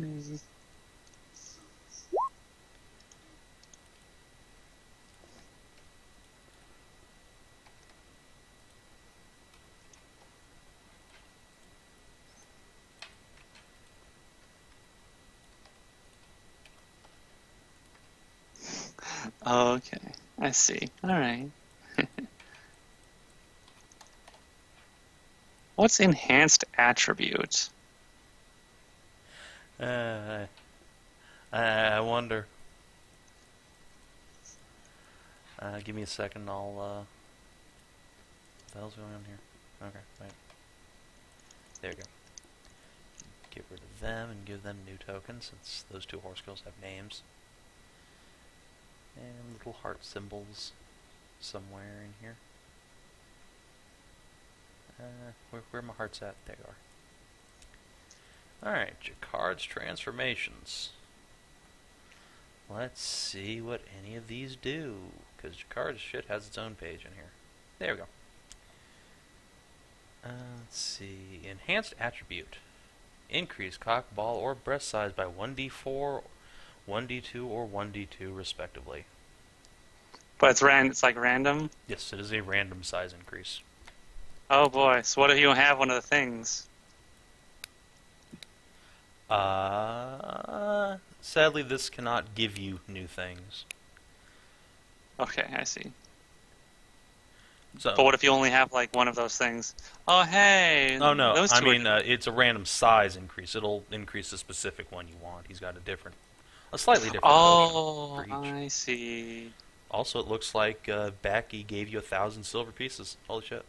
B: Okay, I see. All right. What's enhanced attribute?
A: I wonder. Give me a second, I'll, what the hell's going on here? Okay, wait. There we go. Get rid of them and give them new tokens, since those two horse girls have names. And little heart symbols somewhere in here. Where are my hearts at? There you are. Alright, Jacquard's transformations. Let's see what any of these do, because Jacquard's shit has its own page in here. There we go. Let's see. Enhanced attribute. Increase cock, ball, or breast size by 1d4, 1d2, or 1d2 respectively.
B: But it's like random?
A: Yes, it is a random size increase.
B: Oh boy, so what if you don't have one of the things?
A: Sadly, this cannot give you new things.
B: Okay, I see.
A: So,
B: But what if you only have like one of those things? Oh hey!
A: oh no,
B: those
A: I
B: two are
A: mean it's a random size increase. It'll increase the specific one you want. He's got a slightly different
B: Oh,
A: version for each.
B: I see.
A: Also, it looks like Backy gave you 1,000 silver pieces. Holy shit!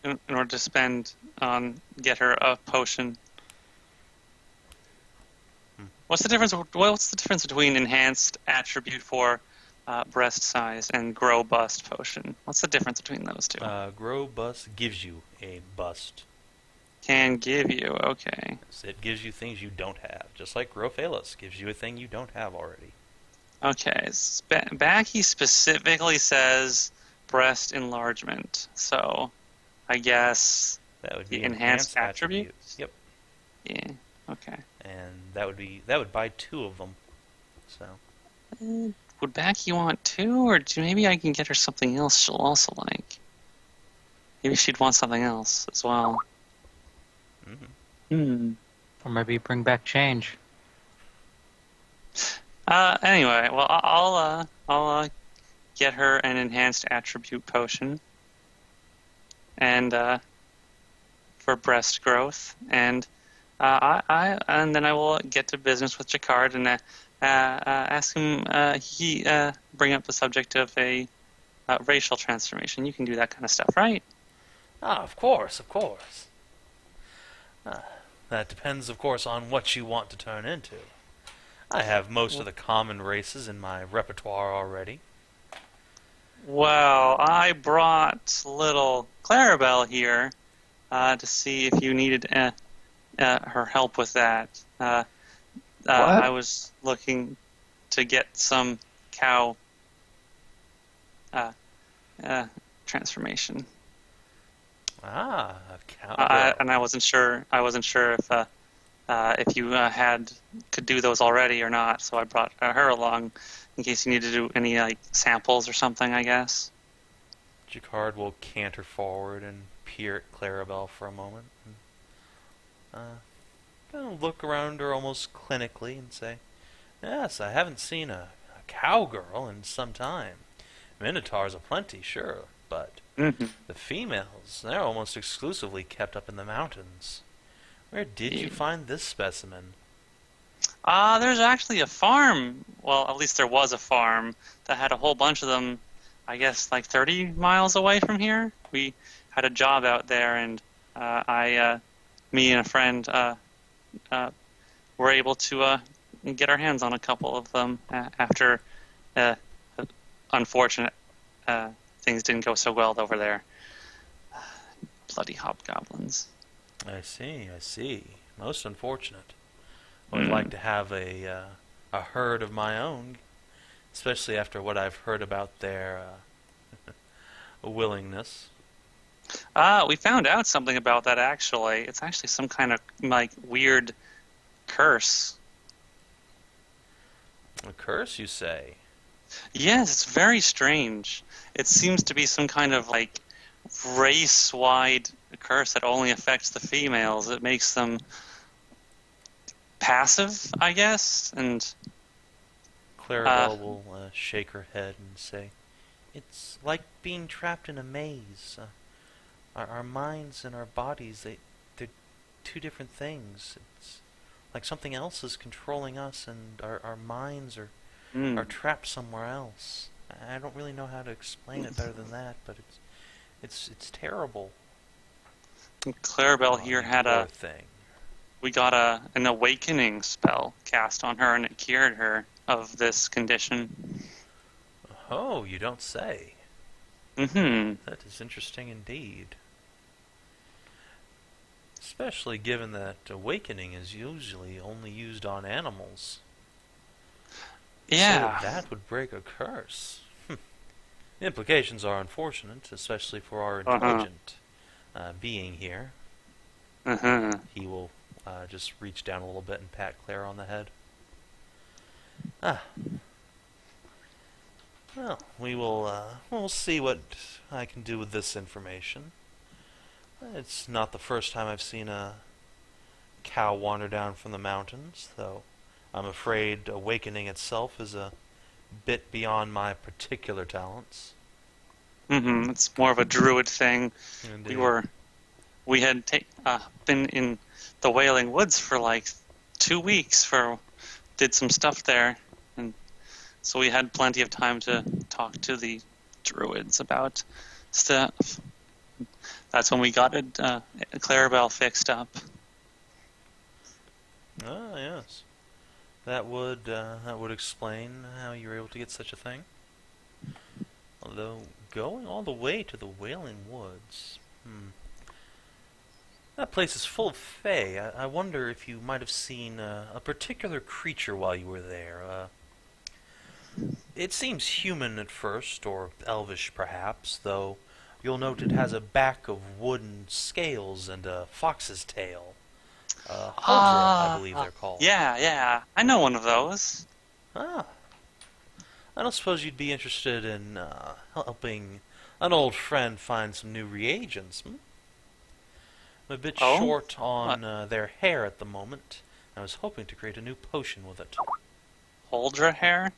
B: In order to spend on get her a potion. What's the difference between enhanced attribute for breast size and grow bust potion? What's the difference between those two?
A: Grow bust gives you a bust.
B: Can give you, okay.
A: So it gives you things you don't have, just like Grow Phalos gives you a thing you don't have already.
B: Okay, Backy specifically says breast enlargement, so I guess
A: That would be
B: the enhanced attribute?
A: Yep.
B: Yeah, okay.
A: And that would buy 2 of them. So
B: Would Backy want 2, or maybe I can get her something else she'll also like? Maybe she'd want something else as well.
D: Or maybe bring back change.
B: Anyway, well, I'll get her an enhanced attribute potion, and for breast growth, and and then I will get to business with Jacquard and ask him bring up the subject of a racial transformation. You can do that kind of stuff, right?
A: of course. That depends, of course, on what you want to turn into. I have most of the common races in my repertoire already.
B: Well, I brought little Clarabelle here to see if you needed her help with that. I was looking to get some cow transformation.
A: Ah, a cowgirl.
B: And I wasn't sure if you could do those already or not. So I brought her along in case you needed to do any like samples or something, I guess.
A: Jacquard will canter forward and peer at Clarabelle for a moment. Gonna look around her almost clinically and say, "Yes, I haven't seen a cowgirl in some time. Minotaurs aplenty, sure, but
B: Mm-hmm.
A: the females, they're almost exclusively kept up in the mountains. Where did you find this specimen?"
B: There's actually a farm. Well, at least there was a farm that had a whole bunch of them. I guess like 30 miles away from here. We had a job out there, and me and a friend, were able to get our hands on a couple of them after unfortunate things didn't go so well over there. Bloody hobgoblins.
A: I see. Most unfortunate. I would like to have a herd of my own, especially after what I've heard about their willingness.
B: We found out something about that actually. It's actually some kind of like weird curse.
A: A curse, you say?
B: Yes, it's very strange. It seems to be some kind of like race-wide curse that only affects the females. It makes them passive, I guess, and
A: Clarabelle will shake her head and say, "It's like being trapped in a maze. Our minds and our bodies, they're two different things. It's like something else is controlling us, and our minds are trapped somewhere else. I don't really know how to explain it better than that, but it's terrible."
B: Clarabelle here had
A: poor thing.
B: we got an awakening spell cast on her, and it cured her of this condition.
A: Oh, you don't say.
B: Mm-hmm.
A: That is interesting indeed. Especially given that awakening is usually only used on animals.
B: Yeah.
A: So that would break a curse. The implications are unfortunate, especially for our intelligent being here.
B: Uh-huh.
A: He will just reach down a little bit and pat Claire on the head. Well, we'll see what I can do with this information. It's not the first time I've seen a cow wander down from the mountains, though I'm afraid awakening itself is a bit beyond my particular talents.
B: Mm-hmm. It's more of a druid thing.
A: Indeed.
B: We had been in the Wailing Woods for like 2 weeks did some stuff there, and so we had plenty of time to talk to the druids about stuff. That's when we got it, Clarabelle fixed up.
A: Ah, yes. That would explain how you were able to get such a thing. Although going all the way to the Wailing Woods, that place is full of fae. I wonder if you might have seen a particular creature while you were there. It seems human at first, or elvish perhaps, though you'll note it has a back of wooden scales and a fox's tail. Hedrah, I believe they're called.
B: Yeah. I know one of those.
A: Ah. I don't suppose you'd be interested in helping an old friend find some new reagents, I'm a bit short on their hair at the moment. I was hoping to create a new potion with it.
B: Hedrah hair?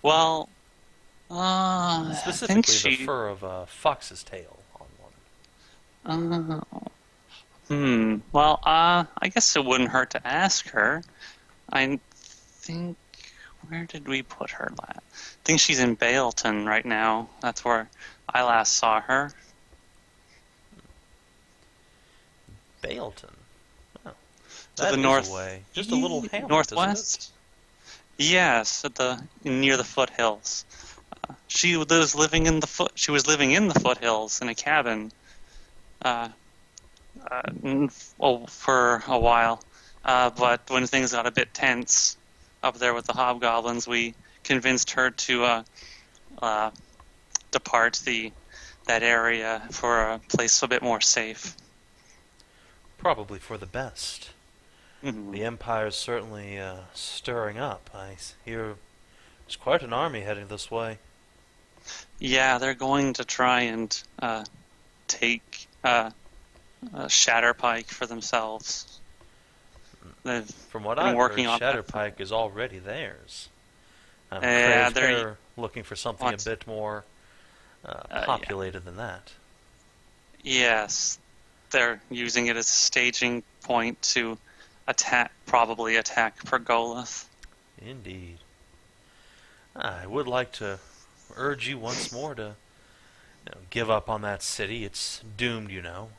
B: Well,
A: specifically the fur of a fox's tail on one.
B: Well, I guess it wouldn't hurt to ask her. I think... Where did we put her last? I think she's in Baleton right now. That's where I last saw her.
A: Baleton? Oh.
B: To
A: That
B: the
A: is
B: north,
A: away. Just a little hamlet,
B: northwest. Yes, near the foothills. She was living in the foothills in a cabin. For a while, but when things got a bit tense up there with the hobgoblins, we convinced her to depart that area for a place a bit more safe.
A: Probably for the best.
B: Mm-hmm.
A: The Empire's certainly stirring up. I hear there's quite an army heading this way.
B: Yeah, they're going to try and take Shatterpike for themselves. They've
A: From what
B: been
A: I've heard,
B: working on that.
A: Shatterpike is already theirs.
B: Yeah,
A: They're looking for something a
B: want-
A: bit more
B: yeah.
A: populated than that.
B: Yes, they're using it as a staging point to probably attack Pergolith.
A: Indeed. I would like to urge you once more to give up on that city. It's doomed, you know.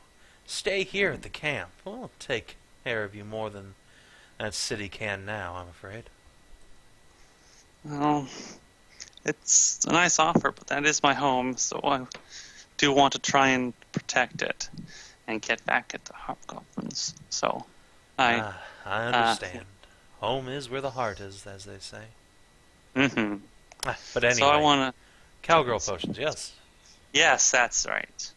A: Stay here at the camp. We'll take care of you more than that city can now, I'm afraid.
B: Well, it's a nice offer, but that is my home, so I do want to try and protect it and get back at the Hobgoblins. So,
A: I understand. Home is where the heart is, as they say.
B: Mm-hmm.
A: But anyway,
B: So I want to...
A: cowgirl potions, yes.
B: Yes, that's right.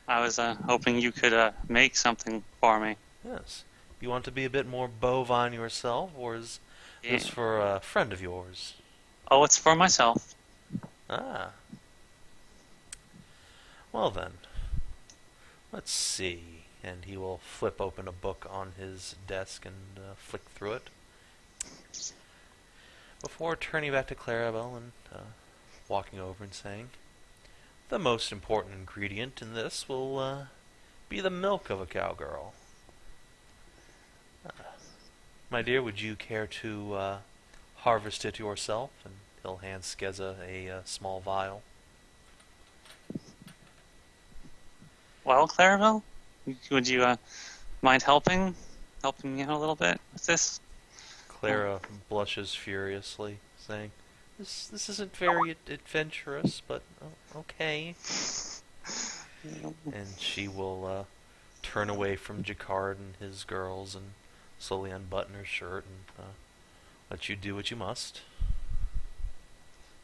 B: I was hoping you could make something for me.
A: Yes. You want to be a bit more bovine yourself, or is this for a friend of yours?
B: Oh, it's for myself.
A: Ah. Well then, let's see. And he will flip open a book on his desk and flick through it. Before turning back to Clarabelle and walking over and saying, the most important ingredient in this will be the milk of a cowgirl. My dear, would you care to harvest it yourself? And he'll hand Skezza a small vial.
B: Well, Clarabelle, would you mind helping me out a little bit with this?
A: Clara blushes furiously, saying, This isn't very adventurous, but okay. And she will turn away from Jacquard and his girls and slowly unbutton her shirt and let you do what you must.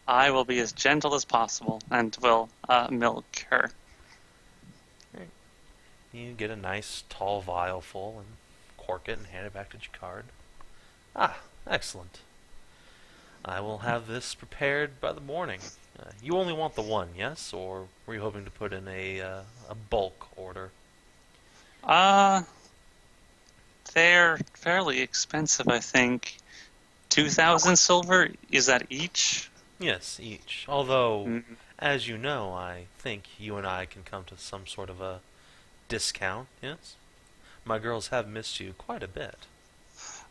B: I will be as gentle as possible and will milk her.
A: Right. You get a nice tall vial full and cork it and hand it back to Jacquard. Ah, excellent. I will have this prepared by the morning. You only want the one, yes? Or were you hoping to put in a bulk order?
B: They're fairly expensive, I think. 2,000 silver? Is that each?
A: Yes, each. Although, as you know, I think you and I can come to some sort of a discount, yes? My girls have missed you quite a bit.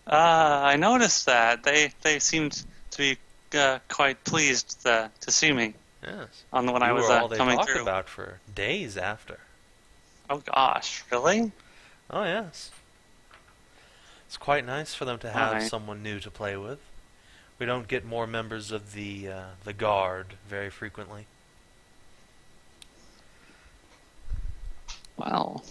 B: I noticed that. They seemed to be quite pleased to see me.
A: Yes.
B: When
A: You
B: I was
A: were all they
B: coming
A: talked
B: through.
A: about for days after.
B: Oh gosh, really?
A: Oh, yes. It's quite nice for them to have
B: Right.
A: someone new to play with. We don't get more members of the guard very frequently.
B: Well,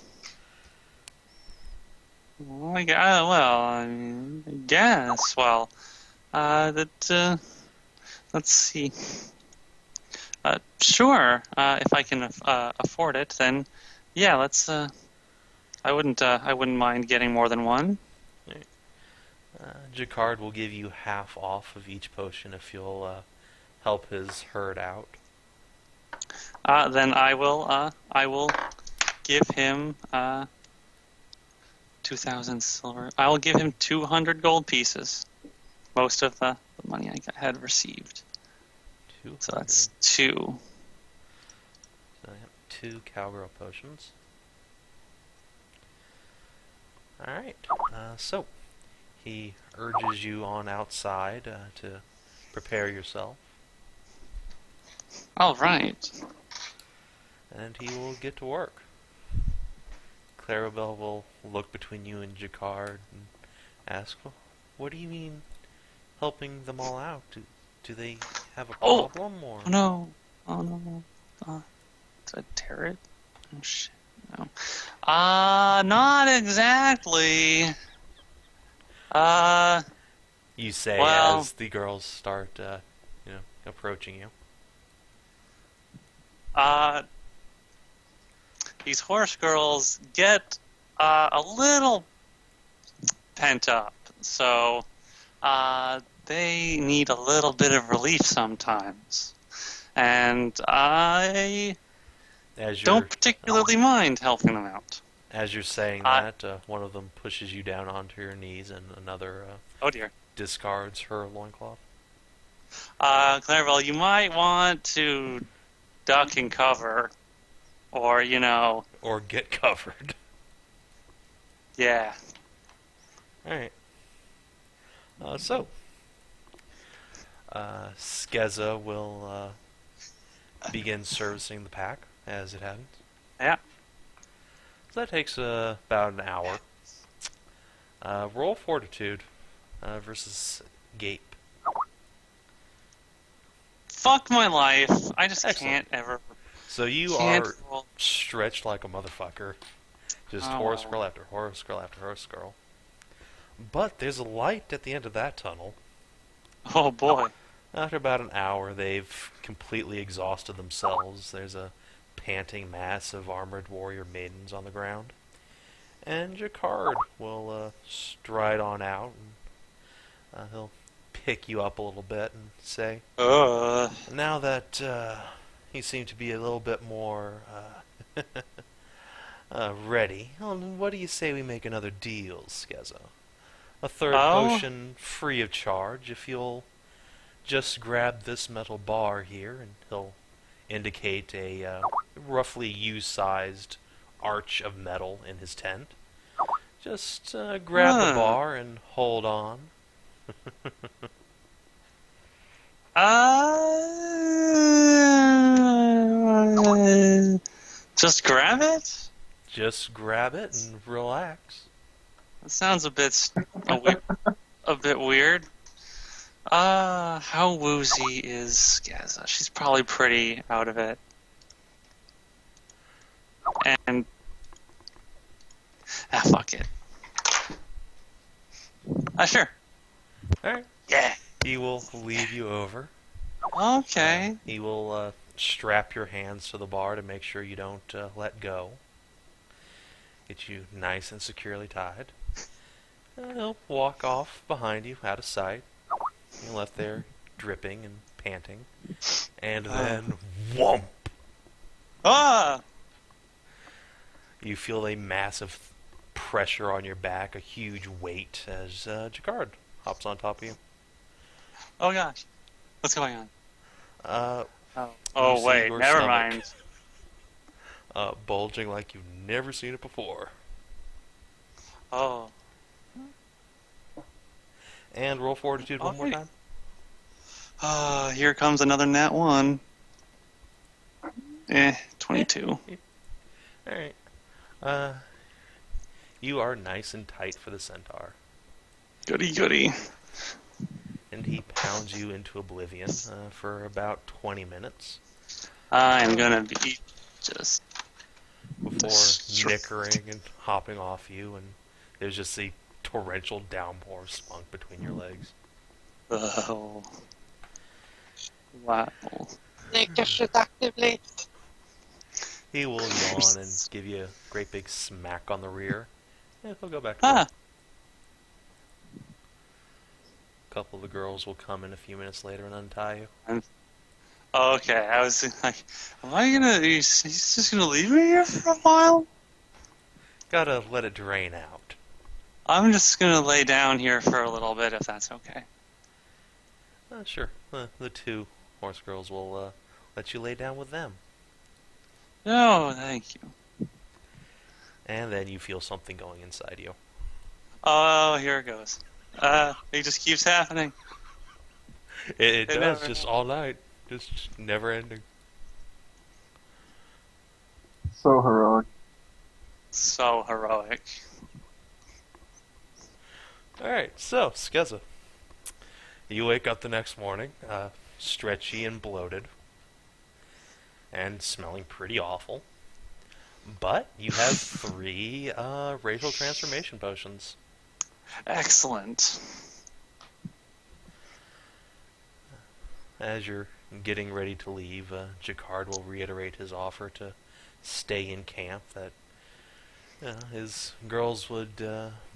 B: I guess. Well, let's see. Sure. If I can afford it, then yeah. Let's. I wouldn't mind getting more than one.
A: Jacquard will give you half off of each potion if you'll help his herd out.
B: Then I will give him 2,000 silver. I will give him 200 gold pieces. Most of the money I had received.
A: 200.
B: So that's 2.
A: So I have 2 cowgirl potions. Alright, so he urges you on outside to prepare yourself.
B: All right.
A: And he will get to work. Clarabelle will look between you and Jacquard and ask, well, what do you mean helping them all out? Do they have a problem? Or?
B: Oh no. Oh no. It's a turret? Oh shit. No. Not exactly.
A: You say
B: well,
A: as the girls start, approaching you.
B: These horse girls get a little pent up, so they need a little bit of relief sometimes, and I don't particularly mind helping them out.
A: As you're saying that, one of them pushes you down onto your knees, and another
B: Oh dear.
A: discards her loincloth.
B: Clarabelle, you might want to duck and cover, or
A: Or get covered.
B: yeah.
A: Alright. Skezza will begin servicing the pack as it happens.
B: Yeah.
A: So that takes about an hour. Roll fortitude versus gape.
B: Fuck my life. I just
A: Excellent.
B: can't ever.
A: So you
B: Can't
A: are
B: roll.
A: stretched like a motherfucker. Just
B: Oh.
A: horse girl after horse girl after horse girl. But there's a light at the end of that tunnel.
B: Oh boy.
A: After about an hour, they've completely exhausted themselves. There's a panting mass of armored warrior maidens on the ground. And Jacquard will stride on out, and he'll pick you up a little bit and say, now that you seem to be a little bit more ready, well, what do you say we make another deal, Skezza? A third potion free of charge if you'll just grab this metal bar here, and he'll indicate a roughly U-sized arch of metal in his tent. Just grab the bar and hold on.
B: Just grab it?
A: Just grab it and relax.
B: That sounds a bit weird. How woozy is Skezza? She's probably pretty out of it. And fuck it. Sure.
A: Alright.
B: Yeah.
A: He will lead you over.
B: Okay.
A: He will strap your hands to the bar to make sure you don't let go. Get you nice and securely tied. He'll walk off behind you, out of sight. You're left there dripping and panting. And then, whomp!
B: Ah!
A: You feel a massive pressure on your back, a huge weight, as Jacquard hops on top of you.
B: Oh gosh. What's going on?
A: You
B: Oh
A: see
B: wait,
A: your
B: never
A: stomach,
B: mind.
A: bulging like you've never seen it before.
B: Oh.
A: And roll fortitude one more
B: Okay.
A: time.
B: Here comes another nat 1. 22.
A: Alright. You are nice and tight for the centaur.
B: Goody goody.
A: And he pounds you into oblivion for about 20 minutes
B: I'm gonna be just...
A: before nickering and hopping off you, and there's just a torrential downpour of spunk between your legs.
B: Oh. Wow.
C: Naked seductively.
A: He will yawn and give you a great big smack on the rear. Yeah, he'll go back to work. A couple of the girls will come in a few minutes later and untie you.
B: Okay, I was like, he's just gonna leave me here for a while?
A: Gotta let it drain out.
B: I'm just gonna lay down here for a little bit if that's okay.
A: Sure. The two horse girls will let you lay down with them.
B: No, thank you.
A: And then you feel something going inside you.
B: Oh, here it goes. It just keeps happening.
A: It does,
B: never
A: just all night. Just never ending.
E: So heroic.
B: So heroic.
A: Alright, so, Skezza. You wake up the next morning, stretchy and bloated, and smelling pretty awful. But you have 3 racial transformation potions.
B: Excellent.
A: As you're getting ready to leave, Jacquard will reiterate his offer to stay in camp, that his girls would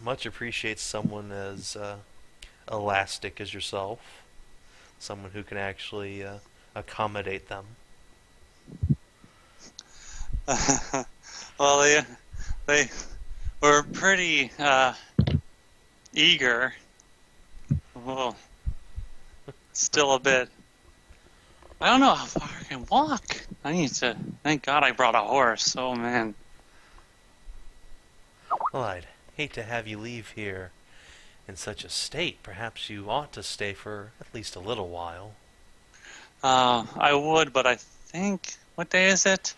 A: much appreciate someone as elastic as yourself, someone who can actually accommodate them.
B: Well, They were pretty eager. Well, still a bit. I don't know how far I can walk. I need to. Thank God I brought a horse. Oh man.
A: Well, I'd hate to have you leave here in such a state. Perhaps you ought to stay for at least a little while.
B: I would, but I think. What day is it?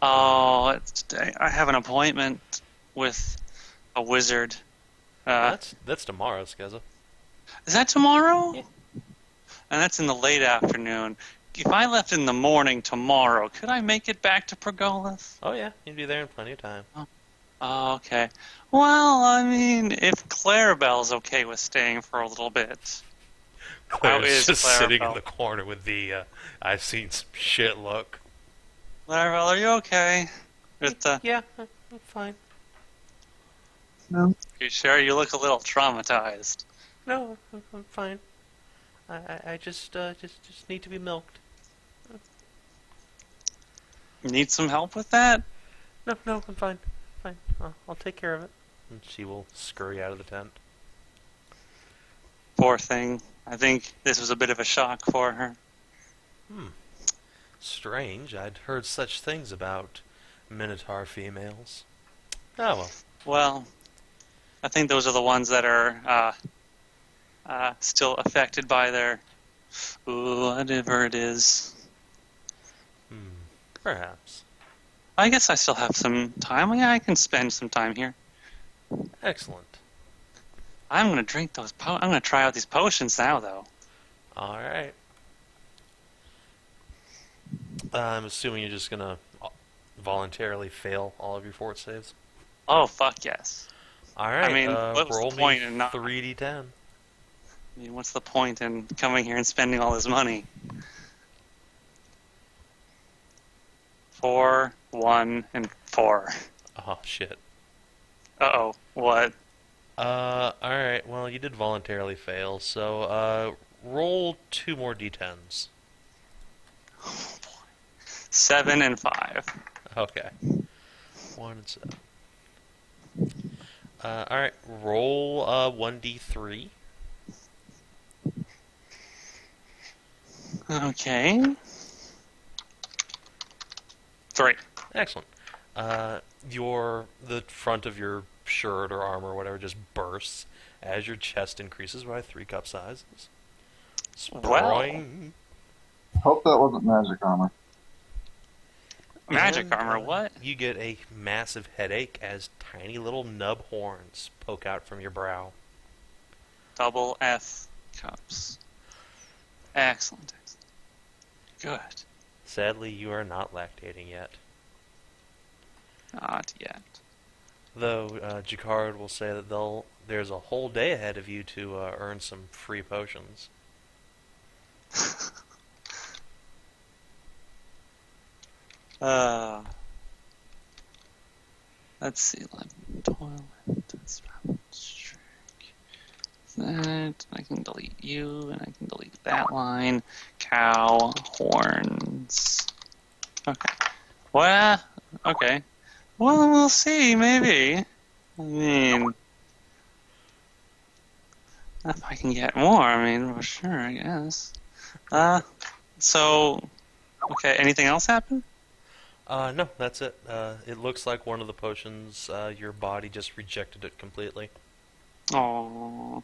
B: Oh, it's today. I have an appointment with a wizard.
A: That's tomorrow, Skezza.
B: Is that tomorrow?
A: Yeah.
B: And that's in the late afternoon. If I left in the morning tomorrow, could I make it back to Pergolith?
A: Oh yeah, you'd be there in plenty of time.
B: Oh, okay. Well, I mean, if Clarabelle's okay with staying for a little bit.
A: Claire's
B: is
A: just sitting in
B: Clarabelle?
A: the corner with the I've seen some shit look.
B: Clarabelle, are you okay? With,
A: Yeah, I'm fine.
E: No.
B: you sure? You look a little traumatized.
A: No, I'm fine. I just need to be milked.
B: Need some help with that?
A: No, I'm fine. Fine. I'll take care of it. And she will scurry out of the tent.
B: Poor thing. I think this was a bit of a shock for her.
A: Strange. I'd heard such things about Minotaur females. Oh well.
B: Well, I think those are the ones that are still affected by their whatever it is.
A: Perhaps.
B: I guess I still have some time. Yeah, I can spend some time here.
A: Excellent.
B: I'm gonna drink those. I'm gonna try out these potions now, though.
A: All right. I'm assuming you're just gonna voluntarily fail all of your fort saves.
B: Oh fuck yes.
A: All right.
B: I mean, what was
A: roll
B: the point
A: me
B: in not?
A: 3d10.
B: I mean, what's the point in coming here and spending all this money? 4, 1, and 4.
A: Oh shit.
B: Uh-oh. What?
A: Alright, well, you did voluntarily fail, so, roll 2 more d10s.
B: 7 and 5.
A: Okay. 1 and 7. Alright, roll, 1d3.
B: Okay. 3.
A: Excellent. The front of your shirt or armor or whatever just bursts as your chest increases by 3 cup sizes. Sproing.
E: Hope that wasn't magic armor.
B: Magic
A: And,
B: armor, what?
A: You get a massive headache as tiny little nub horns poke out from your brow.
B: Double F cups. Excellent. Good.
A: Sadly, you are not lactating yet.
B: Not yet.
A: Though Jacquard will say that there's a whole day ahead of you to earn some free potions.
B: Let's see. Toilet. That. I can delete you, and I can delete that line. Cow. Horns. Okay. Well, okay. Well, we'll see, maybe. I mean, if I can get more, I mean, well, sure, I guess. So, okay, anything else happen?
A: No, that's it. It looks like one of the potions, your body just rejected it completely.
B: Oh,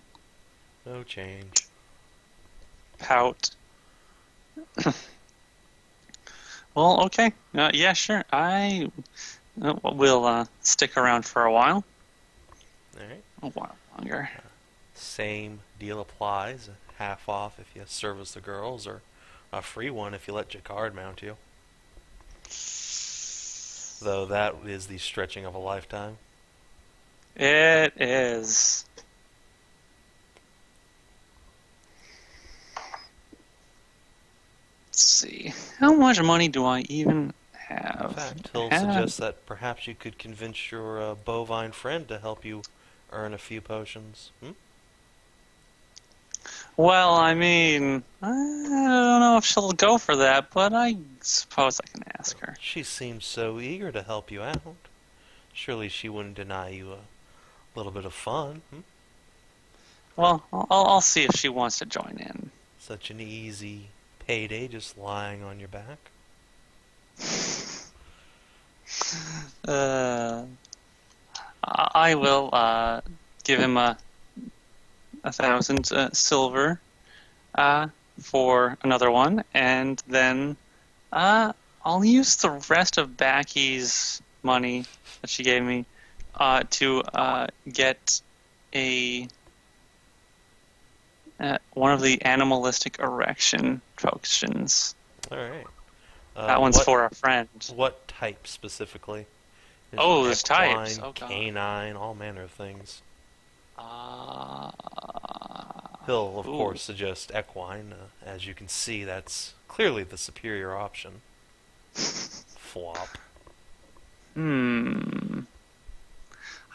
A: No change.
B: pout. Well, okay. Yeah, sure. I will stick around for a while.
A: Alright.
B: A while longer.
A: Same deal applies. Half off if you service the girls, or a free one if you let Jacquard mount you. Though that is the stretching of a lifetime.
B: It is. Let's see. How much money do I even have?
A: In fact, he'll suggest that perhaps you could convince your bovine friend to help you earn a few potions.
B: Well, I mean, I don't know if she'll go for that, but I suppose I can ask her.
A: She seems so eager to help you out. Surely she wouldn't deny you a little bit of fun. Hmm?
B: Well, I'll see if she wants to join in.
A: Such an easy payday just lying on your back.
B: I will give him 1,000 silver for another one, and then I'll use the rest of Backy's money that she gave me to get a one of the animalistic erection potions.
A: All right.
B: That one's for a friend.
A: What type specifically?
B: Oh, there's types.
A: Equine,
B: Oh, God.
A: canine, all manner of things.
B: Uh,
A: He'll, of
B: ooh.
A: course, suggest equine. As you can see, that's clearly the superior option. Flop.
B: I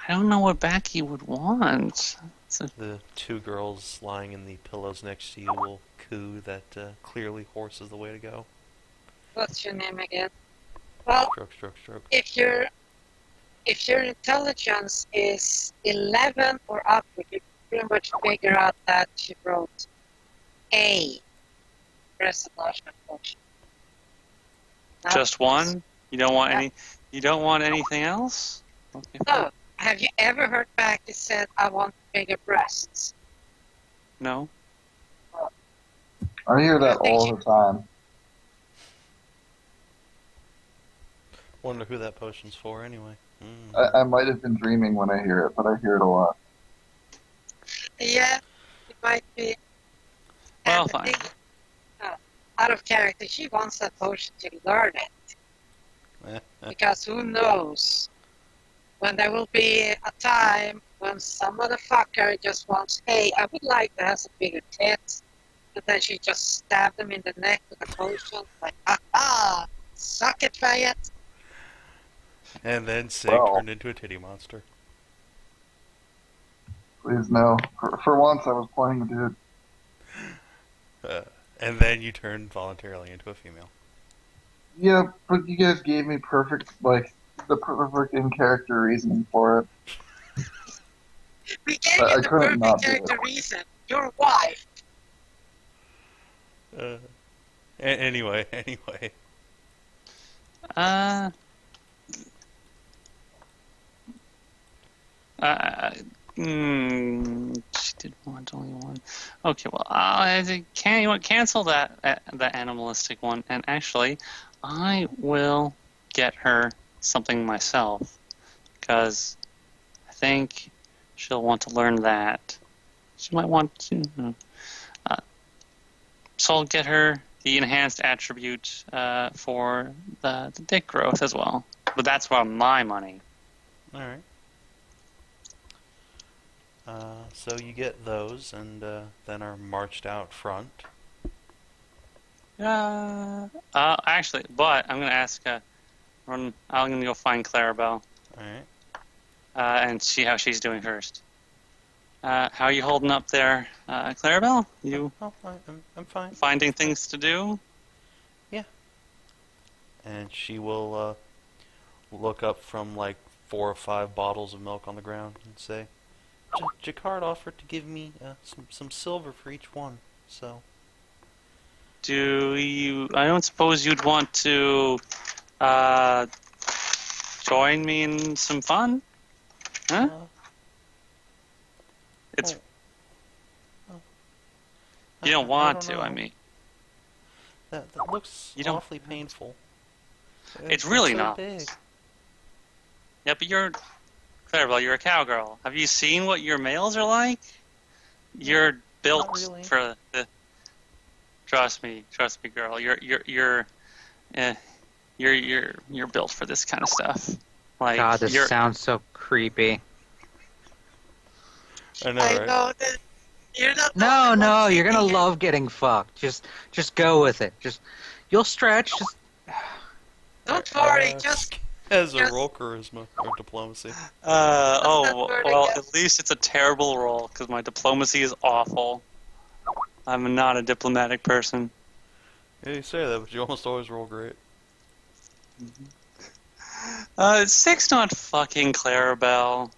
B: don't know what Backy would want.
A: The two girls lying in the pillows next to you will coo that clearly horse is the way to go.
C: What's your name again? Well,
A: Stroke, stroke, stroke.
C: if your intelligence is 11 or upward, you pretty much figure out that she wrote A. Press enlargement potion.
B: Just one? You don't want any? You don't want anything else? Okay.
C: No. Have you ever heard Backy said, "I want bigger breasts"?
B: No.
E: I hear that all the time.
A: Wonder who that potion's for, anyway.
E: I might have been dreaming when I hear it, but I hear it a lot.
C: Yeah, it might be.
B: Well,
C: And the
B: fine.
C: thing- out of character, she wants that potion to learn it. Because who knows when there will be a time when some motherfucker just wants, hey, I would like to have some bigger tits, and then she just stab them in the neck with a potion, like, ah, suck it, faggot.
A: And then Sig turned into a titty monster.
E: Please no. For once, I was playing a dude.
A: And then you turned voluntarily into a female.
E: Yeah, but you guys gave me the perfect in-character reasoning for it.
C: We gave
E: I
C: you the
E: couldn't not
C: perfect
E: do it.
C: character reason. Your wife.
A: Anyway.
B: She did want only one. Okay, well, you want cancel that the animalistic one, and actually, I will get her something myself, because I think she'll want to learn that. She might want to. So I'll get her the enhanced attribute for the dick growth as well, but that's from my money.
A: All right. So you get those, and then are marched out front.
B: Actually, but I'm gonna ask. I'm gonna go find Clarabelle.
A: All right.
B: And see how she's doing first. How are you holding up there, Clarabelle? You
A: I'm fine.
B: finding things to do?
A: And she will look up from like 4 or 5 bottles of milk on the ground and say, Jacquard offered to give me some silver for each one, so...
B: I don't suppose you'd want to join me in some fun? Huh? You don't want to, I mean.
A: That looks awfully painful.
B: It's really
A: so
B: not.
A: Big.
B: Yeah, but Clarabelle, you're a cowgirl. Have you seen what your males are like? You're built
A: really.
B: for the. Trust me, girl. You're built for this kind of stuff. Like,
D: God, this sounds so creepy.
A: I know, right?
C: I know that you're not.
D: No, you're gonna love getting fucked. Just go with it. You'll stretch.
C: Don't worry, just
A: as a roll charisma or diplomacy.
B: Well, at least it's a terrible roll because my diplomacy is awful. I'm not a diplomatic person.
A: Yeah, you say that, but you almost always roll great.
B: Sig's not fucking Clarabelle.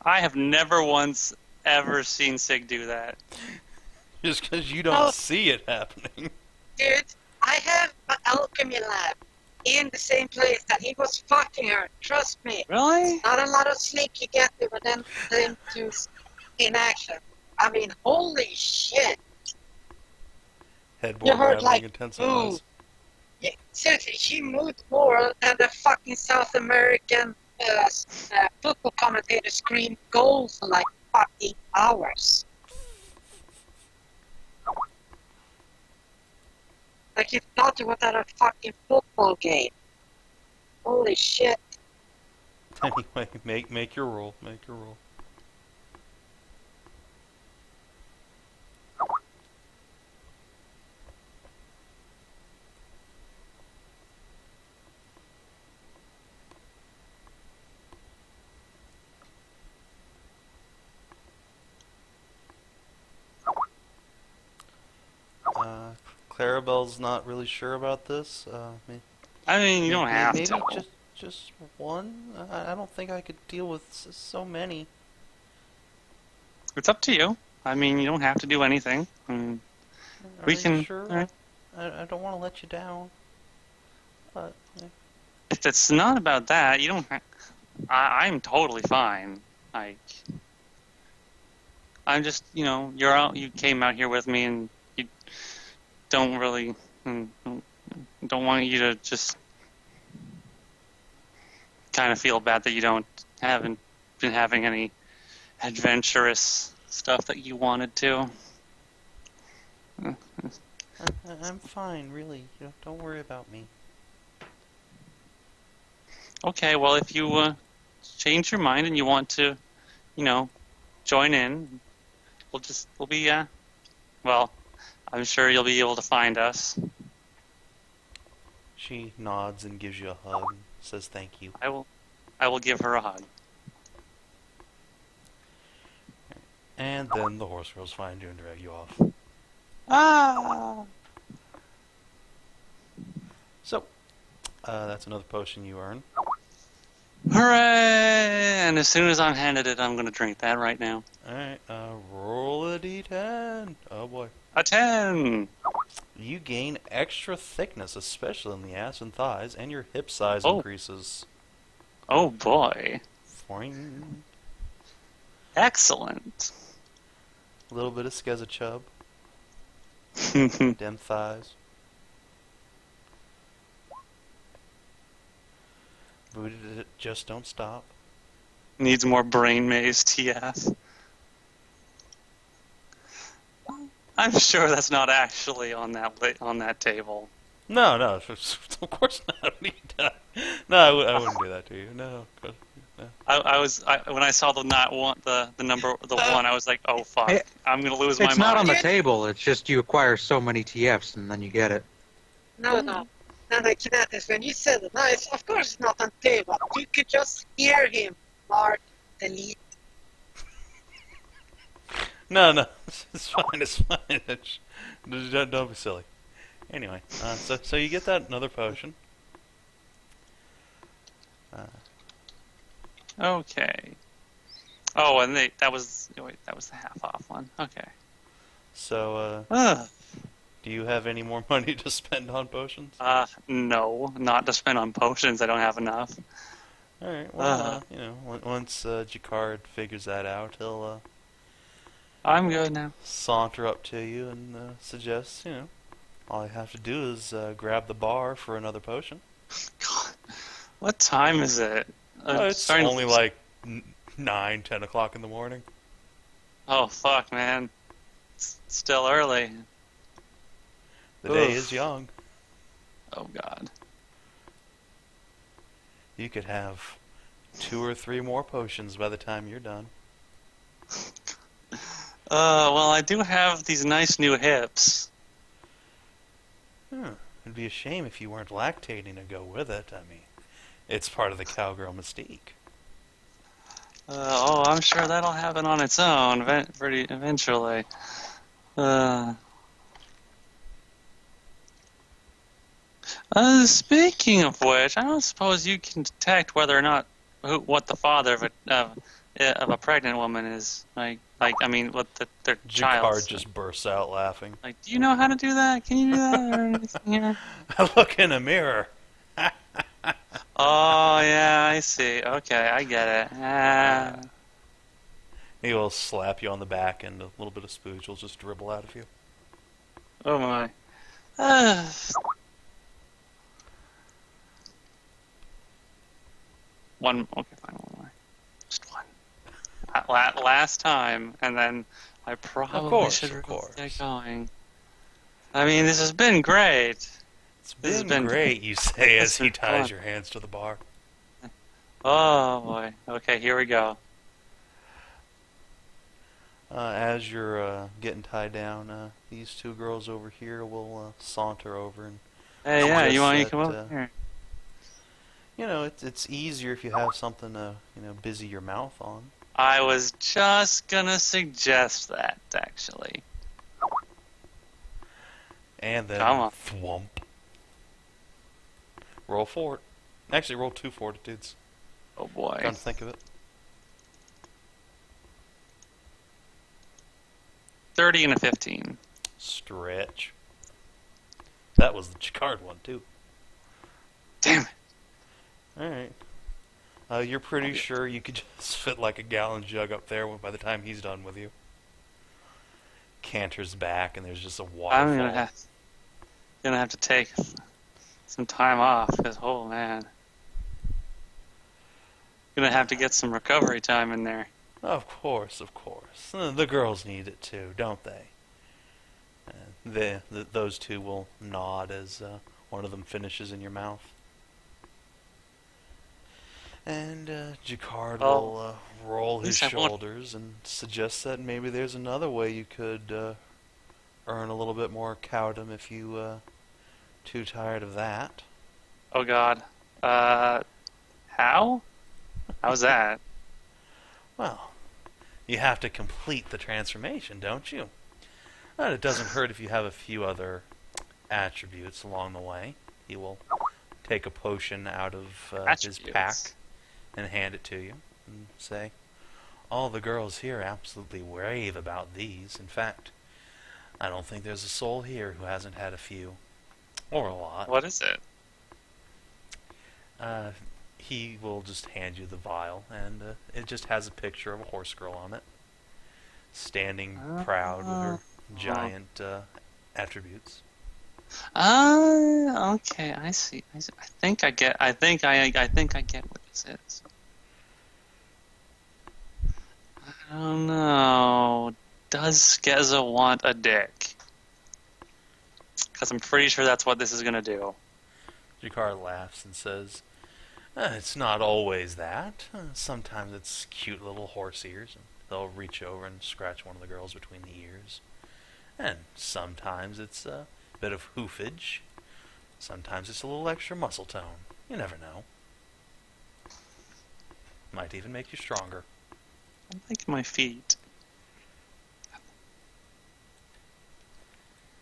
B: I have never once ever seen Sig do that.
A: Just because you don't
C: Oh.
A: see it happening.
C: Dude, I have an alchemy lab in the same place that he was fucking her. Trust me.
B: Really?
C: Not a lot of sleep you get to, but then to in action. I mean, holy shit.
A: Headboard
C: heard,
A: rattling
C: like,
A: intensifies.
C: Yeah, seriously, she moved more than the fucking South American football commentator screamed goal for like fucking hours. Like you thought you were at a fucking football game. Holy shit.
A: Anyway, make your roll. Make your roll. Clarabelle's not really sure about this.
B: I mean, you don't have
A: maybe
B: to.
A: just one. I don't think I could deal with so many.
B: It's up to you. I mean, you don't have to do anything.
A: Are
B: We
A: you
B: can.
A: sure?
B: Alright.
A: I don't want to let you down. But
B: If it's not about that, you don't. I'm totally fine. Like, I'm just, you're out. You came out here with me, and you don't really. Don't want you to just kind of feel bad that you haven't been having any adventurous stuff that you wanted to.
A: I'm fine, really. Don't worry about me.
B: Okay, well, if you change your mind and you want to, join in, we'll be, well, I'm sure you'll be able to find us.
A: She nods and gives you a hug. Says thank you.
B: I will give her a hug.
A: And then the horse girls find you and drag you off.
B: Ah!
A: So, that's another potion you earn.
B: Hooray! And as soon as I'm handed it, I'm going to drink that right now.
A: Alright, roll a d10. Oh boy.
B: A 10!
A: You gain extra thickness, especially in the ass and thighs, and your hip size
B: Oh.
A: increases.
B: Oh boy.
A: Boing.
B: Excellent.
A: A little bit of Skezza chub. Dem thighs. Booted it, just don't stop.
B: Needs more brain maze, TF. I'm sure that's not actually on that table.
A: No, of course not. What are you doing? No, I wouldn't do that to you. No.
B: When I saw the number one, I was like, oh fuck,
D: Hey,
B: I'm gonna lose my
D: It's not on
B: mind.
D: the table. It's just you acquire so many TFs and then you get it.
C: No. And like Kinathis, when you said it, no, of course it's not on table. You could just hear him mark delete.
A: No. It's fine. Don't be silly. Anyway, so you get that another potion.
B: Okay. Oh, and that was the half off one. Okay.
A: So,
B: Ugh.
A: do you have any more money to spend on potions?
B: No, not to spend on potions. I don't have enough.
A: Alright, well, once Jakard figures that out, he'll
B: I'm good now.
A: saunter up to you and suggest, all you have to do is grab the bar for another potion.
B: God, what time is it?
A: It's
B: starting to
A: only
B: lose-
A: like 9, 10 o'clock in the morning.
B: Oh fuck, man! It's still early.
A: The day
B: Oof.
A: is young.
B: Oh god.
A: You could have 2 or 3 more potions by the time you're done.
B: Well, I do have these nice new hips.
A: It'd be a shame if you weren't lactating to go with it. I mean, it's part of the cowgirl mystique.
B: I'm sure that'll happen on its own eventually. Speaking of which, I don't suppose you can detect whether or not what the father of a pregnant woman is. I mean, what their child.
A: Jakar just bursts out laughing.
B: Like, do you know how to do that? Can you do that or anything here?
A: I look in a mirror.
B: Oh yeah, I see. Okay, I get it.
A: He will slap you on the back, and a little bit of spooge will just dribble out of you.
B: Oh my. One. Okay, fine. One more. Just one. Last time, and then I probably should get going. I mean, this has been great.
A: It's been great, you say as he ties your hands to the bar.
B: Oh boy. Okay, here we go.
A: As you're getting tied down, these two girls over here will saunter over and.
B: Hey, yeah, you want to come over here?
A: You know, it's easier if you have something to busy your mouth on.
B: I was just gonna suggest that, actually.
A: And then
B: Come on.
A: thwomp. Roll for it. Actually, roll 2 fortitudes.
B: Oh boy.
A: Come to think of it.
B: 30 and a 15.
A: Stretch. That was the Chicard one, too.
B: Damn it.
A: Alright. You're pretty sure you could just fit like a gallon jug up there by the time he's done with you. Canters back, and there's just a waterfall.
B: I'm gonna have to take some time off, because, oh man. Gonna have to get some recovery time in there.
A: Of course, of course. The girls need it too, don't they? Those two will nod as one of them finishes in your mouth. And Jakar will roll his shoulders and suggest that maybe there's another way you could earn a little bit more cowdom if you too tired of that.
B: Oh god. How? How's that?
A: Well, you have to complete the transformation, don't you? And it doesn't hurt if you have a few other attributes along the way. He will take a potion out of his pack and hand it to you and say, all the girls here absolutely rave about these. In fact, I don't think there's a soul here who hasn't had a few. Or a lot.
B: What is it?
A: He will just hand you the vial, and it just has a picture of a horse girl on it, standing proud with her giant attributes.
B: Okay, I see. I think I get what this is. I don't know. Does Skezza want a dick? Because I'm pretty sure that's what this is gonna do.
A: Jakar laughs and says, it's not always that. Sometimes it's cute little horse ears, and they'll reach over and scratch one of the girls between the ears. And sometimes it's a bit of hoofage. Sometimes it's a little extra muscle tone. You never know. Might even make you stronger.
B: I like my feet.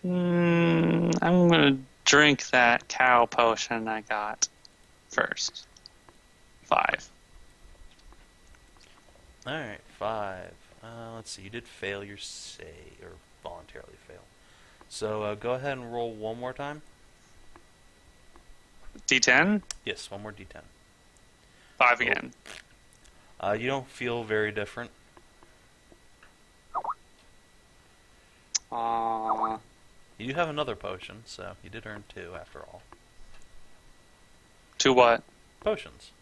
B: I'm gonna drink that cow potion I got first. 5.
A: Alright, 5. Let's see, you did fail your save, or voluntarily fail. So go ahead and roll one more time.
B: D10?
A: Yes, one more d10.
B: 5 again.
A: You don't feel very different. You do have another potion, so you did earn 2 after all.
B: 2 what?
A: Potions.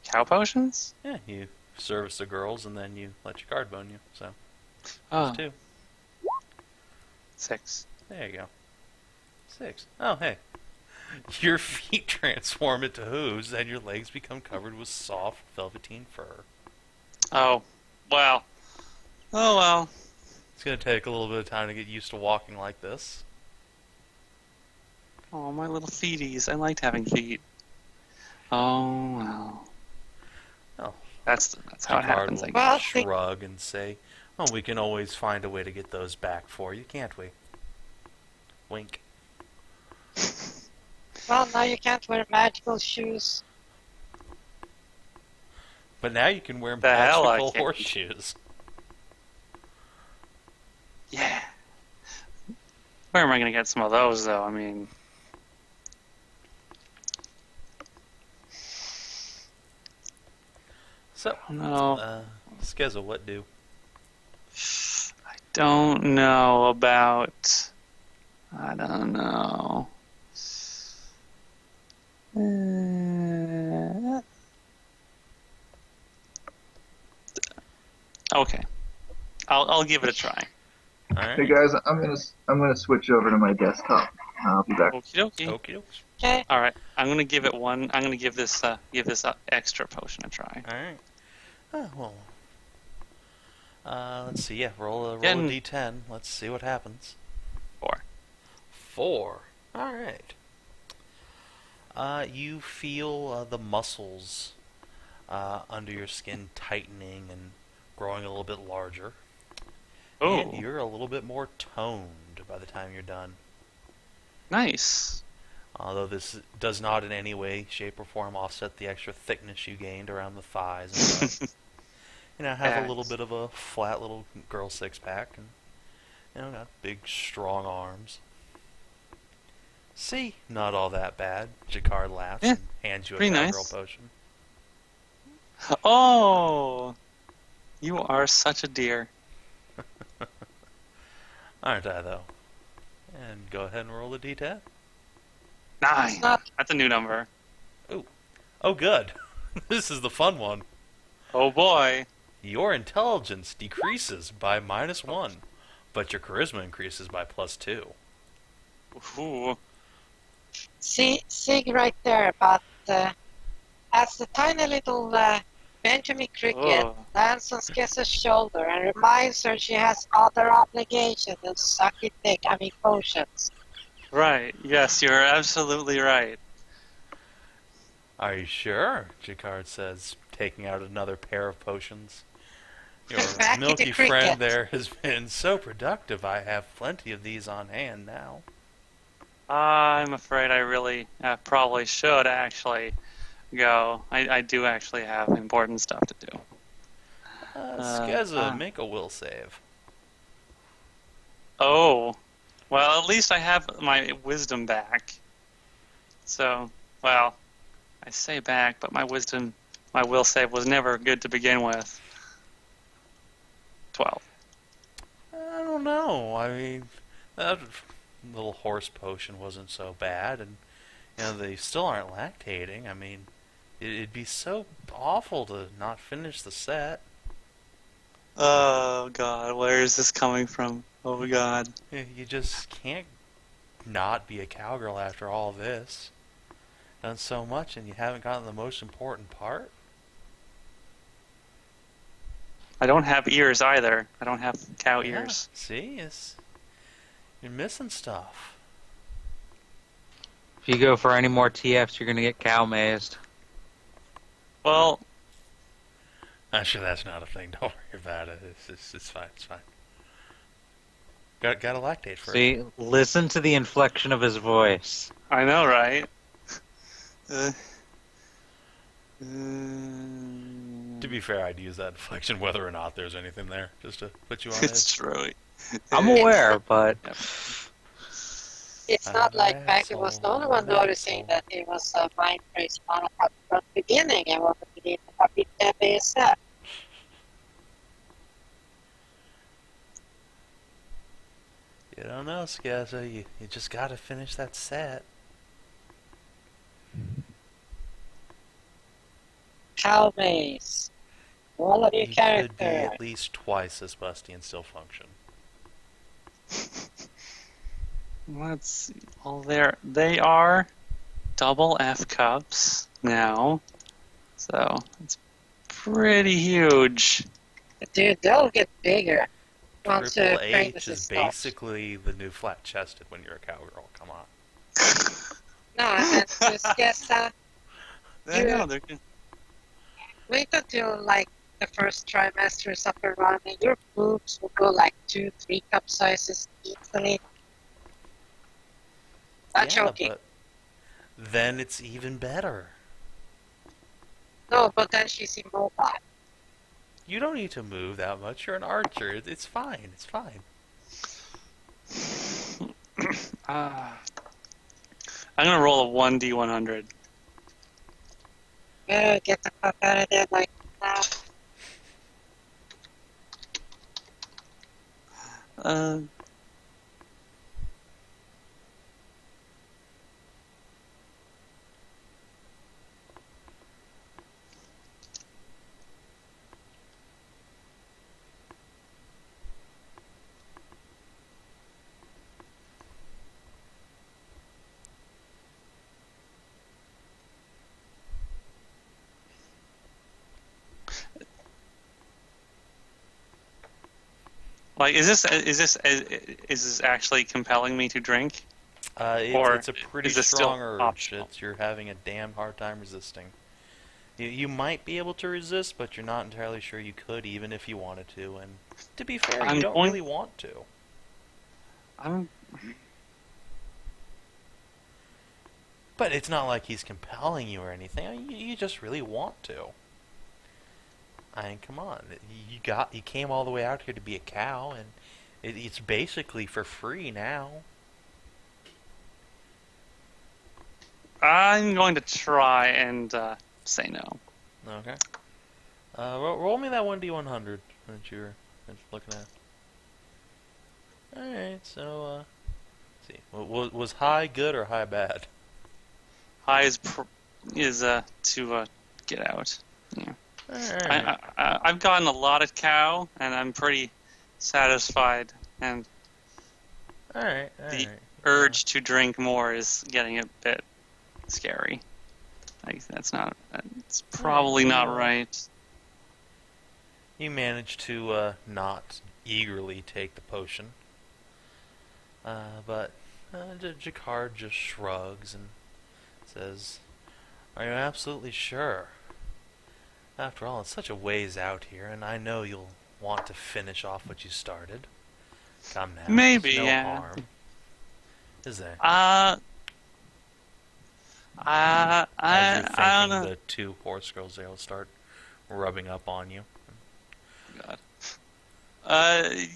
B: Cow potions?
A: Yeah, you service the girls and then you let your guard bone you, so.
B: Oh.
A: 2.
B: 6.
A: There you go. 6. Oh, hey. Your feet transform into hooves and your legs become covered with soft velveteen fur.
B: Oh, well. Oh, well.
A: It's going to take a little bit of time to get used to walking like this.
B: Oh, my little feeties. I liked having feet. Oh, well.
A: Oh.
B: That's how it happens.
A: Will well, shrug and say, "Oh, we can always find a way to get those back for you, can't we?" Wink.
C: Well, now you can't wear magical shoes.
A: But now you can wear
B: The hell I
A: magical
B: can't.
A: horseshoes.
B: Yeah. Where am I going to get some of those, though? I mean...
A: So,
B: No.
A: Skezza, what do?
B: I don't know about... I don't know. Okay. I'll give it a try.
A: Alright.
E: Hey guys, I'm gonna switch over to my desktop. I'll be back.
B: Okie dokie.
A: Okie dokes.
C: Okay.
B: All right, I'm gonna give it one. I'm gonna give this extra potion a try.
A: Alright. Oh, well. Let's see. Yeah, roll a
B: Again.
A: d10. Let's see what happens.
B: 4.
A: 4. Alright. You feel the muscles under your skin tightening and growing a little bit larger. And
B: Oh,
A: you're a little bit more toned by the time you're done.
B: nice.
A: Although this does not in any way, shape, or form offset the extra thickness you gained around the thighs and stuff. Have a little
B: Yes.
A: bit of a flat little girl six-pack and, got big, strong arms. See, not all that bad. Jakar laughs
B: Yeah,
A: and hands you a
B: pretty
A: cowgirl
B: nice.
A: potion.
B: Oh, you are such a dear.
A: Aren't I, though? And go ahead and roll the d10.
B: 9.
C: It's not.
B: That's a new number.
A: Oh, good. This is the fun one.
B: Oh boy.
A: Your intelligence decreases by -1, but your charisma increases by +2.
B: Ooh.
C: See, Sig right there, but as the tiny little Benjamin Cricket
B: Oh.
C: lands on Skezza's shoulder and reminds her she has other obligations than sucking dick, potions.
B: Right. Yes, you're absolutely right.
A: Are you sure? Jakar says, taking out another pair of potions. Your
C: Backy the
A: milky
C: cricket.
A: friend there has been so productive. I have plenty of these on hand now.
B: I'm afraid I really probably should actually go. I do actually have important stuff to do.
A: Skezza, make a will save.
B: Oh, well, at least I have my wisdom back. So, well, I say back, but my will save was never good to begin with. 12.
A: I don't know. That little horse potion wasn't so bad, and they still aren't lactating. It'd be so awful to not finish the set.
B: Oh, God, where is this coming from? Oh, God.
A: You just can't not be a cowgirl after all this. Done so much, and you haven't gotten the most important part.
B: I don't have ears either. I don't have cow
A: Yeah,
B: ears.
A: see, you're missing stuff.
D: If you go for any more TFs, you're gonna get cow mazed.
B: Well,
A: Actually, that's not a thing. Don't worry about it. It's fine. It's fine. Got to lactate first.
D: See, listen to the inflection of his voice.
B: I know, right?
A: To be fair, I'd use that inflection whether or not there's anything there, just to put you on
B: It's
A: edge.
B: true.
D: I'm aware, but
C: It's not like
A: An
C: Backy was the only one
A: asshole,
C: noticing
A: asshole.
C: that it was a mind phrase from the beginning and what we did a bit Debbie said.
A: You don't know, Skezza. You just got to finish that set.
C: Cow maze. All of your
A: You could be
C: character.
A: at least twice as busty and still function.
B: Let's see. Well, they are double F cups now, so it's pretty huge.
C: Dude, they'll get bigger once
A: Triple
C: pregnancy
A: H is
C: stops.
A: basically the new flat-chested when you're a cowgirl. Come on.
C: No, and just guess
B: I know they're good.
C: wait until like the first trimester is up and running. Your boobs will go like 2-3 cup sizes easily. Not joking.
A: Then it's even better.
C: No, but then she's immobile.
A: You don't need to move that much. You're an archer. It's fine. It's fine.
B: I'm gonna roll a 1d100.
C: Better get the fuck out of there like now.
B: Like, is this actually compelling me to drink? Or
A: It's a pretty
B: is this
A: strong
B: still
A: urge.
B: optional?
A: You're having a damn hard time resisting. You might be able to resist, but you're not entirely sure you could, even if you wanted to. And to be fair,
B: I'm
A: you don't
B: going-
A: really want to. But it's not like he's compelling you or anything. You just really want to. I mean, come on. You came all the way out here to be a cow, and it's basically for free now.
B: I'm going to try and say no.
A: Okay. Roll me that 1d100 that you were looking at. Alright, so, let's see. Was high good or high bad?
B: High is to get out. Yeah.
A: Alright.
B: I've gotten a lot of cow, and I'm pretty satisfied. And
A: Alright.
B: the urge to drink more is getting a bit scary. Like, it's probably not right.
A: You manage to not eagerly take the potion. But Jakar just shrugs and says, "Are you absolutely sure? After all, it's such a ways out here, and I know you'll want to finish off what you started. Come now,
B: Maybe,
A: there's no
B: yeah.
A: harm. Is there?"
B: I
A: As you're
B: don't
A: thinking,
B: know.
A: the two horse girls there will start rubbing up on you.
B: God.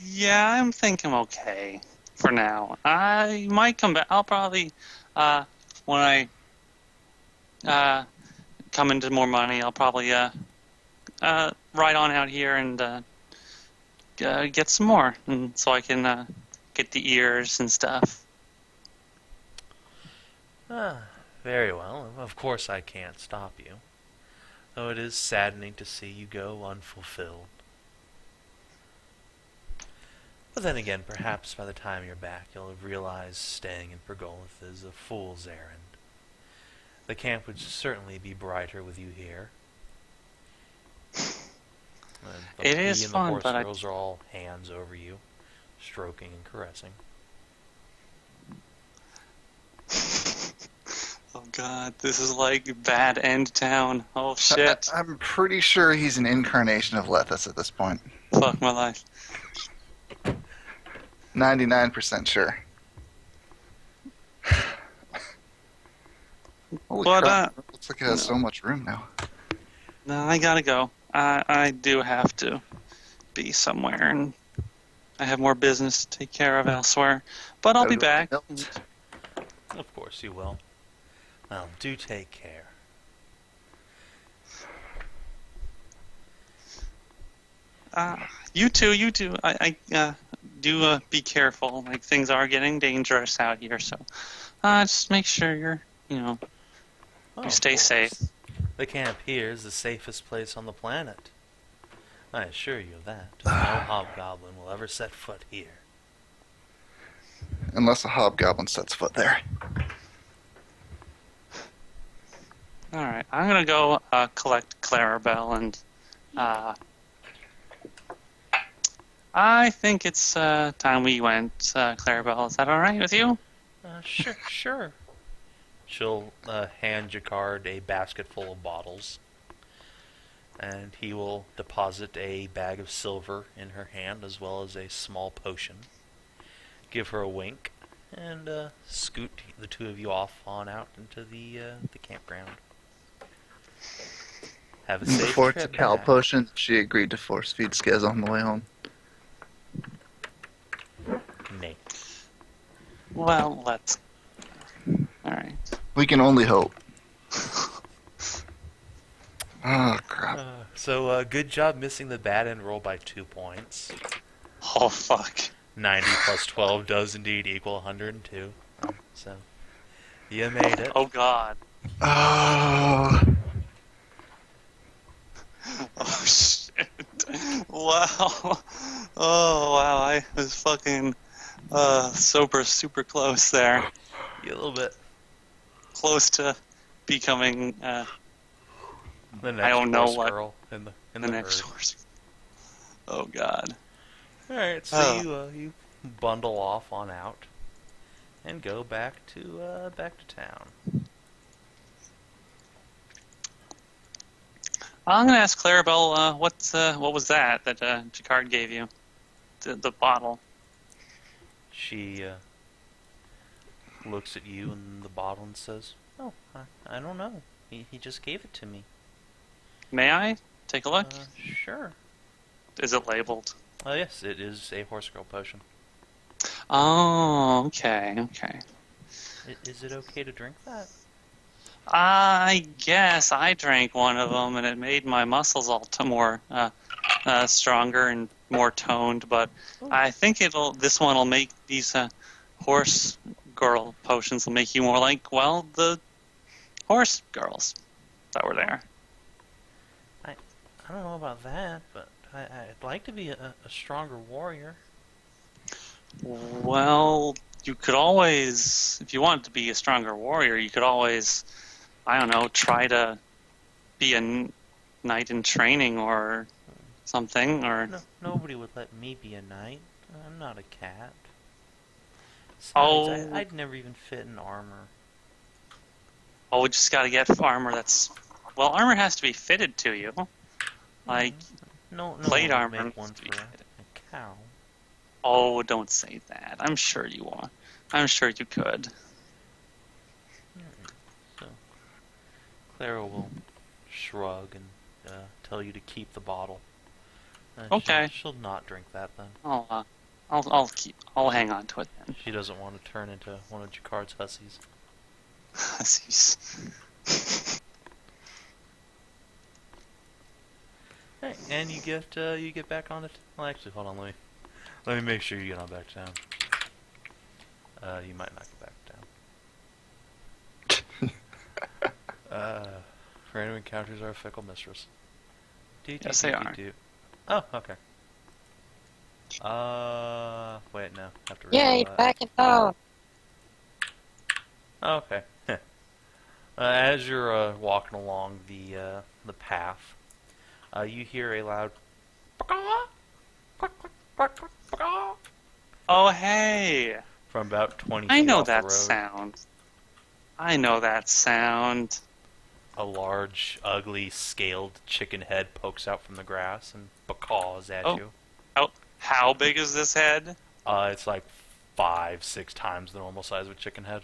B: Yeah, I'm thinking okay for now. I might come back. I'll probably, when I come into more money, I'll probably ride on out here and get some more, and so I can get the ears and stuff.
A: Very well. Of course I can't stop you. Though it is saddening to see you go unfulfilled. But then again, perhaps by the time you're back, you'll have realized staying in Pergolith is a fool's errand. The camp would certainly be brighter with you here.
B: It is
A: and
B: fun,
A: the horse
B: but
A: girls are all hands over you, stroking and caressing.
B: Oh God, this is like bad end town. Oh shit.
F: I'm pretty sure he's an incarnation of Lethus at this point.
B: Fuck my life.
F: 99% sure. Holy
B: But,
F: crap. Looks like it has
B: no.
F: so much room now.
B: No, I gotta go. I do have to be somewhere, and I have more business to take care of elsewhere. But I'll be back.
A: Of course you will. Well, do take care.
B: You too. I do be careful. Like, things are getting dangerous out here, so just make sure you're,
A: Oh,
B: you
A: of
B: stay
A: course.
B: safe.
A: The camp here is the safest place on the planet. I assure you of that. No hobgoblin will ever set foot here.
F: Unless a hobgoblin sets foot there.
B: All right, I'm gonna go collect Clarabelle, and I think it's time we went. Clarabelle, is that all right with you?
A: Sure. She'll hand Jacquard a basket full of bottles, and he will deposit a bag of silver in her hand as well as a small potion. Give her a wink, and scoot the two of you off on out into the campground. Have a safe
F: Before it's a
A: trip
F: Cal
A: back.
F: potion, she agreed to force feed Skezza on the way home.
A: Nay.
B: Well, let's. All right.
F: We can only hope. Oh, crap.
A: So good job missing the bad end roll by 2 points.
B: Oh fuck.
A: 90 plus 12 does indeed equal 102. So you made it.
B: Oh god.
F: Oh.
B: Oh shit. Wow. Oh wow. I was fucking super close there.
A: Yeah, a little bit.
B: Close to becoming
A: The next
B: I don't know
A: horse
B: what
A: girl in the
B: the next
A: herd.
B: horse. Oh god.
A: All right, so
B: Oh.
A: you bundle off on out and go back to town.
B: I'm gonna ask Clarabelle what was that Jacquard gave you? The bottle.
A: She looks at you and the bottle and says, "Oh, I don't know. He just gave it to me."
B: May I take a look?
A: Sure.
B: Is it labeled?
A: Oh yes, it is a horse girl potion.
B: Oh, okay.
A: Is it okay to drink that?
B: I guess I drank one of them, and it made my muscles all more stronger and more toned. But I think this one will make these horse girl potions will make you more like the horse girls that were there.
A: I don't know about that, but I'd like to be a stronger warrior.
B: Well, you could always, if you wanted to be a stronger warrior, you could always, I don't know, try to be a knight in training or something, or...
A: No, nobody would let me be a knight. I'm not a cat. Besides,
B: Oh.
A: I'd never even fit in armor.
B: Oh, we just gotta get armor that's... Well, armor has to be fitted to you. Like,
A: No
B: plate
A: one would
B: armor
A: make one
B: needs to
A: for
B: be
A: a
B: fitted.
A: cow.
B: Oh, don't say that. I'm sure you are. I'm sure you could.
A: So, Clara will shrug and tell you to keep the bottle.
B: Okay.
A: She'll not drink that then.
B: I'll hang on to it then.
A: She doesn't want to turn into one of Jacquard's hussies. Hey, and you get back on it. Well, actually, hold on. Let me make sure you get on back down. You might not get back down. Random encounters are a fickle mistress.
B: Yes, they are.
A: Oh, okay. Wait, no. I have to
C: Yay,
A: reroll that.
C: back in town.
A: Oh, okay. As you're walking along the path, you hear a loud
B: Oh, hey!
A: from about 20
B: I
A: feet
B: know
A: off the
B: that
A: road.
B: sound. I know that sound.
A: A large, ugly, scaled chicken head pokes out from the grass and bacaws at you.
B: Oh, how big is this head?
A: It's like 5-6 times the normal size of a chicken head.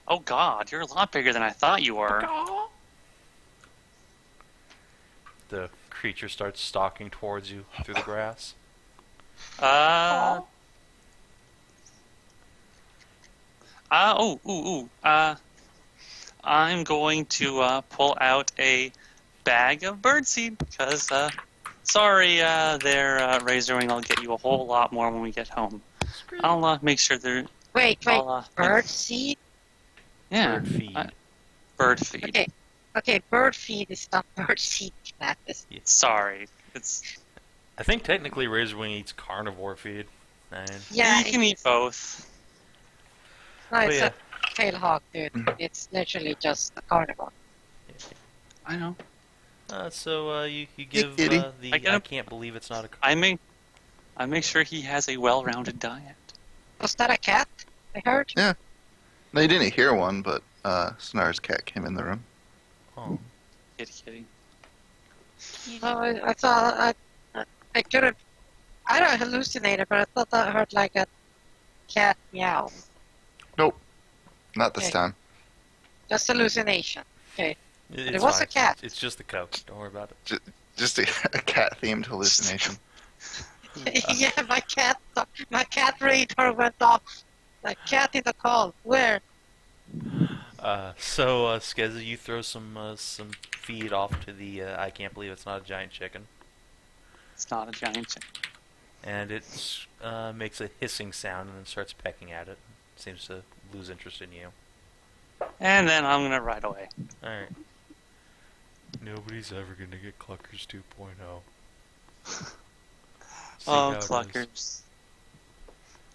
B: Oh god, you're a lot bigger than I thought you were.
A: The creature starts stalking towards you through the grass.
B: I'm going to pull out a bag of birdseed because, sorry, Razor Wing, I'll get you a whole lot more when we get home. I'll make sure they're...
C: Wait,
B: I'll,
C: bird seed?
B: Yeah.
A: Bird feed.
B: Bird feed.
C: Okay, bird feed is not bird seed, Kinathis.
B: Sorry.
A: I think technically Razorwing eats carnivore feed. And
C: Yeah,
B: you can eat both.
C: No, it's
A: yeah.
C: a tailhawk, dude. It's literally just a carnivore.
B: I know.
A: So you give
F: kitty.
A: I can't believe it's not a
B: I make sure he has a well-rounded diet.
C: Was that a cat? I heard.
F: Yeah. No, you didn't hear one, but Snar's cat came in the room.
A: Oh.
B: Kitty.
C: No, I thought I could have. I don't hallucinated, but I thought I heard like a cat meow.
F: Nope, not this
C: Okay.
F: time.
C: Just hallucination. Okay.
A: It's
C: It was
A: fine.
C: a cat.
A: It's just the coke. Don't worry about it.
F: Just a cat-themed hallucination.
C: Yeah, my cat radar went off. Like cat in the call. Where?
A: So Skezza, you throw some feed off to the. I can't believe it's not a giant chicken,
B: It's not a giant chicken.
A: and it makes a hissing sound and then starts pecking at it. Seems to lose interest in you.
B: And then I'm gonna ride away.
A: All right. Nobody's ever gonna get Cluckers 2.0.
B: Oh, cluckers.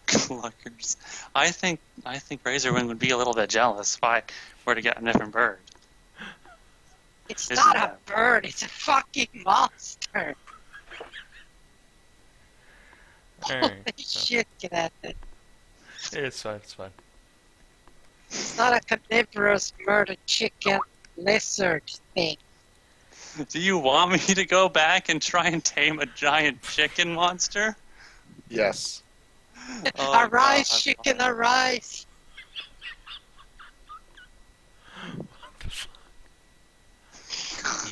B: Cluckers. I think Razorwing would be a little bit jealous if I were to get a different bird.
C: It's
B: Isn't
C: not a
B: that-
C: bird. It's a fucking monster.
A: All
C: Holy
A: right.
C: shit, Kinathis.
A: It's fine. It's fine.
C: It's not a carnivorous murder chicken lizard thing.
B: Do you want me to go back and try and tame a giant chicken monster?
F: Yes.
B: Oh,
C: Arise,
B: God.
C: chicken, arise.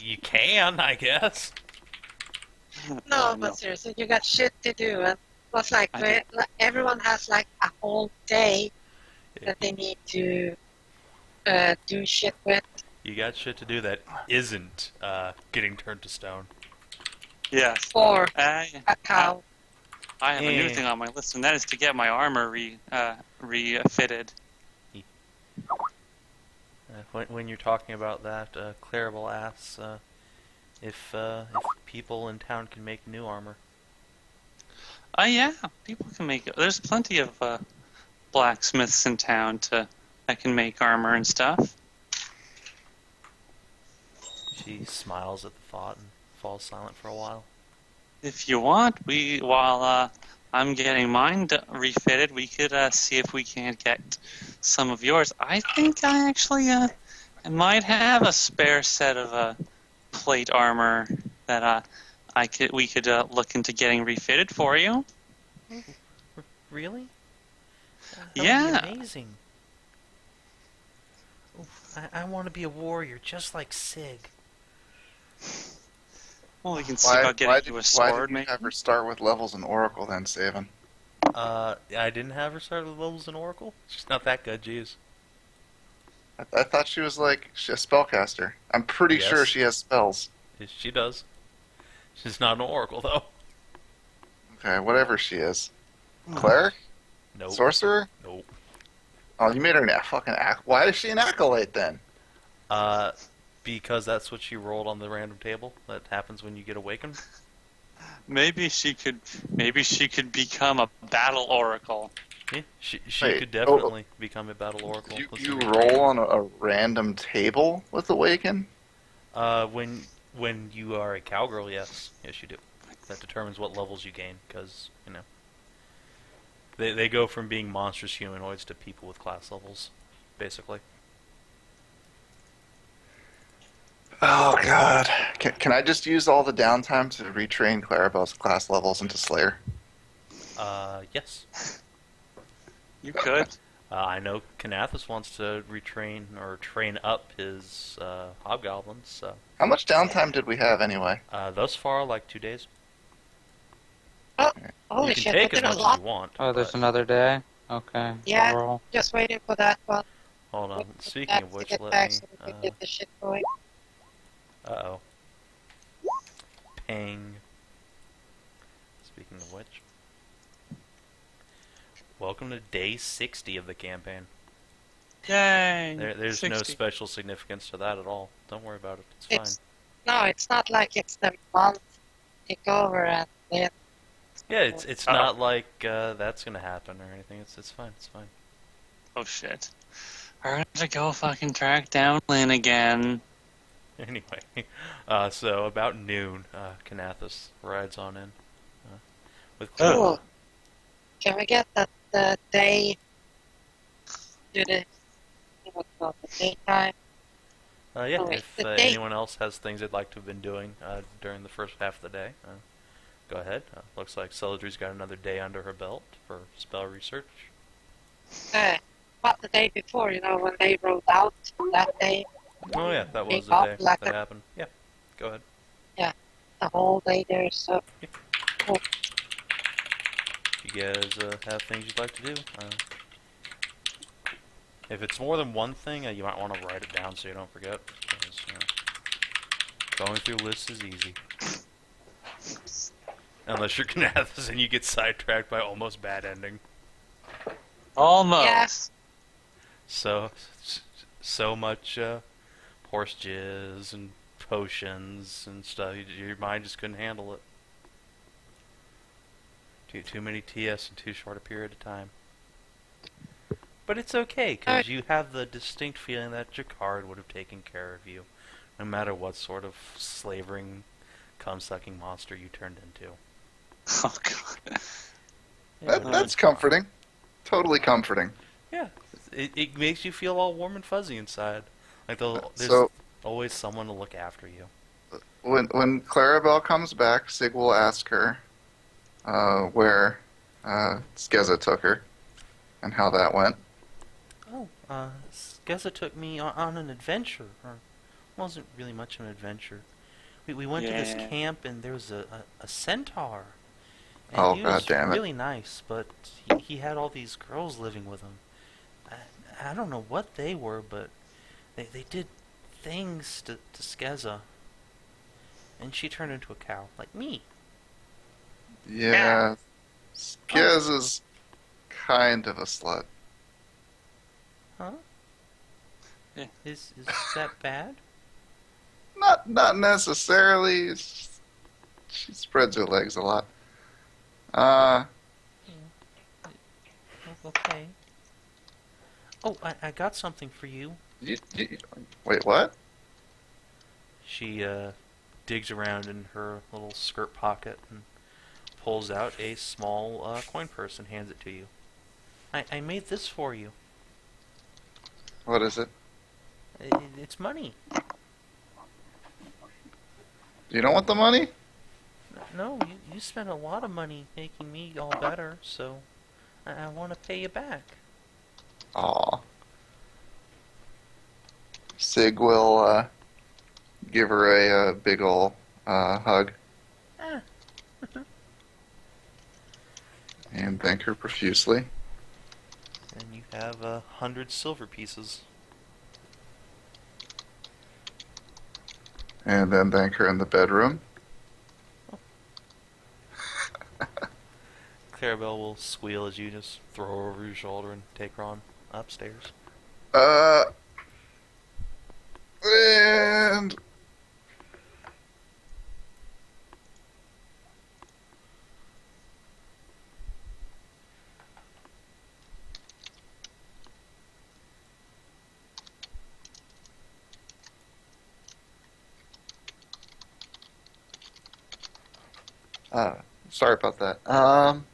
A: You can, I guess.
C: No,
B: Oh,
C: but seriously, you got shit to do. And plus, like, everyone has like a whole day that they need to do shit with.
A: You got shit to do that isn't getting turned to stone.
B: Yes.
C: Or
B: I
C: a cow.
B: have a new thing on my list, and that is to get my armor refitted.
A: When you're talking about that, Clarabelle asks if people in town can make new armor.
B: Yeah, people can make it. There's plenty of blacksmiths in town that can make armor and stuff.
A: She smiles at the thought and falls silent for a while.
B: If you want, while I'm getting mine refitted, we could see if we can't get some of yours. I think I actually I might have a spare set of plate armor that we could look into getting refitted for you.
A: Really?
B: Yeah.
A: That would be amazing. Oof, I want to be a warrior just like Sig.
B: Well, we can see about getting you a
F: why
B: sword,
F: did you
B: maybe.
F: have her start with levels in Oracle then, Savin?
A: I didn't have her start with levels in Oracle. She's not that good, jeez.
F: I thought she was like a spellcaster. I'm pretty
A: Yes.
F: sure she has spells.
A: She does. She's not an Oracle, though.
F: Okay, whatever she is. Cleric?
A: Nope.
F: Sorcerer?
A: Nope.
F: Oh, you made her Why is she an acolyte then?
A: Because that's what she rolled on the random table. That happens when you get awakened.
B: Maybe she could become a battle oracle.
A: Yeah, she
F: Wait,
A: could definitely become a battle oracle.
F: You roll on a random table with Awaken?
A: When you are a cowgirl, yes, you do. That determines what levels you gain, because they go from being monstrous humanoids to people with class levels, basically.
F: Oh god. Can I just use all the downtime to retrain Clarabelle's class levels into Slayer?
A: Yes.
B: You could.
A: I know Kinathis wants to retrain or train up his hobgoblins. So
F: How much downtime did we have anyway?
A: thus far, like 2 days.
C: Holy
A: You can
C: shit,
A: take
C: I
A: as
C: did a
A: much as
C: lot.
A: you want.
D: Oh, there's
A: but-
D: another day? Okay.
C: Yeah.
D: I'll roll.
C: Just waiting for that one.
A: Hold on.
C: Waiting for
A: Speaking
C: that
A: of
C: to
A: which,
C: get
A: let
C: back
A: me.
C: so we can get the shit going.
A: Uh-oh. Ping. Speaking of which. Welcome to day 60 of the campaign.
B: Yay!
A: There's no
B: 60.
A: special significance to that at all. Don't worry about it. It's
C: It's no, it's not like it's the month take over and then.
A: fine. Yeah, it's
B: Uh-oh.
A: not like that's gonna happen or anything. It's fine. It's fine.
B: Oh shit. We're gonna have to go fucking track down Lynn again.
A: Anyway, so about noon, Kinathis rides on in with
B: Oh.
C: Cool. Can we get the day to the what's it called, the daytime?
A: Yeah,
C: Oh, wait,
A: if
C: the date.
A: anyone else has things they'd like to have been doing during the first half of the day, go ahead. Looks like Celadrie's got another day under her belt for spell research.
C: Uh, But the day before, when they rode out that day,
A: Oh yeah, that was
C: Big
A: the
C: up
A: day
C: like
A: that
C: a-
A: happened. Yeah, go ahead.
C: the whole day there, so
A: You guys have things you'd like to do. If it's more than one thing, you might want to write it down so you don't forget. Because, going through lists is easy. Unless you're Kinathis and you get sidetracked by almost bad ending.
B: Almost.
C: Yes.
A: So much horse jizz and potions and stuff. Your mind just couldn't handle it. Too many TS in too short a period of time. But it's okay, because you have the distinct feeling that Jakard would have taken care of you, no matter what sort of slavering, cum-sucking monster you turned into.
B: Oh god.
F: That's comforting. Totally comforting.
A: Yeah, it makes you feel all warm and fuzzy inside. Like there's
F: So-
A: always someone to look after you.
F: When Clarabelle comes back, Sig will ask her where Skezza took her and how that went.
A: Oh, Skezza took me on an adventure. Or wasn't really much of an adventure. We went to this
B: Yeah.
A: camp and there was a centaur. And
F: Oh,
A: he was
F: God damn it.
A: really nice, but he had all these girls living with him. I don't know what they were, but they did things to Skezza. And she turned into a cow, like me.
F: Yeah, Skezza's kind of a slut.
A: Huh?
B: Yeah.
A: Is that bad?
F: Not necessarily. It's just, she spreads her legs a lot.
A: Okay. Oh, I got something for you.
F: Wait, what?
A: She digs around in her little skirt pocket and pulls out a small coin purse and hands it to you. I made this for you.
F: What is it?
A: It's money.
F: You don't want the money?
A: No, you spent a lot of money making me all better, so I want to pay you back.
F: Aw. Sig will give her a big ol' hug
A: Ah.
F: and thank her profusely.
A: And you have 100 silver pieces.
F: And then thank her in the bedroom.
A: Clarabelle will squeal as you just throw her over your shoulder and take her on upstairs.
F: And sorry about that. I'm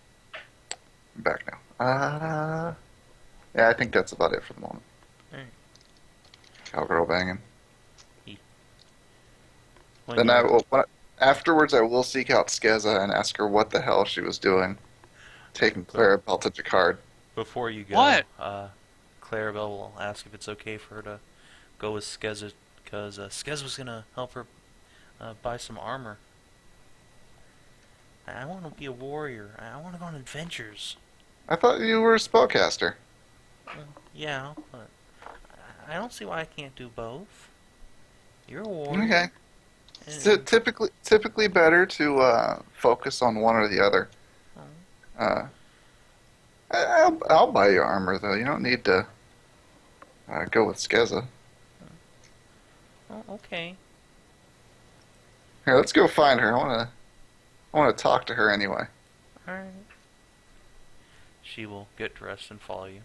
F: back now. Yeah, I think that's about it for the moment.
A: Alright.
F: Cowgirl banging.
A: When
F: Then
A: you're-
F: afterwards, I will seek out Skezza and ask her what the hell she was doing, taking Clarabelle to Jakard.
A: Before you go,
B: What?
A: Clarabelle will ask if it's okay for her to go with Skezza, because Skezza was going to help her buy some armor. I want to be a warrior. I want to go on adventures.
F: I thought you were a spellcaster.
A: Yeah, but I don't see why I can't do both. You're a warrior.
F: Okay.
A: and-
F: Typically better to focus on one or the other. I'll buy you armor though. You don't need to go with Skezza.
A: Oh, okay.
F: Here, let's go find her. I wanna talk to her anyway.
A: Alright. She will get dressed and follow you.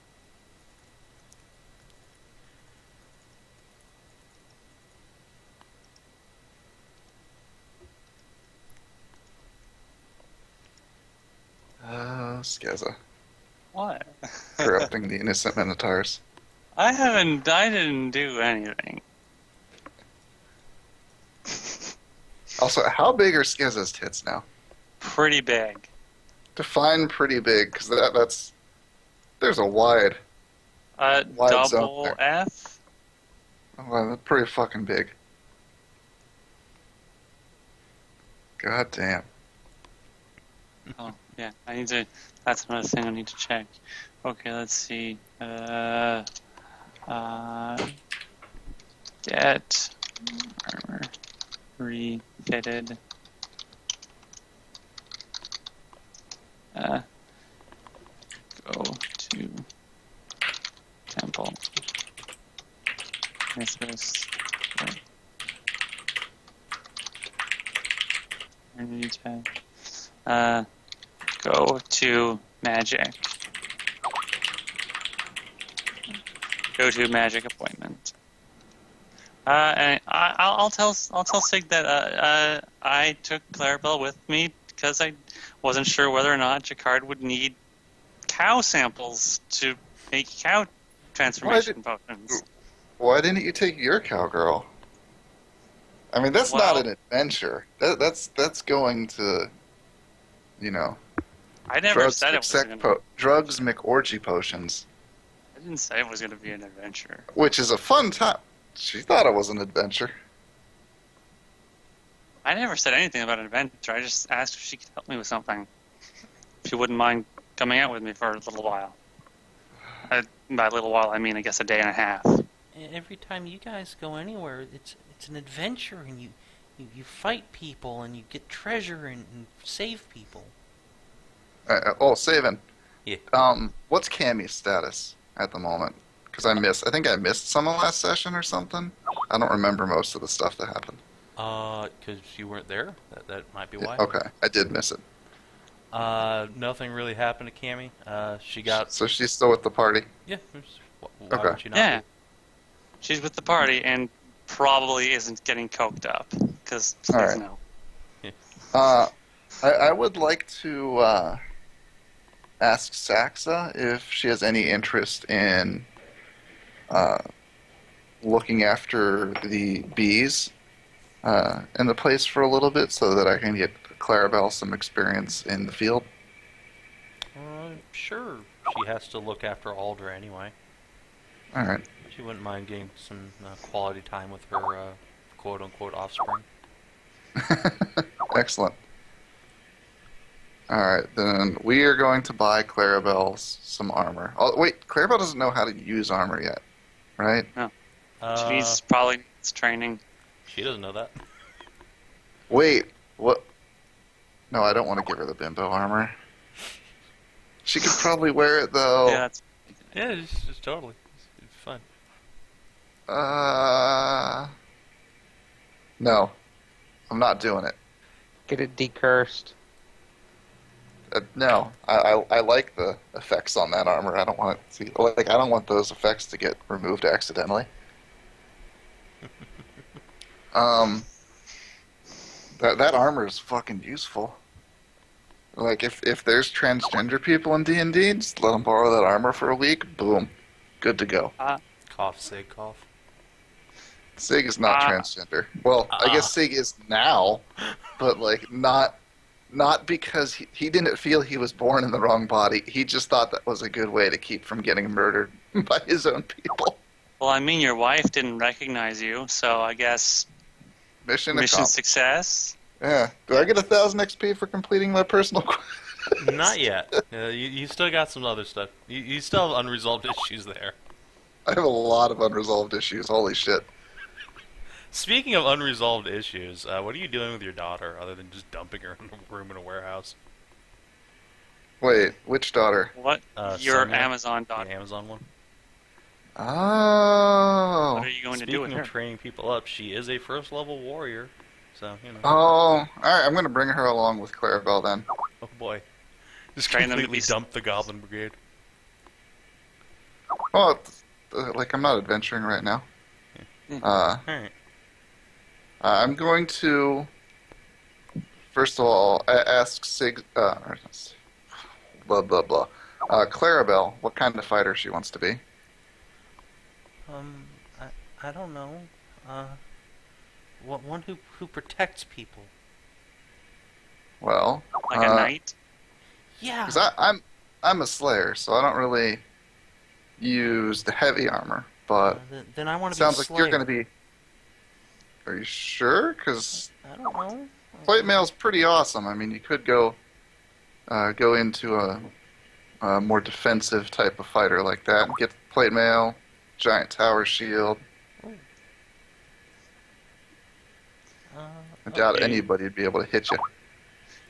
F: Skezza.
B: What?
F: Corrupting the innocent minotaurs.
B: I didn't do anything.
F: Also, how big are Skezza's tits now?
B: Pretty big.
F: Define pretty big, because there's a wide Wide zone
B: Double
F: there.
B: F.
F: Well, that's pretty fucking big. God damn.
B: Oh, yeah. I need to. That's another thing I need to check. Okay, let's see. Get armor refitted. Go to temple. Mistress. I need to go to magic. Go to magic appointment. And I'll tell Sig that I took Clarabelle with me because I wasn't sure whether or not Jacquard would need cow samples to make cow transformation potions.
F: Why didn't you take your cowgirl? I mean, that's not
B: Well-
F: an adventure. That's going to, you know,
B: I never
F: drugs,
B: said it was going to.
F: drugs, McOrgy potions,
B: I didn't say it was going to be an adventure.
F: which is a fun time. She thought it was an adventure.
B: I never said anything about an adventure. I just asked if she could help me with something. If she wouldn't mind coming out with me for a little while. By a little while, I mean, I guess a day and a half.
A: Every time you guys go anywhere, it's an adventure, and you fight people, and you get treasure, and save people.
F: Savin.
A: Yeah.
F: What's Cammy's status at the moment? Because I think I missed some of last session or something. I don't remember most of the stuff that happened.
A: Because you weren't there? That might be why.
F: Okay, I did miss it.
A: Nothing really happened to Cammy. She got...
F: So she's still with the party?
A: Yeah. Why
F: Okay.
A: would she not
B: Yeah.
A: be?
B: She's with the party and probably isn't getting coked up. Because,
F: All right.
B: no.
F: I would like to ask Saxa if she has any interest in looking after the bees in the place for a little bit so that I can get Clarabelle some experience in the field.
A: Sure. She has to look after Aldra anyway.
F: All right.
A: She wouldn't mind getting some quality time with her quote-unquote offspring.
F: Excellent. All right, then we are going to buy Clarabelle some armor. Oh, wait, Clarabelle doesn't know how to use armor yet, right?
B: She's probably needs training.
A: She doesn't know that.
F: Wait, what? No, I don't want to give her the bimbo armor. She could probably wear it though.
B: Yeah, that's
A: Yeah, it's totally. It's fun.
F: No, I'm not doing it.
D: Get it decursed.
F: No, I like the effects on that armor. I don't want it to, I don't want those effects to get removed accidentally. That armor is fucking useful. Like if there's transgender people in D&D, just let them borrow that armor for a week. Boom, good to go.
A: Cough, Sig, cough.
F: Sig is not transgender. Well, I guess Sig is now, but like not because he didn't feel he was born in the wrong body. He just thought that was a good way to keep from getting murdered by his own people.
B: Well, I mean, your wife didn't recognize you, so I guess
F: Mission
B: mission
F: accomplished.
B: success.
F: Yeah. Do I get 1,000 XP for completing my personal quest?
A: Not yet. You still got some other stuff. You still have unresolved issues there.
F: I have a lot of unresolved issues. Holy shit.
A: Speaking of unresolved issues, what are you doing with your daughter other than just dumping her in a room in a warehouse?
F: Wait, which daughter?
B: What? Your
A: Sonia,
B: Amazon
A: the
B: dog.
A: Amazon one.
F: Oh.
B: What are you going to do with
A: Speaking
B: her?
A: of training people up, she is a first level warrior, so you know.
F: Oh. All right. I'm going to bring her along with Clarabelle then.
A: Oh boy, just
B: Train them to
A: completely
B: be-
A: dump the Goblin Brigade.
F: Well, like I'm not adventuring right now.
A: All right.
F: I'm going to, first of all, ask blah blah blah. Clarabelle, what kind of fighter she wants to be.
A: I don't know. One who protects people.
F: Well,
B: Like a knight?
A: Yeah.
F: because I'm a slayer, so I don't really use the heavy armor, but
A: Then I want
F: it
A: to be a
F: sounds like you're
A: slayer.
F: going to be. Are you sure? Because
A: I don't know.
F: plate mail's pretty awesome. I mean, you could go into a more defensive type of fighter like that and get the plate mail, giant tower shield. I doubt
A: Okay.
F: anybody would be able to hit you.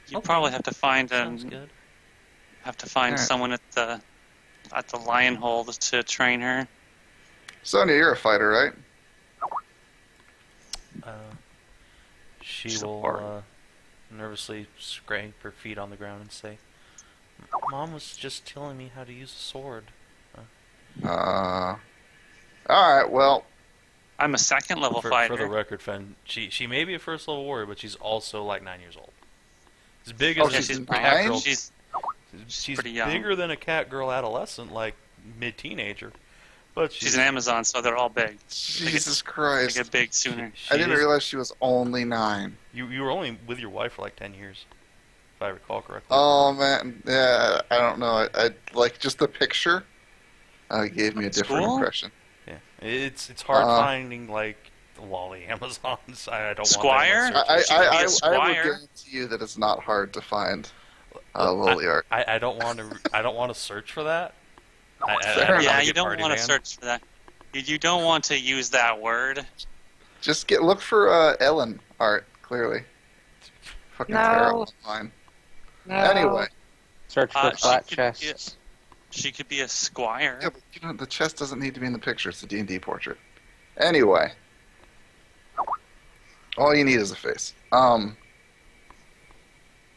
B: You
A: Okay.
B: probably have to find
A: Sounds good.
F: Alright.
B: someone at the lion hole to train her.
F: Sonya, you're a fighter, right?
A: She
B: She's a
A: will
B: bard.
A: nervously scrape her feet on the ground and say, "Mom was just telling me how to use a sword."
F: All right. Well,
B: I'm a second level
A: For
B: fighter.
A: the record, Fen, she may be a first level warrior, but she's also like 9 years old. As big
F: Oh,
A: as
F: she's
B: she's
A: a
B: pretty,
A: cat girl,
B: she's
A: she's
B: pretty young.
A: bigger than a cat girl adolescent, like mid-teenager. But
B: she's an Amazon, so they're all big.
F: Jesus
B: They
F: Christ!
B: get big sooner.
F: I didn't realize she was only 9.
A: You were only with your wife for like 10 years, if I recall correctly.
F: Oh man, yeah. I don't know. I like just the picture. Gave me a different
B: School?
F: impression.
A: Yeah, it's hard finding like the lolly Amazons. I don't
B: Squire?
A: want them to search.
B: She could be a
F: I would
B: squire.
F: guarantee you that it's not hard to find lily art.
A: I don't want to. I don't want to search for that. I
F: Fair
A: don't
F: enough.
B: Yeah,
A: wanna
B: you
A: get
B: don't
A: party
B: want to
A: banned.
B: search for that. You don't want to use that word.
F: Just look for Ellen art. Clearly, fucking
C: No.
F: terrible online.
C: No.
F: Anyway,
D: Search for
B: She
D: flat
B: could be
D: chests.
B: She could be a squire.
F: yeah, but the chest doesn't need to be in the picture. It's a D&D portrait. Anyway, all you need is a face.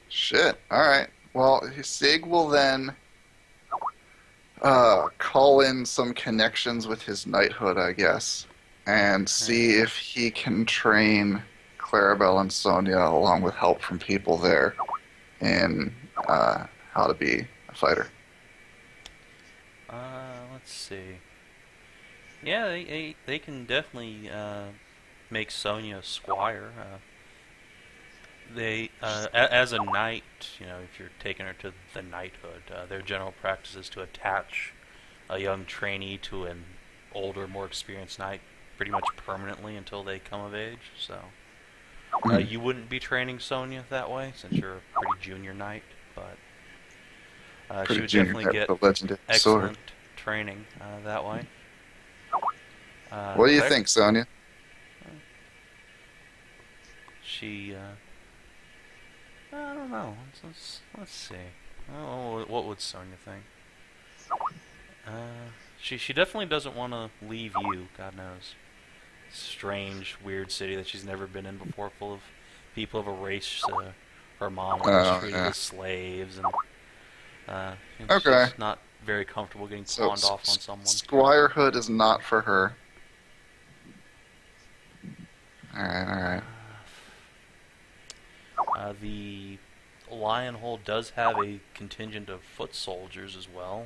F: Shit. All right. Well, Sig will then call in some connections with his knighthood, I guess, and see if he can train Clarabelle and Sonia, along with help from people there, in how to be a fighter.
A: Let's see. Yeah, they can definitely make Sonya a squire. As a knight, if you're taking her to the knighthood, their general practice is to attach a young trainee to an older, more experienced knight pretty much permanently until they come of age. So you wouldn't be training Sonya that way since you're a pretty junior knight, but she would definitely get
F: legendary
A: excellent
F: sword.
A: training that way.
F: What do you
A: Claire-
F: think, Sonia?
A: She, I don't know. Let's see. Oh, what would Sonya think? She definitely doesn't want to leave you. God knows. Strange, weird city that she's never been in before, full of people of a race her mom was treated as slaves, and
F: Okay.
A: she's not very comfortable getting
F: So
A: pawned off on someone.
F: Squirehood is not for her. All right.
A: The Lion Hole does have a contingent of foot soldiers as well.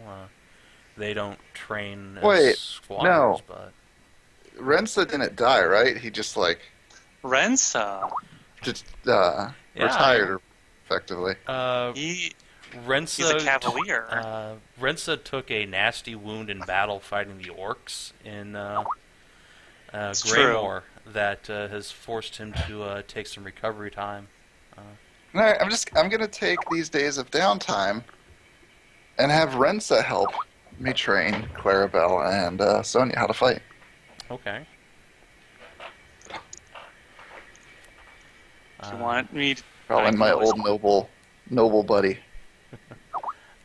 A: They don't train as
F: Wait,
A: squires,
F: no.
A: but
F: Rensa didn't die, right? He just
B: Rensa.
F: retired effectively.
A: Rensa
B: He's a cavalier.
A: Rensa took a nasty wound in battle fighting the orcs in
B: It's
A: Greymore that has forced him to take some recovery time.
F: All right, I'm gonna take these days of downtime and have Rensa help me train Clarabelle and Sonia how to fight.
A: Okay.
B: Do you want me to...
F: Oh, and my old noble buddy.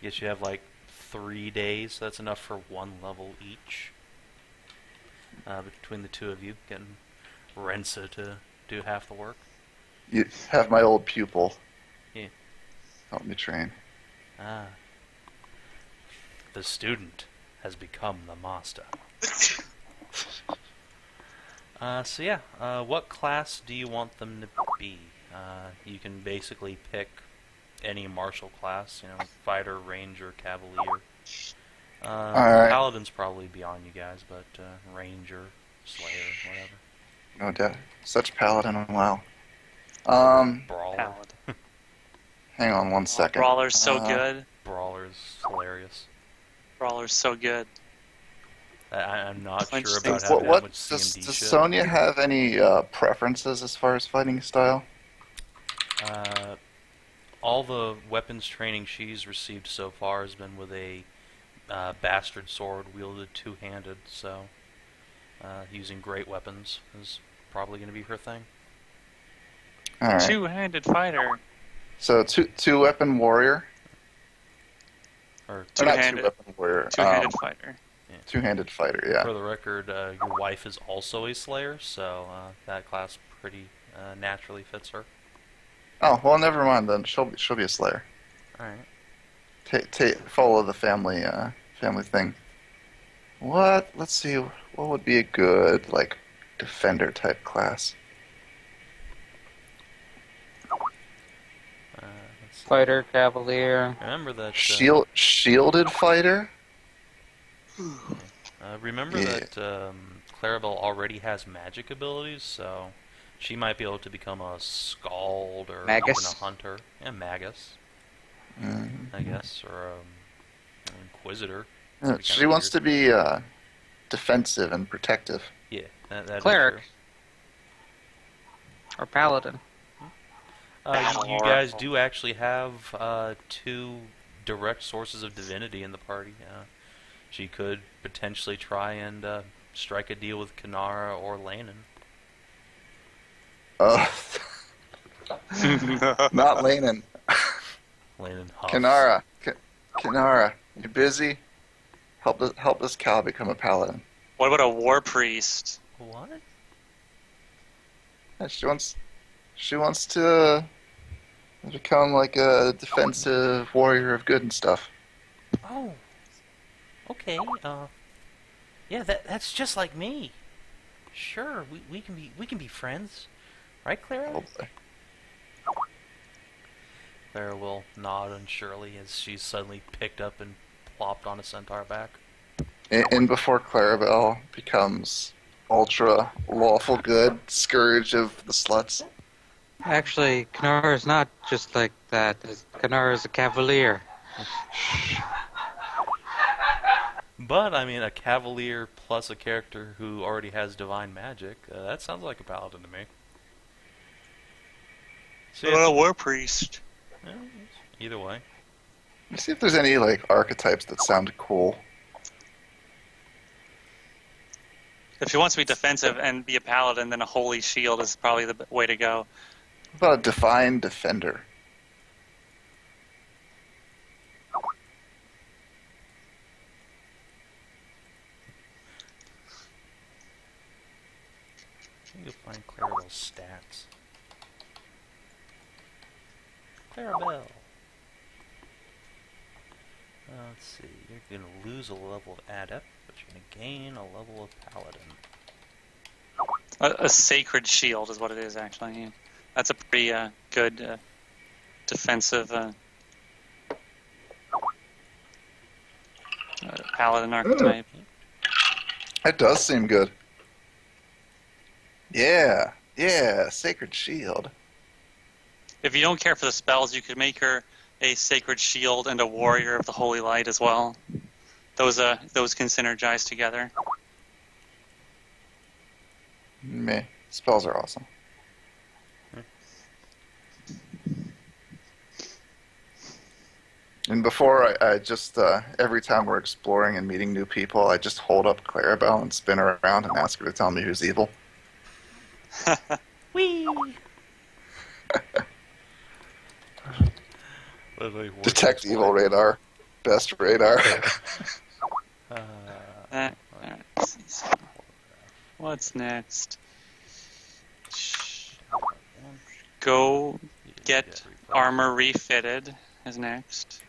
A: Guess you have like 3 days. That's enough for 1 level each. Between the two of you, getting Rensa to do half the work.
F: You have my old pupil.
A: Yeah.
F: Help me train.
A: The student has become the master. So yeah, what class do you want them to be? You can basically pick any martial class, fighter, ranger, cavalier.
F: Alright.
A: Paladin's probably beyond you guys, but ranger, slayer, whatever.
F: No doubt. Such paladin, wow.
A: Brawler.
B: Paladin.
F: Hang on one second.
B: Brawler's so good.
A: Brawler's hilarious.
B: Brawler's so good.
A: I'm not sure
B: Interesting.
A: about having that
F: What
A: much
F: does
A: CMD shit.
F: Sonya have any preferences as far as fighting style?
A: All the weapons training she's received so far has been with a bastard sword wielded two-handed, so using great weapons is probably going to be her thing.
F: All right.
B: Two-handed fighter.
F: So two weapon warrior.
A: Or
F: Or not
B: Two-handed.
F: two weapon warrior.
B: Two-handed fighter.
F: Two-handed fighter. Yeah.
A: for the record, your wife is also a slayer, so that class pretty naturally fits her.
F: Oh well, never mind then. She'll be a slayer.
A: All right.
F: Follow the family thing. What? Let's see. What would be a good like defender type class?
A: Let's see.
D: Fighter, Cavalier.
A: Remember that.
F: Shielded fighter.
A: Remember
F: Yeah.
A: that Clarabelle already has magic abilities, so she might be able to become a Scald or
D: Magus?
A: even a Hunter. Yeah, Magus, I guess, or an Inquisitor. That'd be
F: She
A: kinda
F: wants to
A: weird.
F: be defensive and protective.
A: Yeah, that is
D: Cleric.
A: true.
D: Or Paladin.
A: You guys do actually have two direct sources of divinity in the party. She could potentially try and strike a deal with Kinara or Lanin.
F: Not Lanin.
A: Lanin huffs.
F: Kinara, you busy? Help this cow become a paladin.
B: What about a war priest?
A: What?
F: Yeah, she wants to become like a defensive warrior of good and stuff.
A: Oh. Okay. Yeah, that's just like me. Sure, we can be friends, right, Clara?
F: Oh boy.
A: Clara will nod unsurely as she's suddenly picked up and plopped on a centaur back.
F: And before Clarabelle becomes ultra lawful good, scourge of the sluts.
D: Actually, Kinara is not just like that. Kinara is a Cavalier.
A: But, I mean, a cavalier plus a character who already has divine magic, that sounds like a paladin to me. So,
B: What about a war priest?
A: yeah, either way.
F: Let me see if there's any like archetypes that sound cool.
B: If she wants to be defensive and be a paladin, then a holy shield is probably the way to go.
F: What about a divine defender?
A: You'll find Clarabelle's stats. Clarabelle. Let's see. You're going to lose a level of adept, but you're going to gain a level of paladin.
B: A sacred shield is what it is, actually. That's a pretty good defensive paladin archetype.
F: That does seem good. Yeah, sacred shield.
B: If you don't care for the spells, you could make her a sacred shield and a warrior of the holy light as well. Those can synergize together.
F: Meh. Spells are awesome. And before I just, every time we're exploring and meeting new people, I just hold up Clarabelle and spin her around and ask her to tell me who's evil.
A: Whee!
F: Detect evil radar. Best radar.
B: Alright, let's see. What's next? Go get armor refitted is next.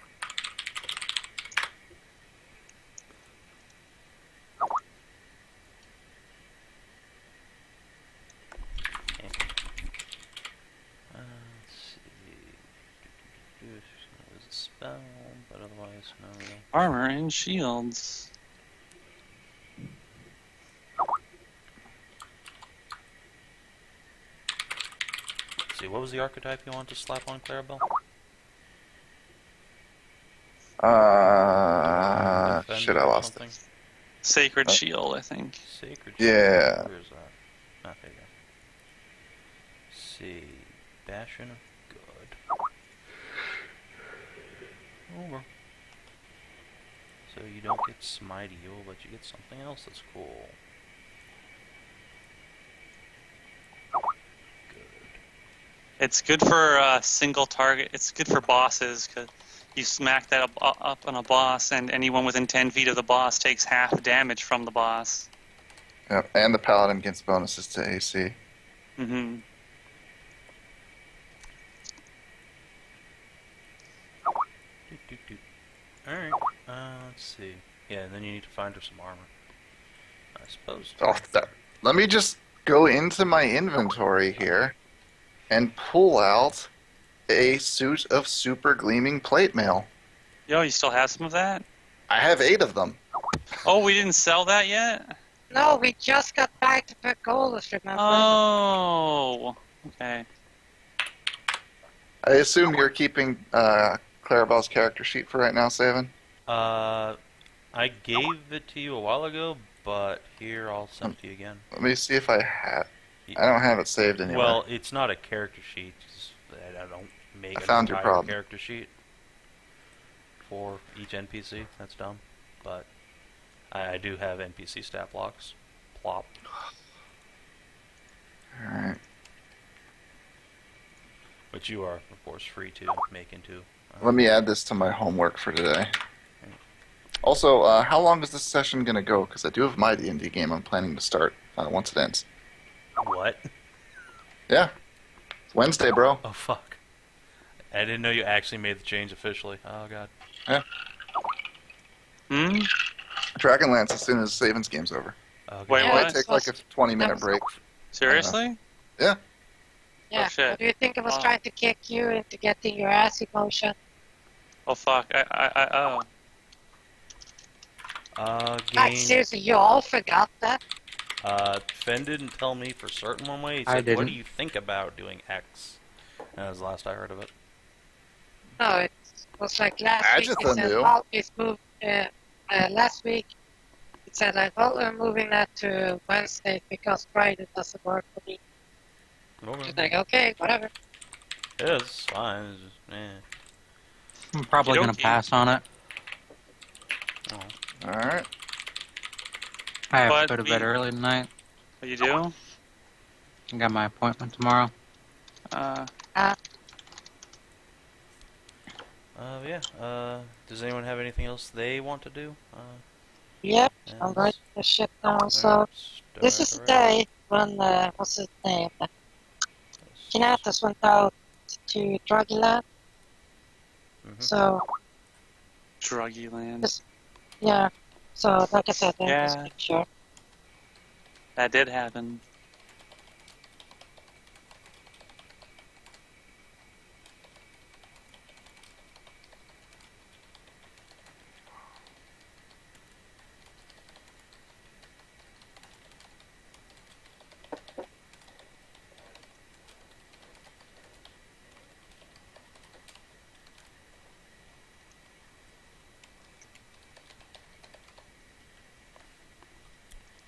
A: Spell, but otherwise no.
B: Armor and shields.
A: Let's see, what was the archetype you wanted to slap on Clarabelle?
F: Shit, I lost
A: something?
F: it.
B: Sacred Shield, I think.
A: Sacred
F: Yeah.
A: Shield. Where's that? Ah, there you go. See. Bastion of Good. Over. So you don't get Smite Heal, but you get something else that's cool.
B: It's good for single target. It's good for bosses because you smack that up on a boss, and anyone within 10 feet of the boss takes half damage from the boss.
F: Yep. And the paladin gets bonuses to AC.
B: Mm-hmm.
A: Alright, let's see. Yeah, and then you need to find her some armor. I suppose.
F: Let me just go into my inventory here and pull out a suit of super gleaming plate mail.
B: Yo, you still have some of that?
F: I have 8 of them.
B: Oh, we didn't sell that yet?
C: No, we just got back to Pergolith, remember?
B: Oh, okay.
F: I assume you're keeping Clarabelle's character sheet for right now, Savin?
A: I gave it to you a while ago, but here, I'll send it to you again.
F: Let me see if I have. I don't have it saved anywhere.
A: Well, it's not a character sheet. I don't make an
F: found your
A: entire
F: problem.
A: character sheet for each NPC. That's dumb. But I do have NPC stat blocks. Plop.
F: Alright.
A: Which you are, of course, free to make into.
F: Let me add this to my homework for today. Also, how long is this session going to go? Because I do have my D&D game I'm planning to start once it ends.
A: What?
F: Yeah. It's Wednesday, bro.
A: Oh, fuck. I didn't know you actually made the change officially. Oh, God.
F: Yeah.
B: Hmm?
F: Dragonlance as soon as Savin's game's over.
A: Oh, God.
B: Wait,
C: Yeah,
B: what?
F: I take like a 20-minute break.
B: Seriously?
F: Yeah.
C: Yeah.
B: Oh, shit.
C: What do you think I was
B: Oh.
C: trying to kick you into getting your ass emotion?
B: Oh, fuck. Oh.
C: Like, seriously, you all forgot that?
A: Fen didn't tell me for certain one way. He
D: I
A: said, what
D: didn't.
A: do you think about doing X? That was the last I heard of it.
C: No, it was like last week.
F: Agatha
C: It said,
F: knew.
C: well, it's moved. Last week, it said like, well, we're moving that to Wednesday because Friday doesn't work for me. She's like, okay, whatever.
A: It's fine. It's just,
D: I'm probably going
B: Okey-dokey.
D: to pass on it.
A: Oh.
F: Alright.
D: I have
B: But
D: to go to bed
B: we-
D: early tonight.
B: What you do?
D: I got my appointment tomorrow.
A: Yeah. Does anyone have anything else they want to do?
C: Yep,
A: Yes.
C: I'm writing the shit down.
A: Alright,
C: So this is the
A: alright.
C: day when what's his name? Kinathis went out to Druggyland.
A: Mhm.
C: So
B: Druggy land.
C: This- yeah. So like I said, there's
B: Yeah.
C: this picture.
B: That did happen.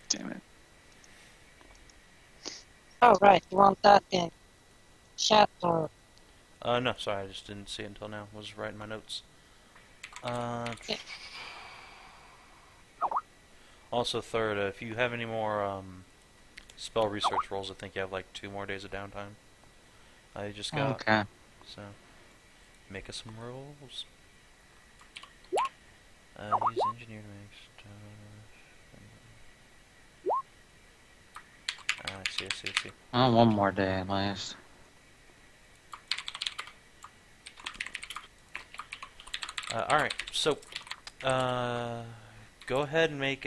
B: Damn it.
C: Oh right, you want that in chat or
A: No, sorry, I just didn't see it until now. Was writing my notes.
C: Yeah.
A: Also, third, if you have any more spell research rolls, I think you have like 2 more days of downtime. I just got.
D: Okay.
A: So, make us some rolls. Use engineer to make stuff. I see.
D: Oh, one more day at least.
A: Alright, so, go ahead and make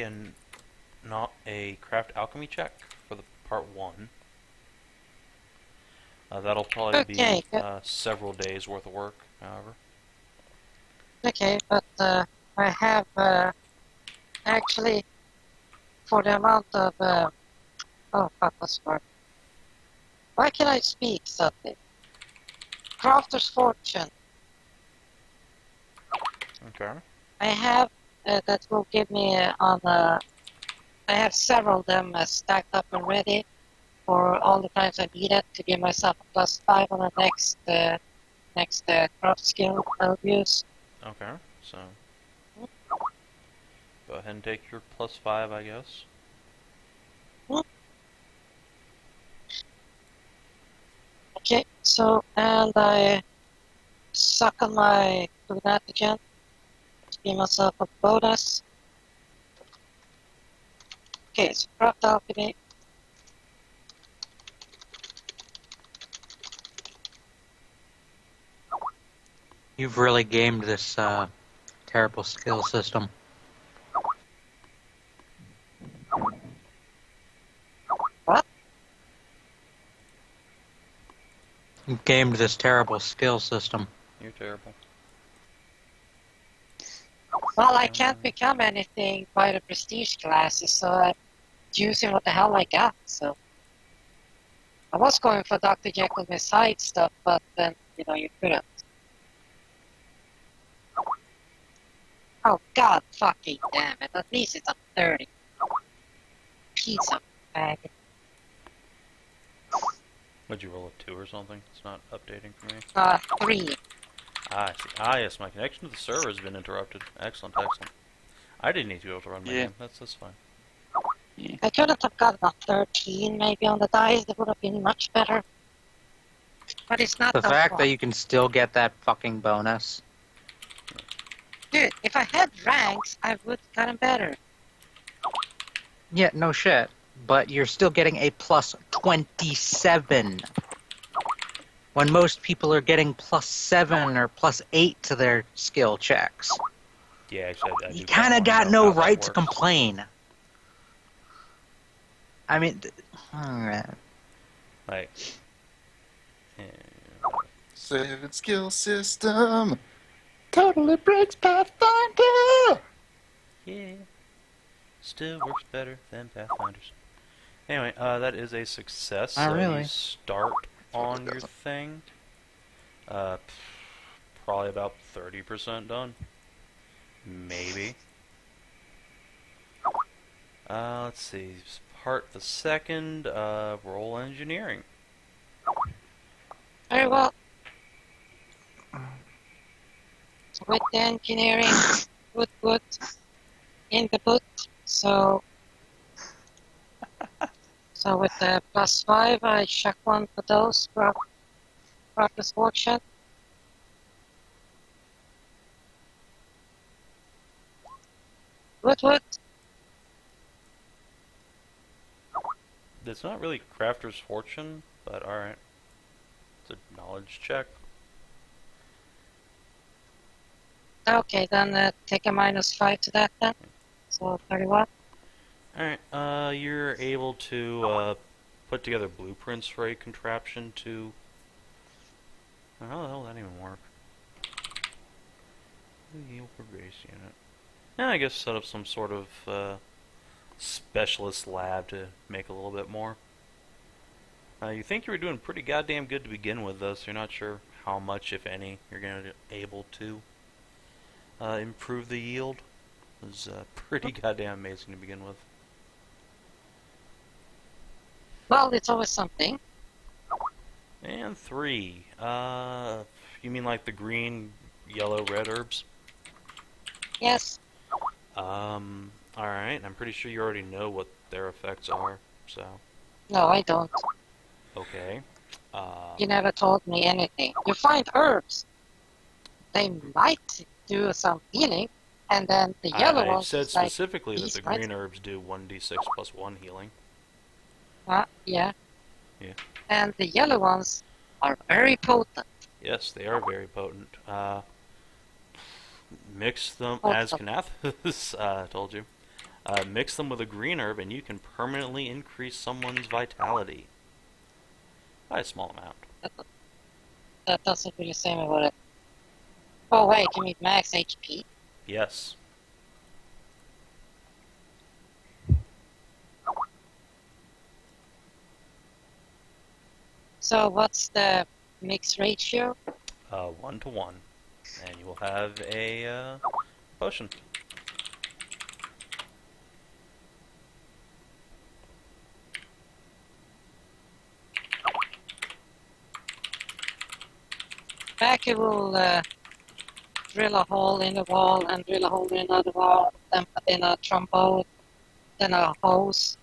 A: not a craft alchemy check for the part 1. That'll probably
C: Okay,
A: be several days worth of work, however.
C: okay, but I have actually for the amount of oh fuck, what's the word? Why can I speak suddenly? Crafter's Fortune.
A: Okay.
C: I have that will give me on I have several of them stacked up and ready for all the times I need it to give myself a +5 on the next craft skill I'll use.
A: Okay, so go ahead and take your +5, I guess.
C: Okay, so, and I suck on my Kinathis to give myself a bonus. Okay, so craft alchemy.
D: You've really gamed this terrible skill system.
C: What?
D: You've gamed this terrible skill system.
A: You're terrible.
C: Well, I can't become anything by the prestige classes, so I'm using what the hell I got, so. I was going for Dr. Jekyll and Miss Hyde stuff, but then, you couldn't. Oh god fucking damn it, at least it's a 30. Piece of bag.
A: Would you roll a 2 or something? It's not updating for me.
C: 3.
A: Ah, I see. Ah, yes, my connection to the server has been interrupted. Excellent, excellent. I didn't need to be able to run my game. That's fine.
B: Yeah.
C: I couldn't have gotten a 13 maybe on the dice, that would have been much better. But it's not
D: The
C: that
D: fact
C: far.
D: that you can still get that fucking bonus.
C: Dude, if I had ranks, I would have gotten better.
D: Yeah, no shit. But you're still getting a +27. When most people are getting +7 or +8 to their skill checks.
A: Yeah, actually, I
D: You
A: do
D: kind of
A: wanna
D: got
A: know
D: no
A: how that
D: right to
A: works.
D: complain. I mean, alright.
A: Like,
F: Saving skill system totally breaks Pathfinder.
A: yeah, still works better than Pathfinders. Anyway, that is a success.
D: Not
A: So
D: really.
A: you start on your thing. Probably about 30% done. Maybe. Let's see. Part the second. Roll engineering.
C: Very well. So with the engineering, wood in the boot. So with the +5, I chuck one for those for misfortune. Wood.
A: It's not really Crafter's Fortune, but alright. It's a knowledge check.
C: Okay, then take a -5 to that then. So 31.
A: Alright, you're able to put together blueprints for a contraption to... How the hell did that even work? Yield for base unit. Yeah, I guess set up some sort of specialist lab to make a little bit more. You think you were doing pretty goddamn good to begin with, though, so you're not sure how much, if any, you're going to be able to improve the yield. It was pretty goddamn amazing to begin with.
C: Well, it's always something.
A: And 3. You mean like the green, yellow, red herbs?
C: Yes.
A: Alright, I'm pretty sure you already know what their effects are, so...
C: No, I don't.
A: Okay.
C: You never told me anything. You find herbs. They might do some healing, and then the yellow
A: I
C: ones
A: said
C: is like
A: specifically that
C: these,
A: the
C: right?
A: green herbs do 1d6 plus 1 healing.
C: Yeah.
A: Yeah.
C: And the yellow ones are very potent.
A: Yes, they are very potent. Mix them,
C: Oh,
A: as
C: so-
A: Kinathis told you, mix them with a green herb and you can permanently increase someone's vitality. By a small amount.
C: That doesn't really say me what it. Oh wait, you mean max HP?
A: Yes.
C: So what's the mix ratio?
A: 1 to 1. And you will have a potion.
C: Backy will drill a hole in the wall and drill a hole in another wall, then put in a trombone, then a hose,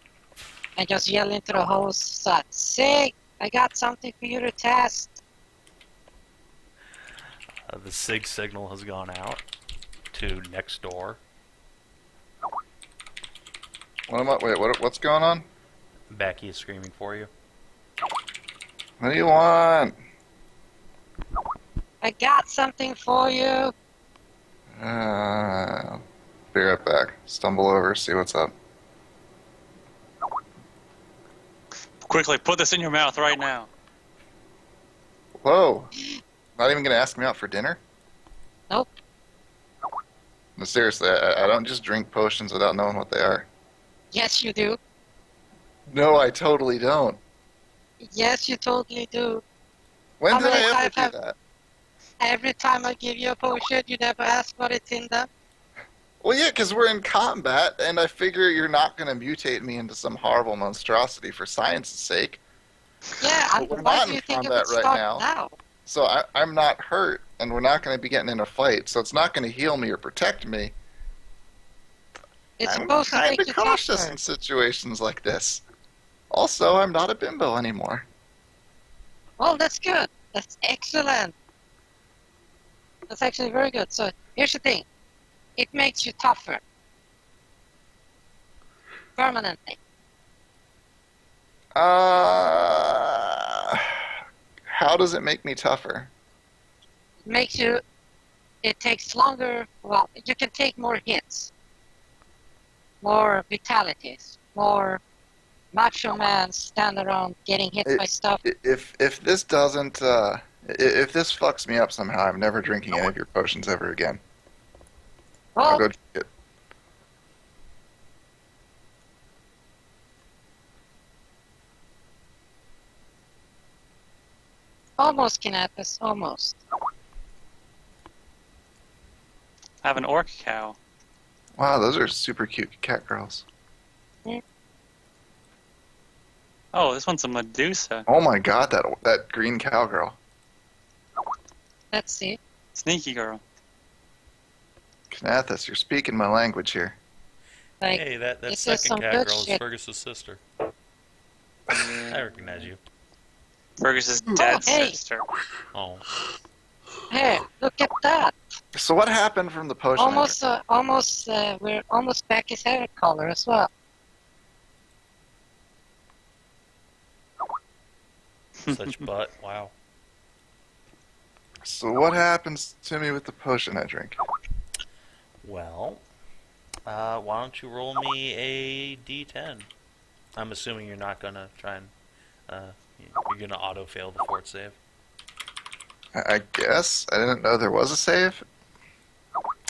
C: and just yell into the hose that, Sig, I got something for you to test.
A: The SIG signal has gone out to next door.
F: What's going on?
A: Backy is screaming for you.
F: What do you want?
C: I got something for you.
F: Be right back. Stumble over, see what's up.
B: Quickly, put this in your mouth right now.
F: Whoa! Not even gonna ask me out for dinner?
C: Nope.
F: No, seriously, I don't just drink potions without knowing what they are.
C: Yes, you do.
F: No, I totally don't.
C: Yes, you totally do.
F: When
C: How
F: did
C: many
F: I ever
C: times
F: do that?
C: Every time I give you a potion, you never ask what it's in them.
F: Well, yeah, because we're in combat, and I figure you're not going to mutate me into some horrible monstrosity for science's sake.
C: Yeah,
F: But
C: and
F: we're
C: why
F: not
C: do
F: in
C: you think it
F: combat
C: would
F: right
C: start
F: now. So I'm not hurt, and we're not going to be getting in a fight, so it's not going to heal me or protect me.
C: It's
F: I'm
C: supposed to
F: kind
C: make
F: of
C: you
F: cautious
C: tougher.
F: in situations like this. Also, I'm not a bimbo anymore.
C: Well, that's good. That's excellent. That's actually very good. So here's the thing. It makes you tougher. Permanently.
F: How does it make me tougher?
C: It makes you... It takes longer... Well, you can take more hits. More vitalities. More macho man stand around getting hit by stuff.
F: If this doesn't, if this fucks me up somehow, I'm never drinking any of your potions ever again. I'll
C: Well,
F: go drink it.
C: almost, Kinathis. Almost.
B: I have an orc cow.
F: Wow, those are super cute cat girls.
B: Oh, this one's a Medusa.
F: Oh my god, that green cowgirl.
C: Let's see.
B: Sneaky girl.
F: Kinathis, you're speaking my language here.
C: Like,
A: Hey, that
C: this is some
A: second cat
C: good
A: girl is
C: shit.
A: Fergus's sister. I recognize you.
B: Fergus's dead
C: hey.
B: sister.
A: Oh.
C: Hey, look at that.
F: So what happened from the potion?
C: We're almost back his hair color as well.
A: Such butt. Wow.
F: So what happens to me with the potion I drink?
A: Well, why don't you roll me a d10? I'm assuming you're not gonna try and, you're gonna auto-fail the fort save.
F: I guess. I didn't know there was a save.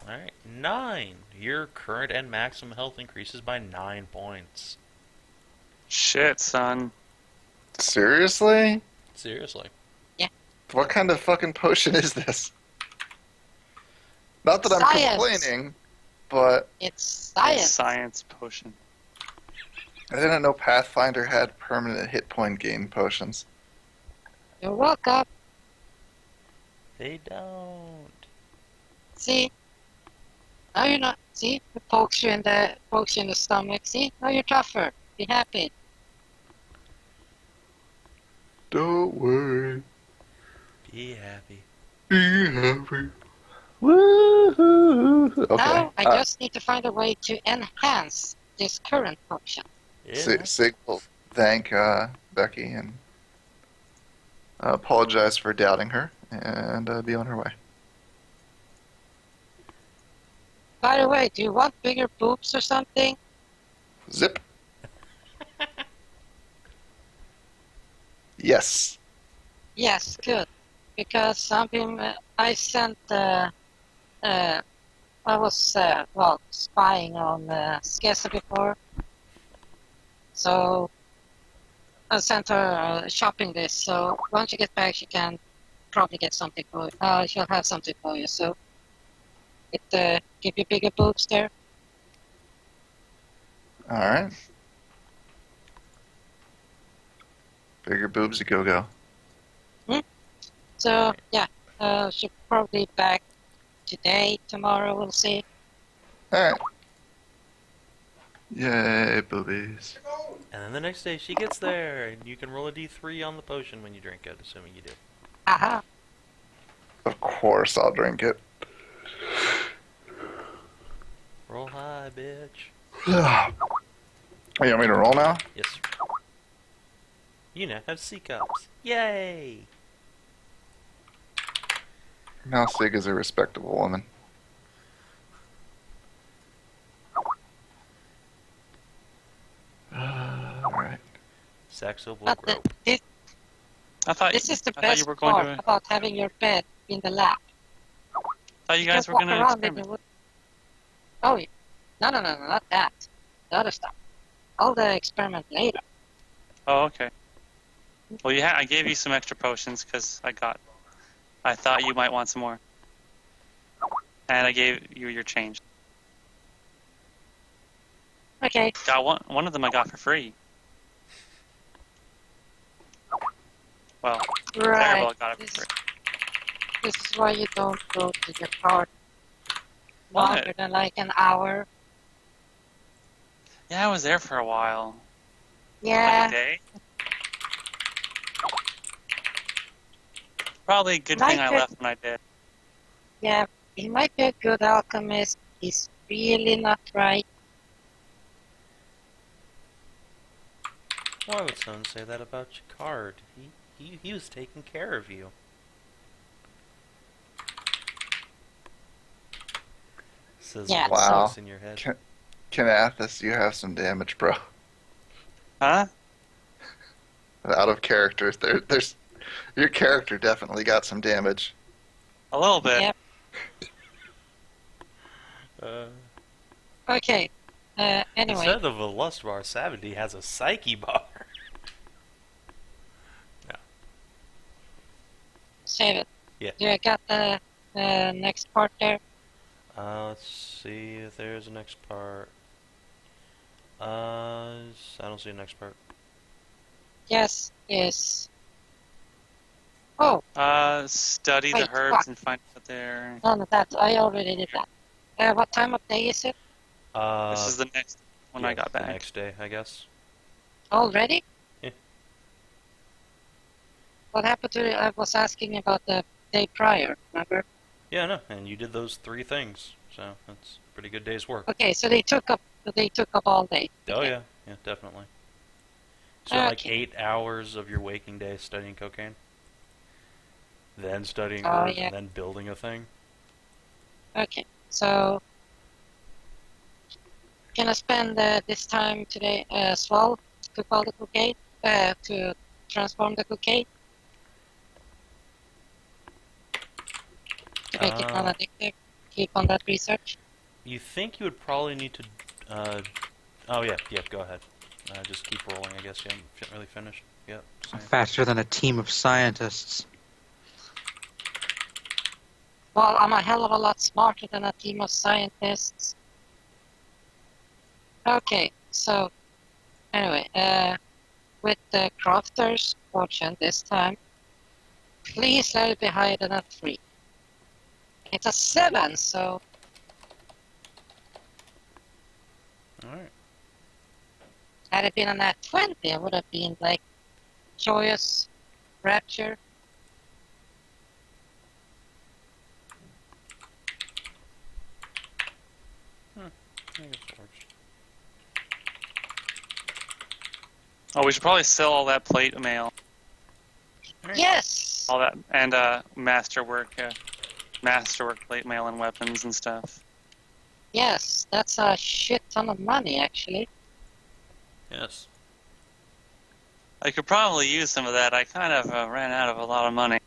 A: Alright, 9. Your current and maximum health increases by 9 points.
B: Shit, son.
F: Seriously?
A: Seriously.
F: What kind of fucking potion is this? Not that I'm
C: Science.
F: complaining, but
C: It's
B: A
C: science.
B: science potion.
F: I didn't know Pathfinder had permanent hit point gain potions.
C: You're welcome.
A: They don't.
C: See? Now you're not. See? It pokes you in the stomach. See? Now you're tougher. Be happy.
F: Don't worry.
A: Be happy.
F: Be happy. Woohoo! Okay.
C: Now I just need to find a way to enhance this current potion.
A: Yeah.
F: Sig will thank Becky and apologize for doubting her and be on her way.
C: By the way, do you want bigger boobs or something?
F: Zip. Yes.
C: Yes, good. Because I sent, I was, spying on Skezza before. So, I sent her a shopping list. So, once you get back, she can probably get something for you. She'll have something for you. So, give you bigger boobs there.
F: All right. Bigger boobs, a go-go.
C: So, yeah. She'll probably be back today, tomorrow, we'll see.
F: Alright. Yay, boobies.
A: And then the next day she gets there, and you can roll a d3 on the potion when you drink it, assuming you do.
C: Aha.
F: Of course I'll drink it.
A: Roll high, bitch.
F: Oh, you want me to roll now?
A: Yes. You now have C-cups. Yay!
F: Now Sig is a respectable woman. Alright.
A: Saxo will
C: But
A: grow.
C: this
B: I thought
C: is the
B: I thought you
C: best
B: were going
C: part
B: to.
C: about having your bed in the lab.
B: Thought you guys
C: Just
B: were
C: walk
B: going to
C: around and
B: experiment.
C: you would... Oh, yeah. No, not that. The other stuff. All the experiment later.
B: Oh, okay. Well, I gave you some extra potions because I thought you might want some more, and I gave you your change.
C: Okay.
B: Got one of them I got for free. Well,
C: Right.
B: Clarabelle got it for free.
C: This is why you don't go to the park
B: What?
C: longer than like an hour.
B: Yeah, I was there for a while.
C: Yeah.
B: Like a day. Probably a good
C: Like
B: thing I
C: it.
B: left when I did.
C: Yeah. He might be a good alchemist. He's really not right.
A: Why would someone say that about Chicard? He was taking care of you. Says
C: Yeah,
A: what
F: Wow.
A: sticks in your head.
F: Kinathis, you have some damage, bro.
B: Huh?
F: Out of character. There's your character definitely got some damage.
B: A little bit.
C: Yep. Okay. Anyway.
A: Instead of a lust bar, Sav&D has a psyche bar.
C: Save it.
A: Yeah.
C: Do I got the next part there?
A: Let's see if there's a next part. I don't see a next part.
C: Yes. Is. Oh,
B: Study
C: Wait,
B: the herbs
C: fuck.
B: and find out there.
C: no, that I already did that. What time of day is it?
B: This is the next one I got
A: The
B: back.
A: next day, I guess.
C: Already?
A: Yeah.
C: What happened to? I was asking about the day prior. Remember?
A: Yeah, no, and you did those 3 things, so that's a pretty good day's work.
C: Okay, so they took up all day.
A: Oh
C: Okay.
A: yeah, definitely. So like
C: Okay.
A: 8 hours of your waking day studying cocaine, then studying
C: Oh,
A: herbs,
C: yeah.
A: and then building a thing.
C: Okay, so can I spend this time today as well to call the cocaine, to transform the cocaine, to make it non-addictive? Keep on that research.
A: You think you would probably need to. Oh yeah, go ahead. Just keep rolling. I guess you haven't really finished. Yep. Same.
D: Faster than a team of scientists.
C: Well, I'm a hell of a lot smarter than a team of scientists. Okay, so anyway, with the crafter's fortune this time, please let it be higher than a 3. It's a 7, so
A: Alright.
C: had it been a nat 20, it would have been like joyous rapture.
A: I think it's forged.
B: Oh, we should probably sell all that plate mail,
C: Yes!
B: all that, and masterwork plate mail and weapons and stuff.
C: Yes, that's a shit ton of money, actually.
A: Yes.
B: I could probably use some of that. I kind of ran out of a lot of money.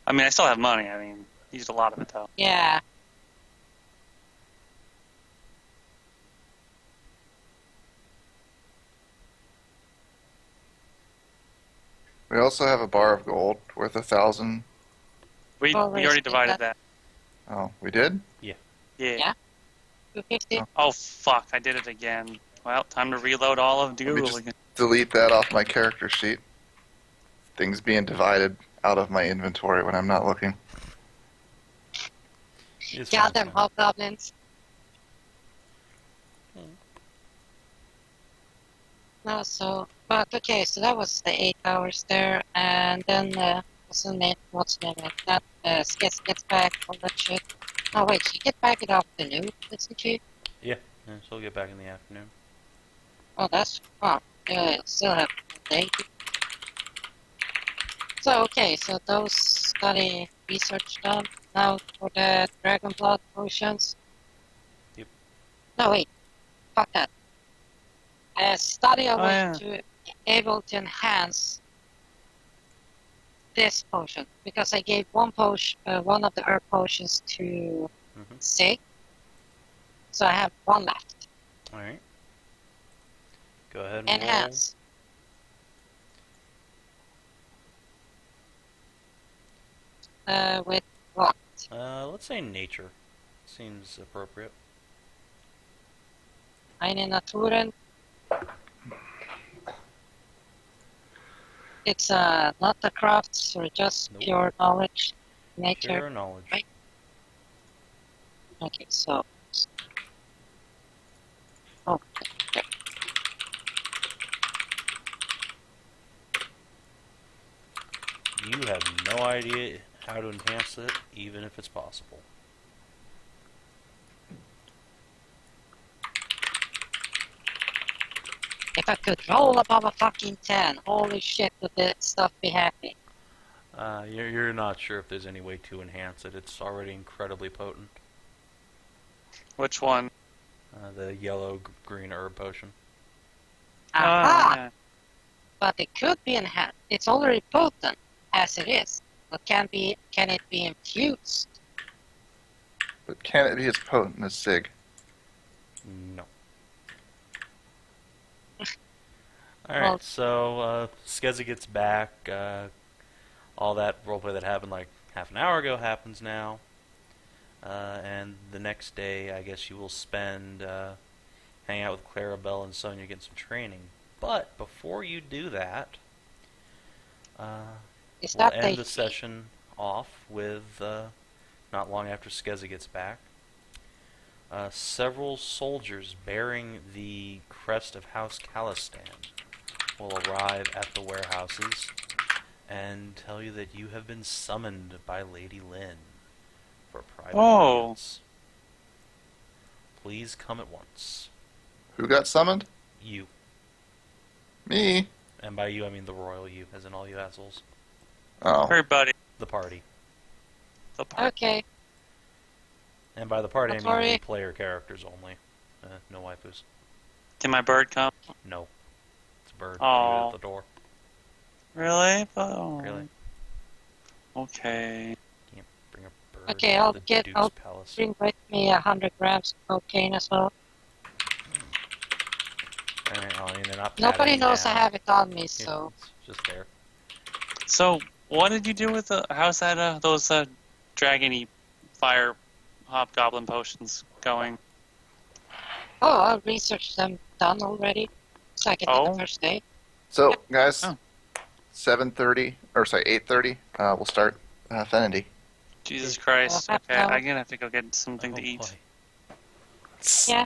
B: I mean, I still have money. I mean, used a lot of it though.
C: Yeah.
F: We also have a bar of gold worth 1,000.
B: We
C: Always
B: already
C: did
B: divided
C: that.
B: that.
F: Oh, we did?
B: Yeah.
C: Yeah. 250.
F: Oh.
B: Oh fuck! I did it again. Well, time to reload all of
F: Let me
B: Google
F: just
B: again.
F: delete that off my character sheet. Things being divided out of my inventory when I'm not looking.
A: It's
C: Kill
A: fine,
C: them,
A: it's fine.
C: hobgoblins. No, so, but okay, so that was the 8 hours there, and then, what's the name like that, Skezza gets back, all that shit. Oh wait, she get back in the afternoon, isn't she?
A: Yeah, she'll get back in the afternoon.
C: Oh, that's, still have a day. So, okay, so those study research done. Now for the dragon blood potions.
A: Yep.
C: No, wait, fuck that. Study a
B: Oh,
C: way
B: yeah.
C: to able to enhance this potion, because I gave one potion, one of the herb potions to
A: Mm-hmm.
C: Sig, so I have one left.
A: Alright. Go ahead and
C: Enhance. With what?
A: roll. Let's say nature. Seems appropriate.
C: Eine Naturen. It's not the crafts or just
A: Nope.
C: pure knowledge, nature.
A: Pure knowledge.
C: Right. Okay, so. Oh, okay.
A: You have no idea how to enhance it, even if it's possible.
C: If I could roll above a fucking 10, holy shit, would this stuff be happy?
A: You're not sure if there's any way to enhance it. It's already incredibly potent.
B: Which one?
A: The yellow-green herb potion.
C: Aha!
B: yeah.
C: But it could be enhanced. It's already potent, as it is. But can it be infused?
F: But can it be as potent as Sig?
A: No. Alright,
C: Well-
A: so Skezza gets back. All that roleplay that happened like half an hour ago happens now. And the next day, I guess you will spend hanging out with Clarabelle and Sonia, getting some training. But before you do that,
C: Is
A: we'll
C: that
A: end the session off with, not long after Skezza gets back, several soldiers bearing the crest of House Calistan will arrive at the warehouses and tell you that you have been summoned by Lady Lynn for private
B: Oh.
A: audience. Please come at once.
F: Who got summoned?
A: You.
F: Me.
A: And by you, I mean the royal you, as in all you assholes.
F: Oh.
B: Everybody.
A: The party.
B: The part.
C: Okay.
A: And by the party, I
C: I'm
A: mean
C: sorry.
A: the player characters only. No waifus.
B: Did my bird come?
A: No. It's a bird.
B: Aw.
A: Leave it at the door.
B: Really? Oh.
A: Really?
B: Okay.
A: Can't bring a bird
C: Okay,
A: to
C: I'll
A: the
C: get-
A: Duke's
C: I'll
A: palace.
C: Bring with me 100 grams of cocaine as well.
A: Alright, I mean, they're not
C: Nobody
A: patting you
C: knows I
A: down.
C: have it on me,
A: Yeah,
C: so.
A: it's just there.
B: So, what did you do with the? How's that? Those dragony fire hobgoblin potions going?
C: Oh, I'll research them done already. So I can do
B: Oh.
C: the first day.
F: So, guys,
B: Oh.
F: 7:30, or sorry, 8:30, we'll start Sav&D.
B: Jesus Christ.
C: Well,
B: Okay,
C: half an hour.
B: I'm gonna have to go get something
A: Oh,
B: to eat.
A: boy.
C: Yeah.